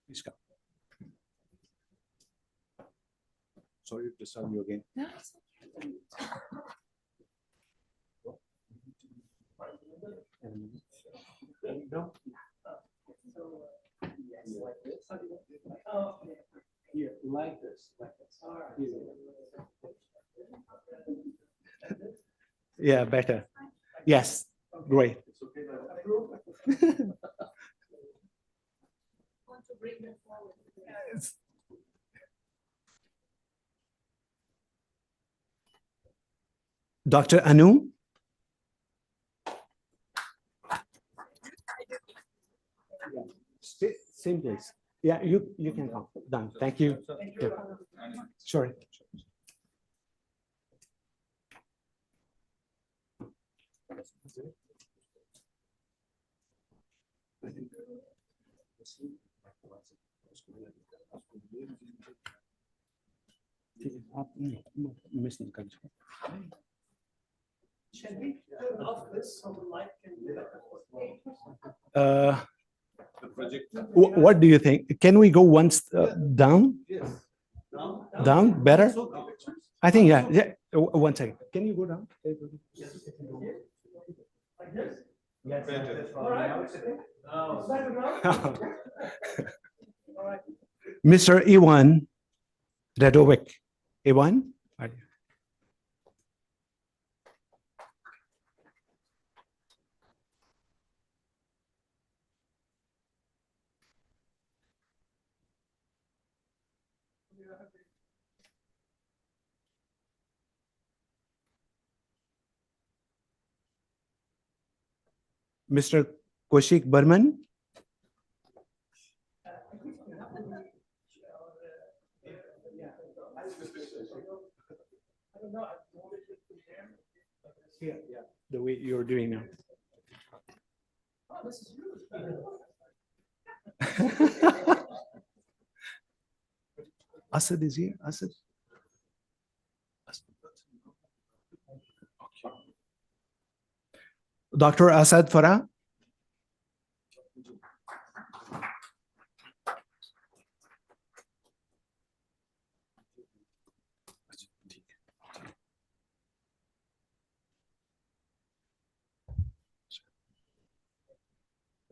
Please come. Sorry to disturb you again. No, Here, like this. Yeah, better. Yes, great. Dr. Anu? Same place. Yeah, you can come. Done. Thank you. Yeah. Sorry. Shall we turn off this so the light can What do you think? Can we go once down? Yes. Down? Better? I think, yeah. One second. Can you go down? Like this? Yes. All right. Better now? All right. Mr. Iwan Radovic. Iwan? Mr. Kushik Burman. Yeah, the way you're doing now. Asad is here. Asad. Dr. Asad Farah.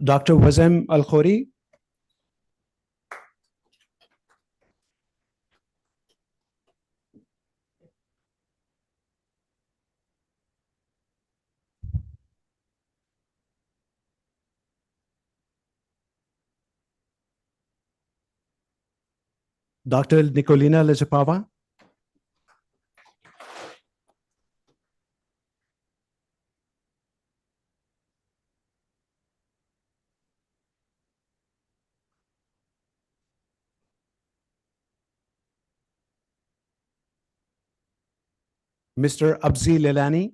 Dr. Wazem Al-Khori. Dr. Nicolina Lejapava. Mr. Abzi Lilani.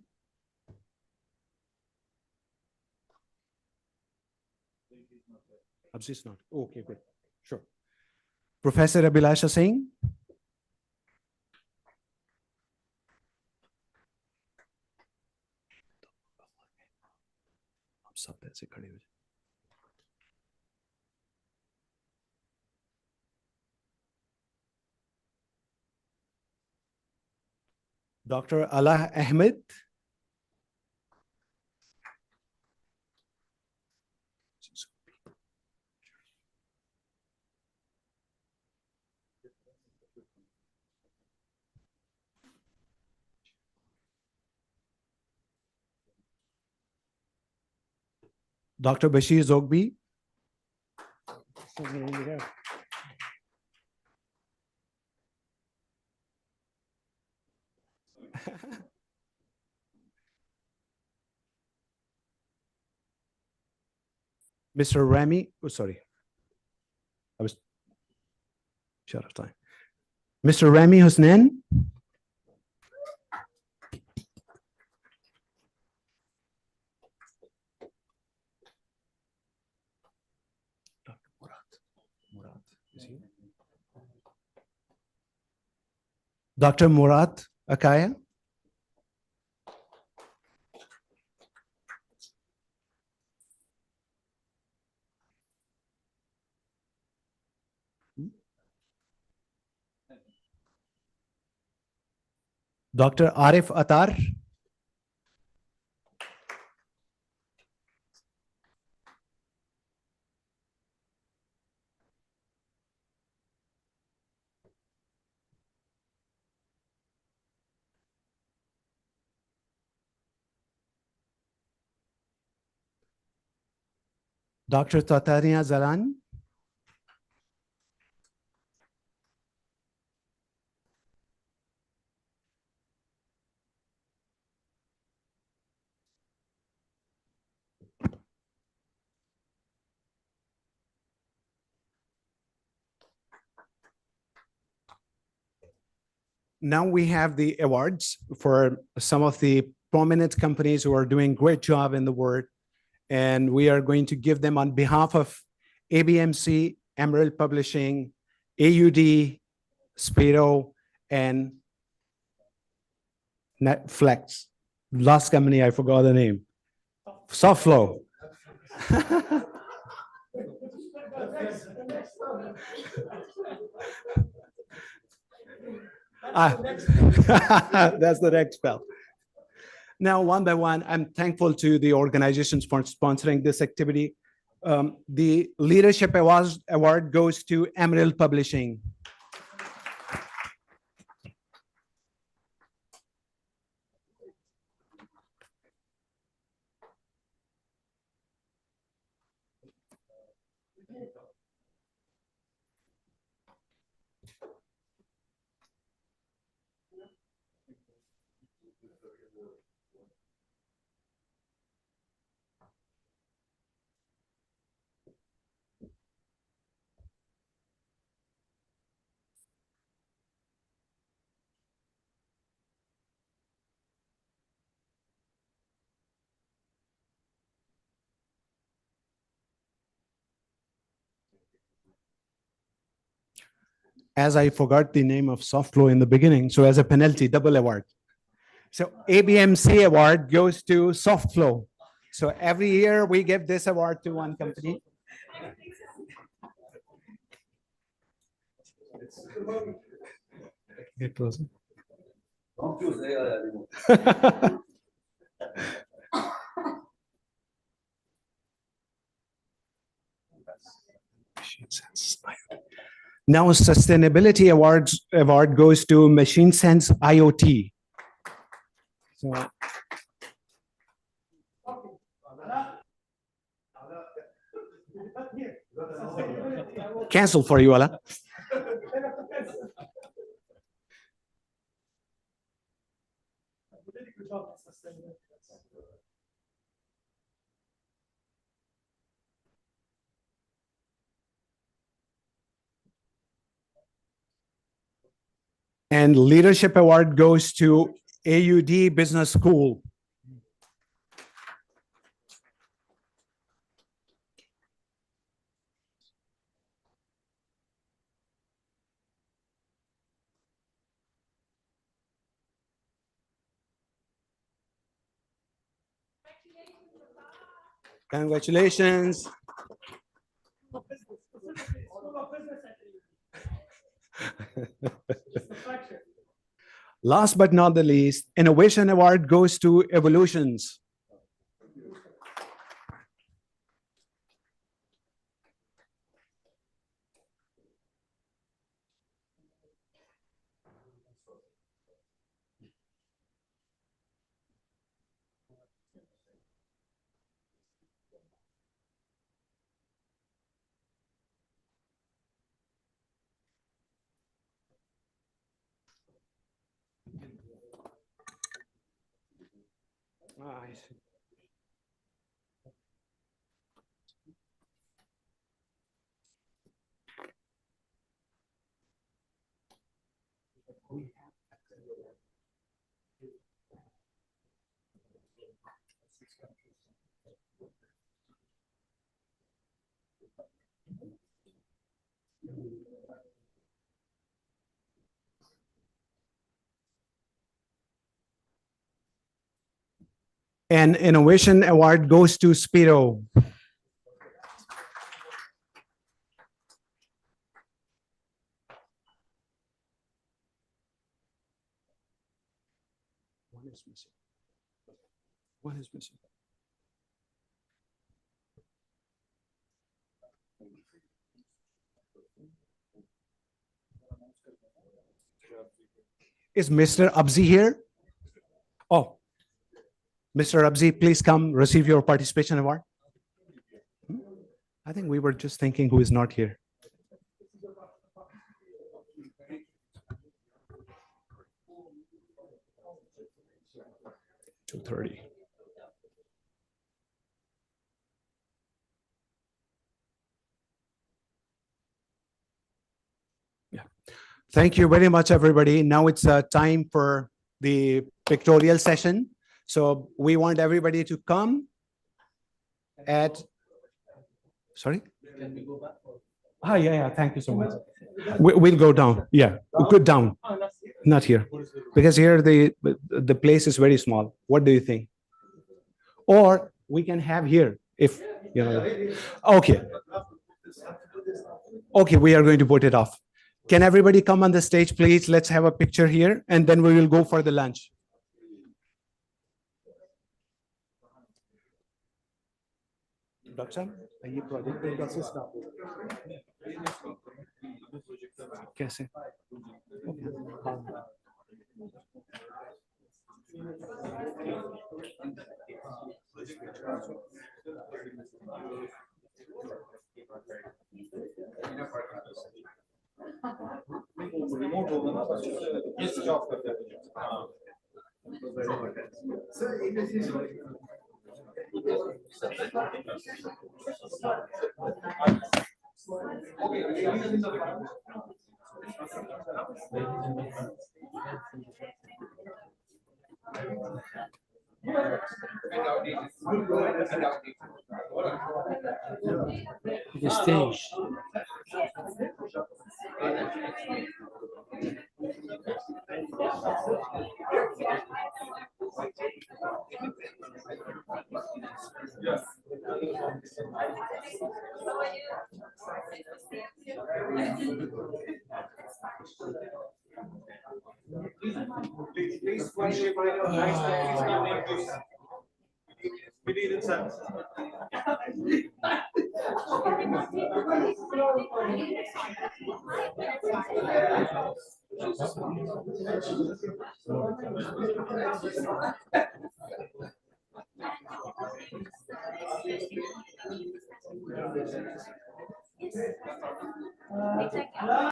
Abzi is not. Okay, good. Sure. Professor Abhilasha Singh. Dr. Allah Ahmed. Dr. Bashir Zogbi. Mr. Rami, oh, sorry. I was short of time. Mr. Rami Husnain. Dr. Murat Akaya. Dr. Arif Attar. Dr. Tatania Zalan. Now we have the awards for some of the prominent companies who are doing great job in the world. And we are going to give them on behalf of ABMC, Emerald Publishing, AUD, Spiro, and Netflix. Last company, I forgot the name. Softflow. That's the next spell. Now, one by one, I'm thankful to the organizations for sponsoring this activity. The Leadership Award goes to Emerald Publishing. As I forgot the name of Softflow in the beginning, so as a penalty, double award. So ABMC award goes to Softflow. So every year we give this award to one company. Get closer. Now, Sustainability award goes to Machine Sense IoT. So, cancel for you, Allah. And Leadership Award goes to AUD Business School. Congratulations. Last but not the least, Innovation Award goes to Evolutions. And Innovation Award goes to Spiro. One is missing. One is missing. Is Mr. Abzi here? Oh, Mr. Abzi, please come receive your participation award. I think we were just thinking who is not here. $2:30. Yeah. Thank you very much, everybody. Now it's time for the pictorial session. So we want everybody to come at, sorry? Yeah. Thank you so much. We'll go down. Yeah, go down. Not here, because here the place is very small. What do you think? Or we can have here if you know. Okay. Okay, we are going to put it off. Can everybody come on the stage, please? Let's have a picture here, and then we will go for the lunch. Dr. साहब, ये project पे कैसे start होगा? कैसे? Remote होगा ना, ये switch off कर देते हैं। हाँ। The stage. Please, we need it, sir.